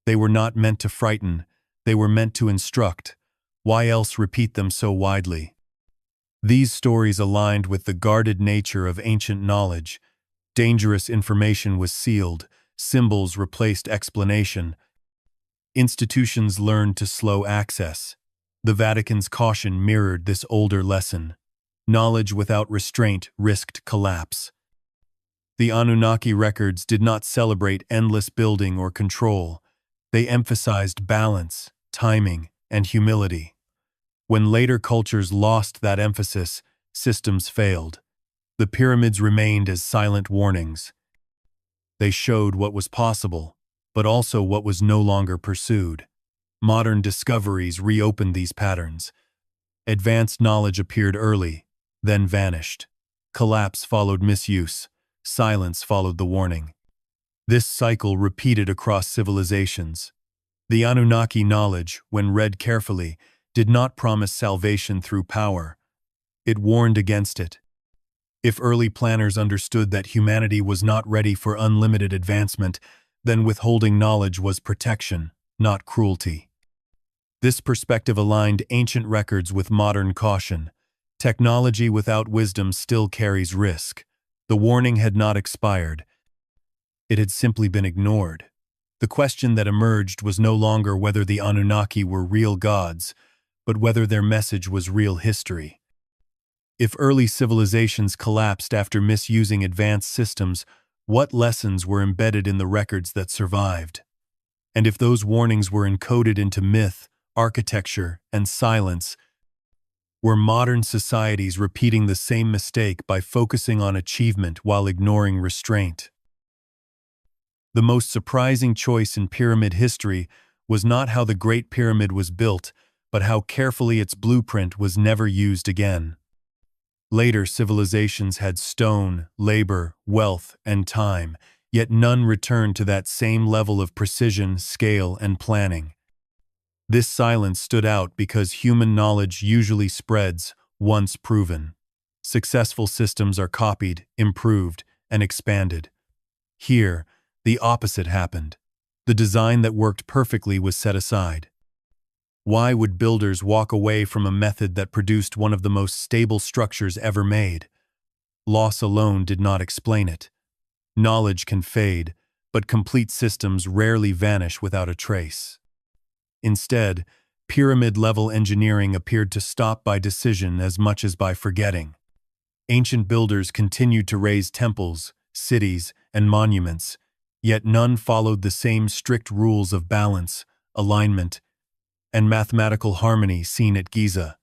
They were not meant to frighten, they were meant to instruct. Why else repeat them so widely? These stories aligned with the guarded nature of ancient knowledge. Dangerous information was sealed, symbols replaced explanation. Institutions learned to slow access. The Vatican's caution mirrored this older lesson. Knowledge without restraint risked collapse. The Anunnaki records did not celebrate endless building or control. They emphasized balance, timing, and humility. When later cultures lost that emphasis, systems failed. The pyramids remained as silent warnings. They showed what was possible, but also what was no longer pursued. Modern discoveries reopened these patterns. Advanced knowledge appeared early, then vanished. Collapse followed misuse. Silence followed the warning. This cycle repeated across civilizations. The Anunnaki knowledge, when read carefully, did not promise salvation through power. It warned against it. If early planners understood that humanity was not ready for unlimited advancement, then withholding knowledge was protection, not cruelty. This perspective aligned ancient records with modern caution. Technology without wisdom still carries risk. The warning had not expired. It had simply been ignored. The question that emerged was no longer whether the Anunnaki were real gods, but whether their message was real history. If early civilizations collapsed after misusing advanced systems, what lessons were embedded in the records that survived? And if those warnings were encoded into myth, architecture, and silence, were modern societies repeating the same mistake by focusing on achievement while ignoring restraint? The most surprising choice in pyramid history was not how the Great Pyramid was built, but how carefully its blueprint was never used again. Later civilizations had stone, labor, wealth, and time, yet none returned to that same level of precision, scale, and planning. This silence stood out because human knowledge usually spreads once proven. Successful systems are copied, improved, and expanded. Here, the opposite happened. The design that worked perfectly was set aside. Why would builders walk away from a method that produced one of the most stable structures ever made? Loss alone did not explain it. Knowledge can fade, but complete systems rarely vanish without a trace. Instead, pyramid-level engineering appeared to stop by decision as much as by forgetting. Ancient builders continued to raise temples, cities, and monuments, yet none followed the same strict rules of balance, alignment, and mathematical harmony seen at Giza.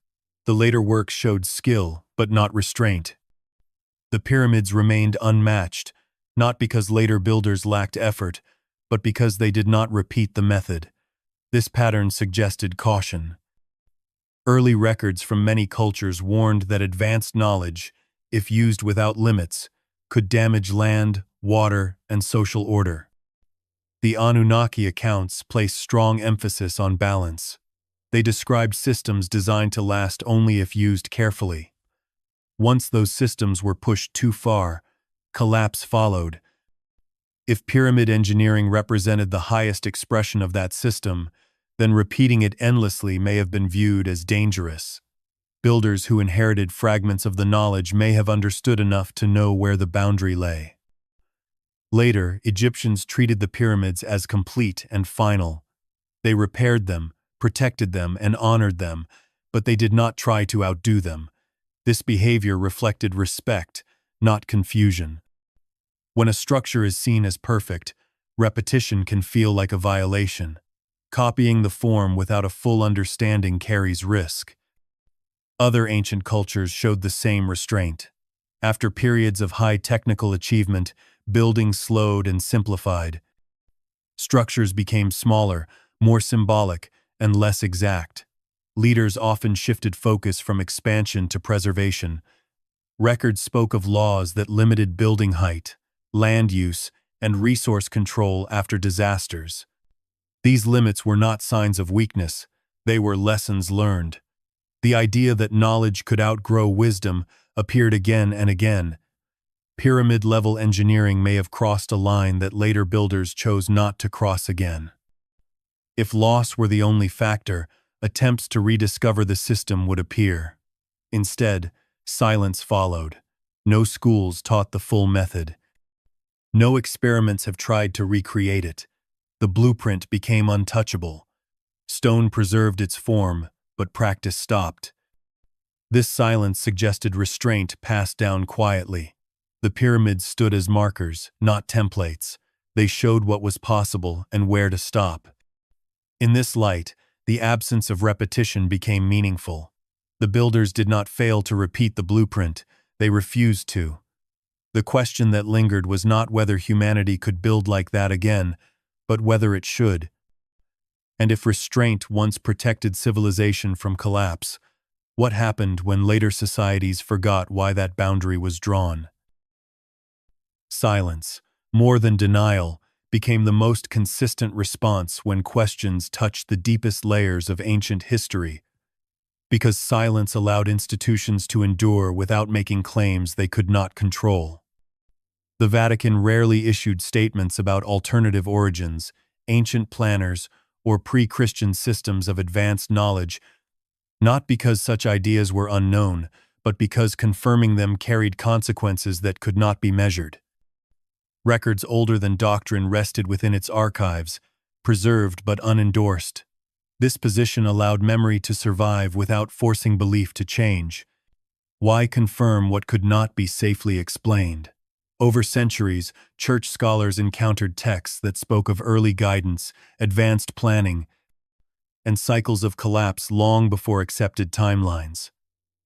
The later work showed skill, but not restraint. The pyramids remained unmatched, not because later builders lacked effort, but because they did not repeat the method. This pattern suggested caution. Early records from many cultures warned that advanced knowledge, if used without limits, could damage land, water, and social order. The Anunnaki accounts place strong emphasis on balance. They described systems designed to last only if used carefully. Once those systems were pushed too far, collapse followed. If pyramid engineering represented the highest expression of that system, then repeating it endlessly may have been viewed as dangerous. Builders who inherited fragments of the knowledge may have understood enough to know where the boundary lay. Later, Egyptians treated the pyramids as complete and final. They repaired them, protected them, and honored them, but they did not try to outdo them. This behavior reflected respect, not confusion. When a structure is seen as perfect, repetition can feel like a violation. Copying the form without a full understanding carries risk. Other ancient cultures showed the same restraint. After periods of high technical achievement, building slowed and simplified. Structures became smaller, more symbolic, and less exact. Leaders often shifted focus from expansion to preservation. Records spoke of laws that limited building height, land use, and resource control after disasters. These limits were not signs of weakness, they were lessons learned. The idea that knowledge could outgrow wisdom appeared again and again. Pyramid-level engineering may have crossed a line that later builders chose not to cross again. If loss were the only factor, attempts to rediscover the system would appear. Instead, silence followed. No schools taught the full method. No experiments have tried to recreate it. The blueprint became untouchable. Stone preserved its form, but practice stopped. This silence suggested restraint passed down quietly. The pyramids stood as markers, not templates. They showed what was possible and where to stop. In this light, the absence of repetition became meaningful. The builders did not fail to repeat the blueprint, they refused to. The question that lingered was not whether humanity could build like that again, but whether it should. And if restraint once protected civilization from collapse, what happened when later societies forgot why that boundary was drawn? Silence, more than denial, became the most consistent response when questions touched the deepest layers of ancient history, because silence allowed institutions to endure without making claims they could not control. The Vatican rarely issued statements about alternative origins, ancient planners, or pre-Christian systems of advanced knowledge, not because such ideas were unknown, but because confirming them carried consequences that could not be measured. Records older than doctrine rested within its archives, preserved but unendorsed. This position allowed memory to survive without forcing belief to change. Why confirm what could not be safely explained? Over centuries, church scholars encountered texts that spoke of early guidance, advanced planning, and cycles of collapse long before accepted timelines.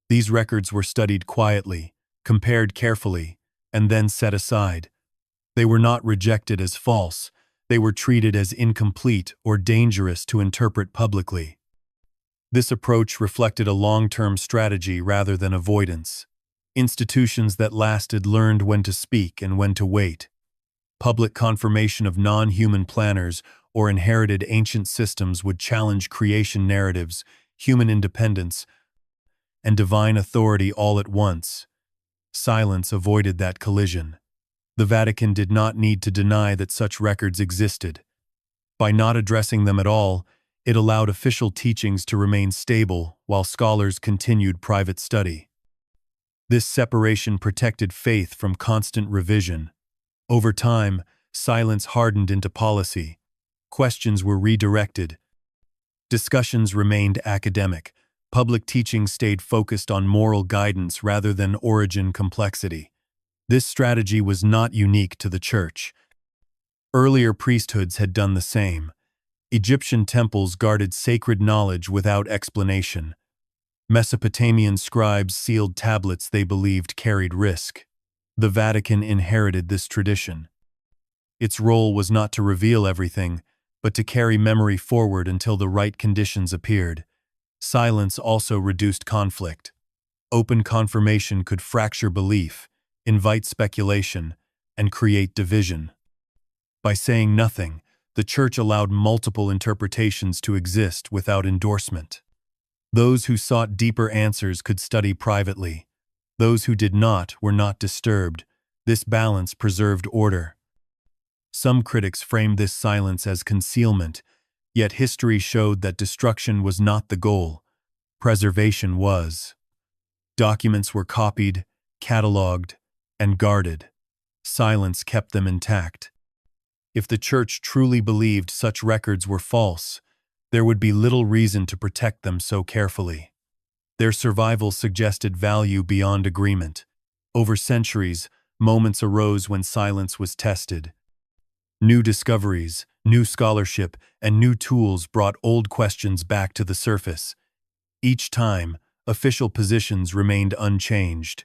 These records were studied quietly, compared carefully, and then set aside. They were not rejected as false. They were treated as incomplete or dangerous to interpret publicly. This approach reflected a long-term strategy rather than avoidance. Institutions that lasted learned when to speak and when to wait. Public confirmation of non-human planners or inherited ancient systems would challenge creation narratives, human independence, and divine authority all at once. Silence avoided that collision. The Vatican did not need to deny that such records existed. By not addressing them at all, it allowed official teachings to remain stable while scholars continued private study. This separation protected faith from constant revision. Over time, silence hardened into policy. Questions were redirected. Discussions remained academic. Public teaching stayed focused on moral guidance rather than origin complexity. This strategy was not unique to the Church. Earlier priesthoods had done the same. Egyptian temples guarded sacred knowledge without explanation. Mesopotamian scribes sealed tablets they believed carried risk. The Vatican inherited this tradition. Its role was not to reveal everything, but to carry memory forward until the right conditions appeared. Silence also reduced conflict. Open confirmation could fracture belief, invite speculation, and create division. By saying nothing, the Church allowed multiple interpretations to exist without endorsement. Those who sought deeper answers could study privately. Those who did not were not disturbed. This balance preserved order. Some critics framed this silence as concealment, yet history showed that destruction was not the goal. Preservation was. Documents were copied, catalogued, and guarded. Silence kept them intact. If the Church truly believed such records were false, there would be little reason to protect them so carefully. Their survival suggested value beyond agreement. Over centuries, moments arose when silence was tested. New discoveries, new scholarship, and new tools brought old questions back to the surface. Each time, official positions remained unchanged.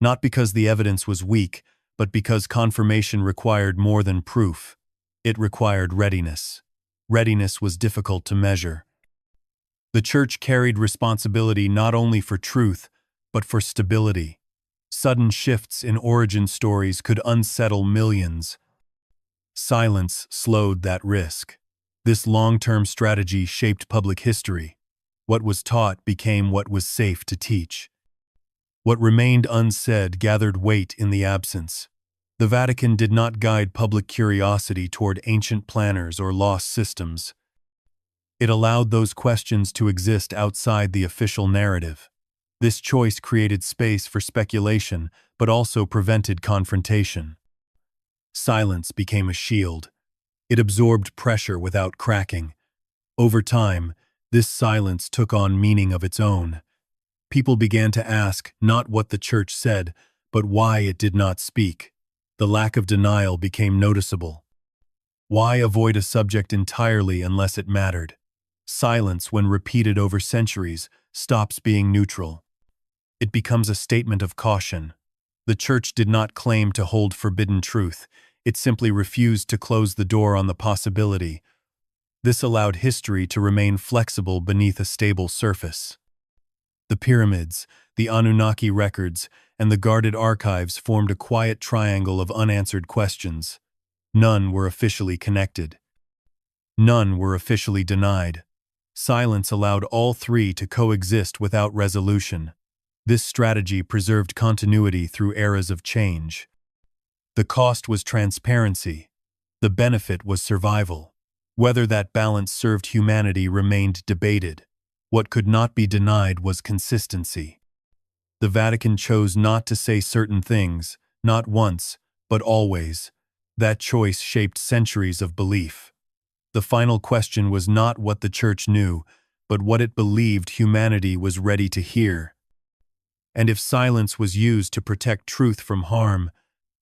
Not because the evidence was weak, but because confirmation required more than proof. It required readiness. Readiness was difficult to measure. The Church carried responsibility not only for truth, but for stability. Sudden shifts in origin stories could unsettle millions. Silence slowed that risk. This long-term strategy shaped public history. What was taught became what was safe to teach. What remained unsaid gathered weight in the absence. The Vatican did not guide public curiosity toward ancient planners or lost systems. It allowed those questions to exist outside the official narrative. This choice created space for speculation, but also prevented confrontation. Silence became a shield. It absorbed pressure without cracking. Over time, this silence took on meaning of its own. People began to ask not what the Church said, but why it did not speak. The lack of denial became noticeable. Why avoid a subject entirely unless it mattered? Silence, when repeated over centuries, stops being neutral. It becomes a statement of caution. The Church did not claim to hold forbidden truth. It simply refused to close the door on the possibility. This allowed history to remain flexible beneath a stable surface. The pyramids, the Anunnaki records, and the guarded archives formed a quiet triangle of unanswered questions. None were officially connected. None were officially denied. Silence allowed all three to coexist without resolution. This strategy preserved continuity through eras of change. The cost was transparency. The benefit was survival. Whether that balance served humanity remained debated. What could not be denied was consistency. The Vatican chose not to say certain things, not once, but always. That choice shaped centuries of belief. The final question was not what the Church knew, but what it believed humanity was ready to hear. And if silence was used to protect truth from harm,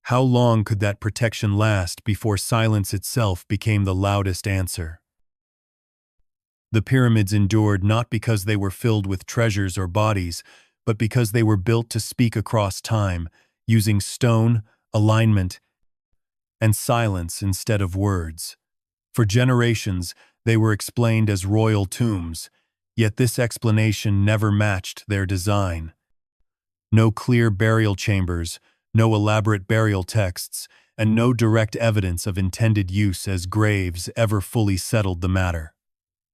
how long could that protection last before silence itself became the loudest answer? The pyramids endured not because they were filled with treasures or bodies, but because they were built to speak across time, using stone, alignment, and silence instead of words. For generations, they were explained as royal tombs, yet this explanation never matched their design. No clear burial chambers, no elaborate burial texts, and no direct evidence of intended use as graves ever fully settled the matter.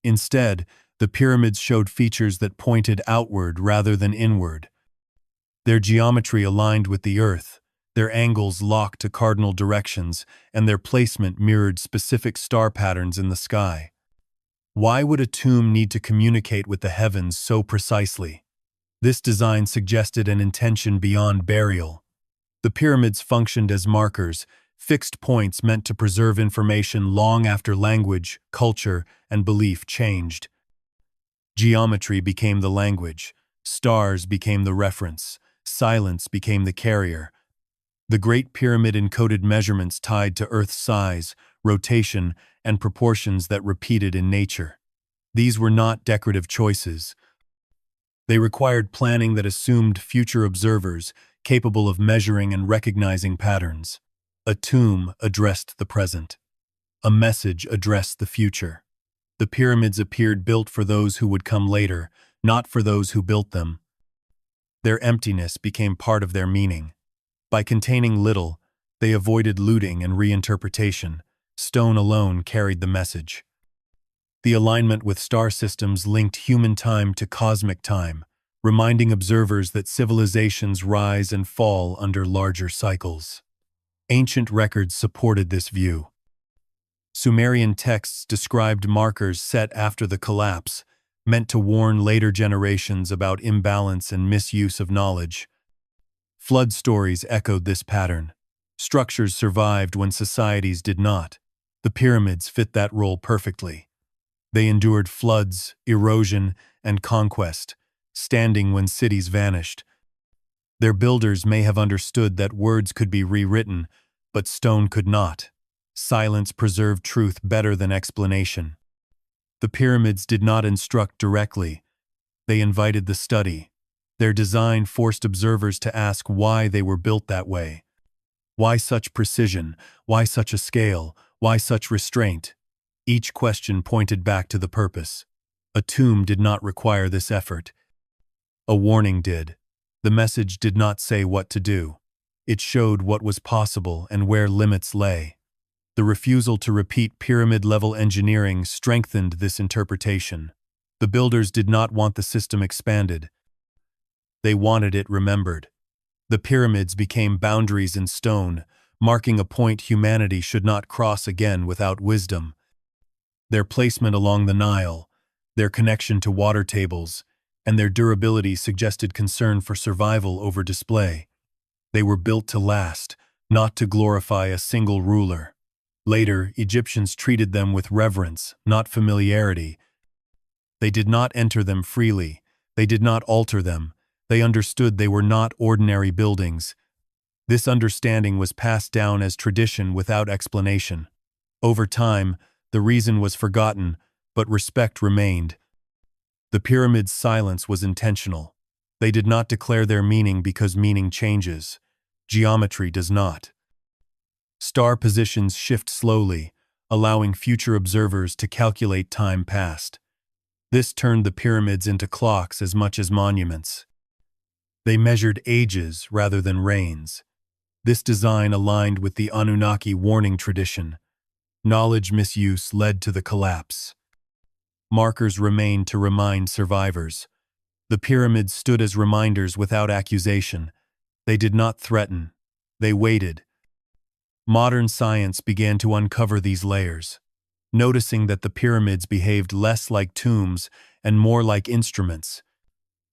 Instead, the pyramids showed features that pointed outward rather than inward. Their geometry aligned with the earth, their angles locked to cardinal directions, and their placement mirrored specific star patterns in the sky. Why would a tomb need to communicate with the heavens so precisely? This design suggested an intention beyond burial. The pyramids functioned as markers, fixed points meant to preserve information long after language, culture, and belief changed. Geometry became the language, stars became the reference, silence became the carrier. The Great Pyramid encoded measurements tied to Earth's size, rotation, and proportions that repeated in nature. These were not decorative choices. They required planning that assumed future observers, capable of measuring and recognizing patterns. A tomb addressed the present. A message addressed the future. The pyramids appeared built for those who would come later, not for those who built them. Their emptiness became part of their meaning. By containing little, they avoided looting and reinterpretation. Stone alone carried the message. The alignment with star systems linked human time to cosmic time, reminding observers that civilizations rise and fall under larger cycles. Ancient records supported this view. Sumerian texts described markers set after the collapse, meant to warn later generations about imbalance and misuse of knowledge. Flood stories echoed this pattern. Structures survived when societies did not. The pyramids fit that role perfectly. They endured floods, erosion, and conquest, standing when cities vanished. Their builders may have understood that words could be rewritten, but stone could not. Silence preserved truth better than explanation. The pyramids did not instruct directly. They invited the study. Their design forced observers to ask why they were built that way. Why such precision? Why such a scale? Why such restraint? Each question pointed back to the purpose. A tomb did not require this effort. A warning did. The message did not say what to do. It showed what was possible and where limits lay. The refusal to repeat pyramid-level engineering strengthened this interpretation. The builders did not want the system expanded. They wanted it remembered. The pyramids became boundaries in stone, marking a point humanity should not cross again without wisdom. Their placement along the Nile, their connection to water tables, and their durability suggested concern for survival over display. They were built to last, not to glorify a single ruler. Later, Egyptians treated them with reverence, not familiarity. They did not enter them freely. They did not alter them. They understood they were not ordinary buildings. This understanding was passed down as tradition without explanation. Over time, the reason was forgotten, but respect remained. The pyramids' silence was intentional. They did not declare their meaning because meaning changes. Geometry does not. Star positions shift slowly, allowing future observers to calculate time past. This turned the pyramids into clocks as much as monuments. They measured ages rather than reigns. This design aligned with the Anunnaki warning tradition. Knowledge misuse led to the collapse. Markers remained to remind survivors. The pyramids stood as reminders without accusation. They did not threaten. They waited. Modern science began to uncover these layers, noticing that the pyramids behaved less like tombs and more like instruments.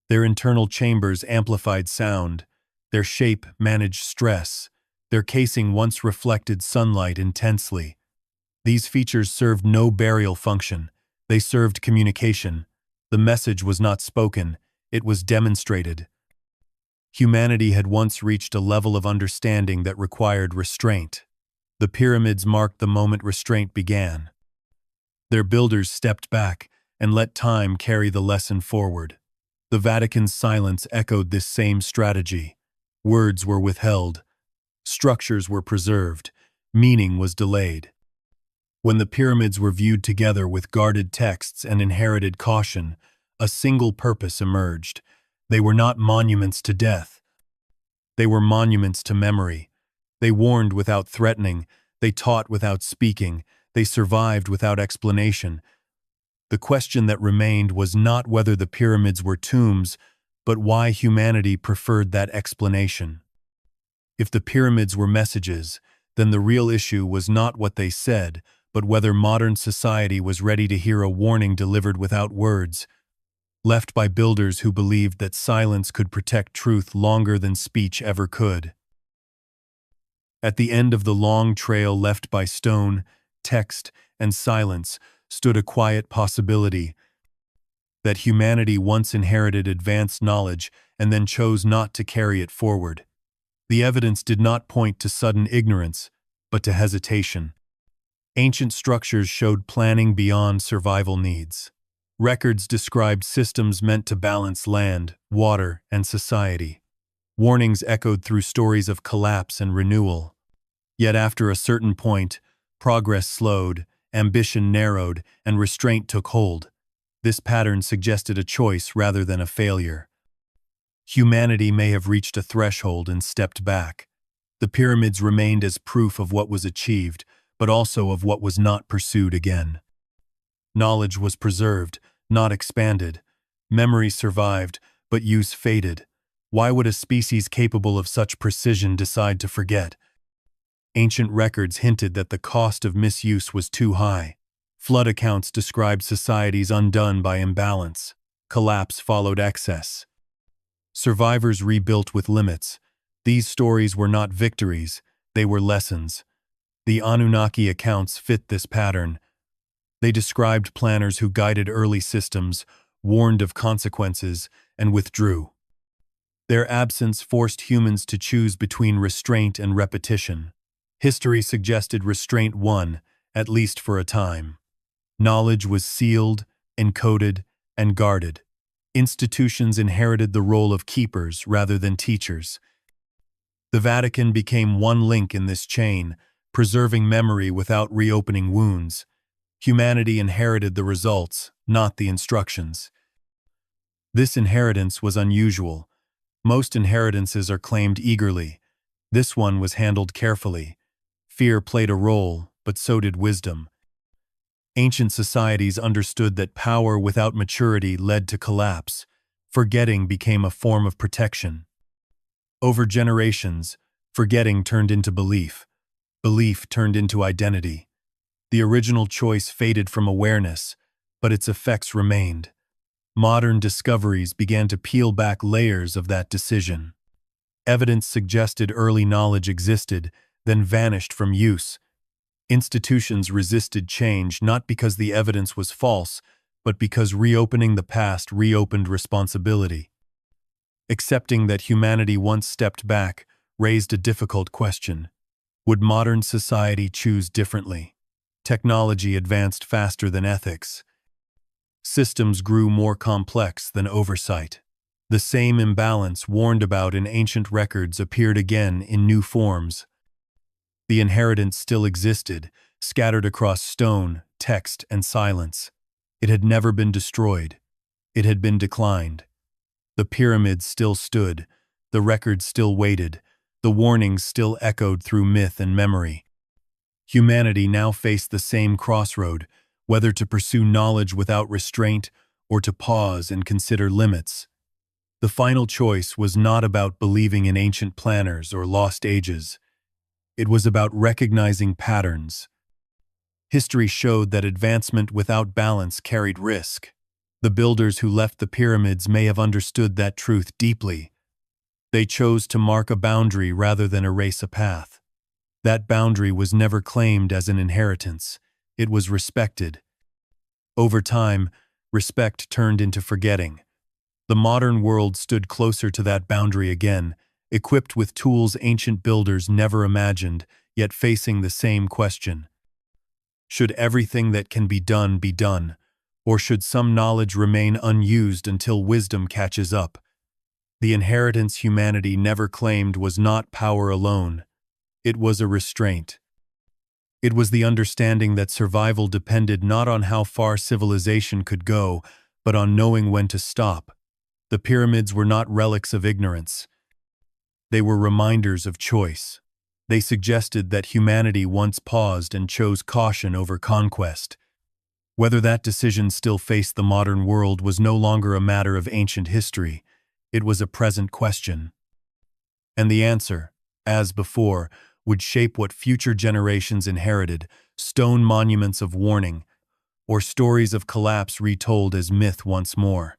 Their internal chambers amplified sound. Their shape managed stress. Their casing once reflected sunlight intensely. These features served no burial function. They served communication. The message was not spoken, it was demonstrated. Humanity had once reached a level of understanding that required restraint. The pyramids marked the moment restraint began. Their builders stepped back and let time carry the lesson forward. The Vatican's silence echoed this same strategy. Words were withheld. Structures were preserved. Meaning was delayed. When the pyramids were viewed together with guarded texts and inherited caution, a single purpose emerged. They were not monuments to death. They were monuments to memory. They warned without threatening. They taught without speaking. They survived without explanation. The question that remained was not whether the pyramids were tombs, but why humanity preferred that explanation. If the pyramids were messages, then the real issue was not what they said, but whether modern society was ready to hear a warning delivered without words, left by builders who believed that silence could protect truth longer than speech ever could. At the end of the long trail left by stone, text, and silence stood a quiet possibility that humanity once inherited advanced knowledge and then chose not to carry it forward. The evidence did not point to sudden ignorance, but to hesitation. Ancient structures showed planning beyond survival needs. Records described systems meant to balance land, water, and society. Warnings echoed through stories of collapse and renewal. Yet after a certain point, progress slowed, ambition narrowed, and restraint took hold. This pattern suggested a choice rather than a failure. Humanity may have reached a threshold and stepped back. The pyramids remained as proof of what was achieved, but also of what was not pursued again. Knowledge was preserved, not expanded. Memory survived, but use faded. Why would a species capable of such precision decide to forget? Ancient records hinted that the cost of misuse was too high. Flood accounts described societies undone by imbalance. Collapse followed excess. Survivors rebuilt with limits. These stories were not victories, they were lessons. The Anunnaki accounts fit this pattern. They described planners who guided early systems, warned of consequences, and withdrew. Their absence forced humans to choose between restraint and repetition. History suggested restraint won, at least for a time. Knowledge was sealed, encoded, and guarded. Institutions inherited the role of keepers rather than teachers. The Vatican became one link in this chain, preserving memory without reopening wounds. Humanity inherited the results, not the instructions. This inheritance was unusual. Most inheritances are claimed eagerly. This one was handled carefully. Fear played a role, but so did wisdom. Ancient societies understood that power without maturity led to collapse. Forgetting became a form of protection. Over generations, forgetting turned into belief. Belief turned into identity. The original choice faded from awareness, but its effects remained. Modern discoveries began to peel back layers of that decision. Evidence suggested early knowledge existed, then vanished from use. Institutions resisted change not because the evidence was false, but because reopening the past reopened responsibility. Accepting that humanity once stepped back raised a difficult question. Would modern society choose differently? Technology advanced faster than ethics. Systems grew more complex than oversight. The same imbalance warned about in ancient records appeared again in new forms. The inheritance still existed, scattered across stone, text, and silence. It had never been destroyed. It had been declined. The pyramids still stood, the records still waited, the warnings still echoed through myth and memory. Humanity now faced the same crossroad, whether to pursue knowledge without restraint or to pause and consider limits. The final choice was not about believing in ancient planners or lost ages. It was about recognizing patterns. History showed that advancement without balance carried risk. The builders who left the pyramids may have understood that truth deeply. They chose to mark a boundary rather than erase a path. That boundary was never claimed as an inheritance. It was respected. Over time, respect turned into forgetting. The modern world stood closer to that boundary again, equipped with tools ancient builders never imagined, yet facing the same question. Should everything that can be done, or should some knowledge remain unused until wisdom catches up? The inheritance humanity never claimed was not power alone. It was a restraint. It was the understanding that survival depended not on how far civilization could go, but on knowing when to stop. The pyramids were not relics of ignorance. They were reminders of choice. They suggested that humanity once paused and chose caution over conquest. Whether that decision still faced the modern world was no longer a matter of ancient history. It was a present question. And the answer, as before, would shape what future generations inherited: stone monuments of warning, or stories of collapse retold as myth once more.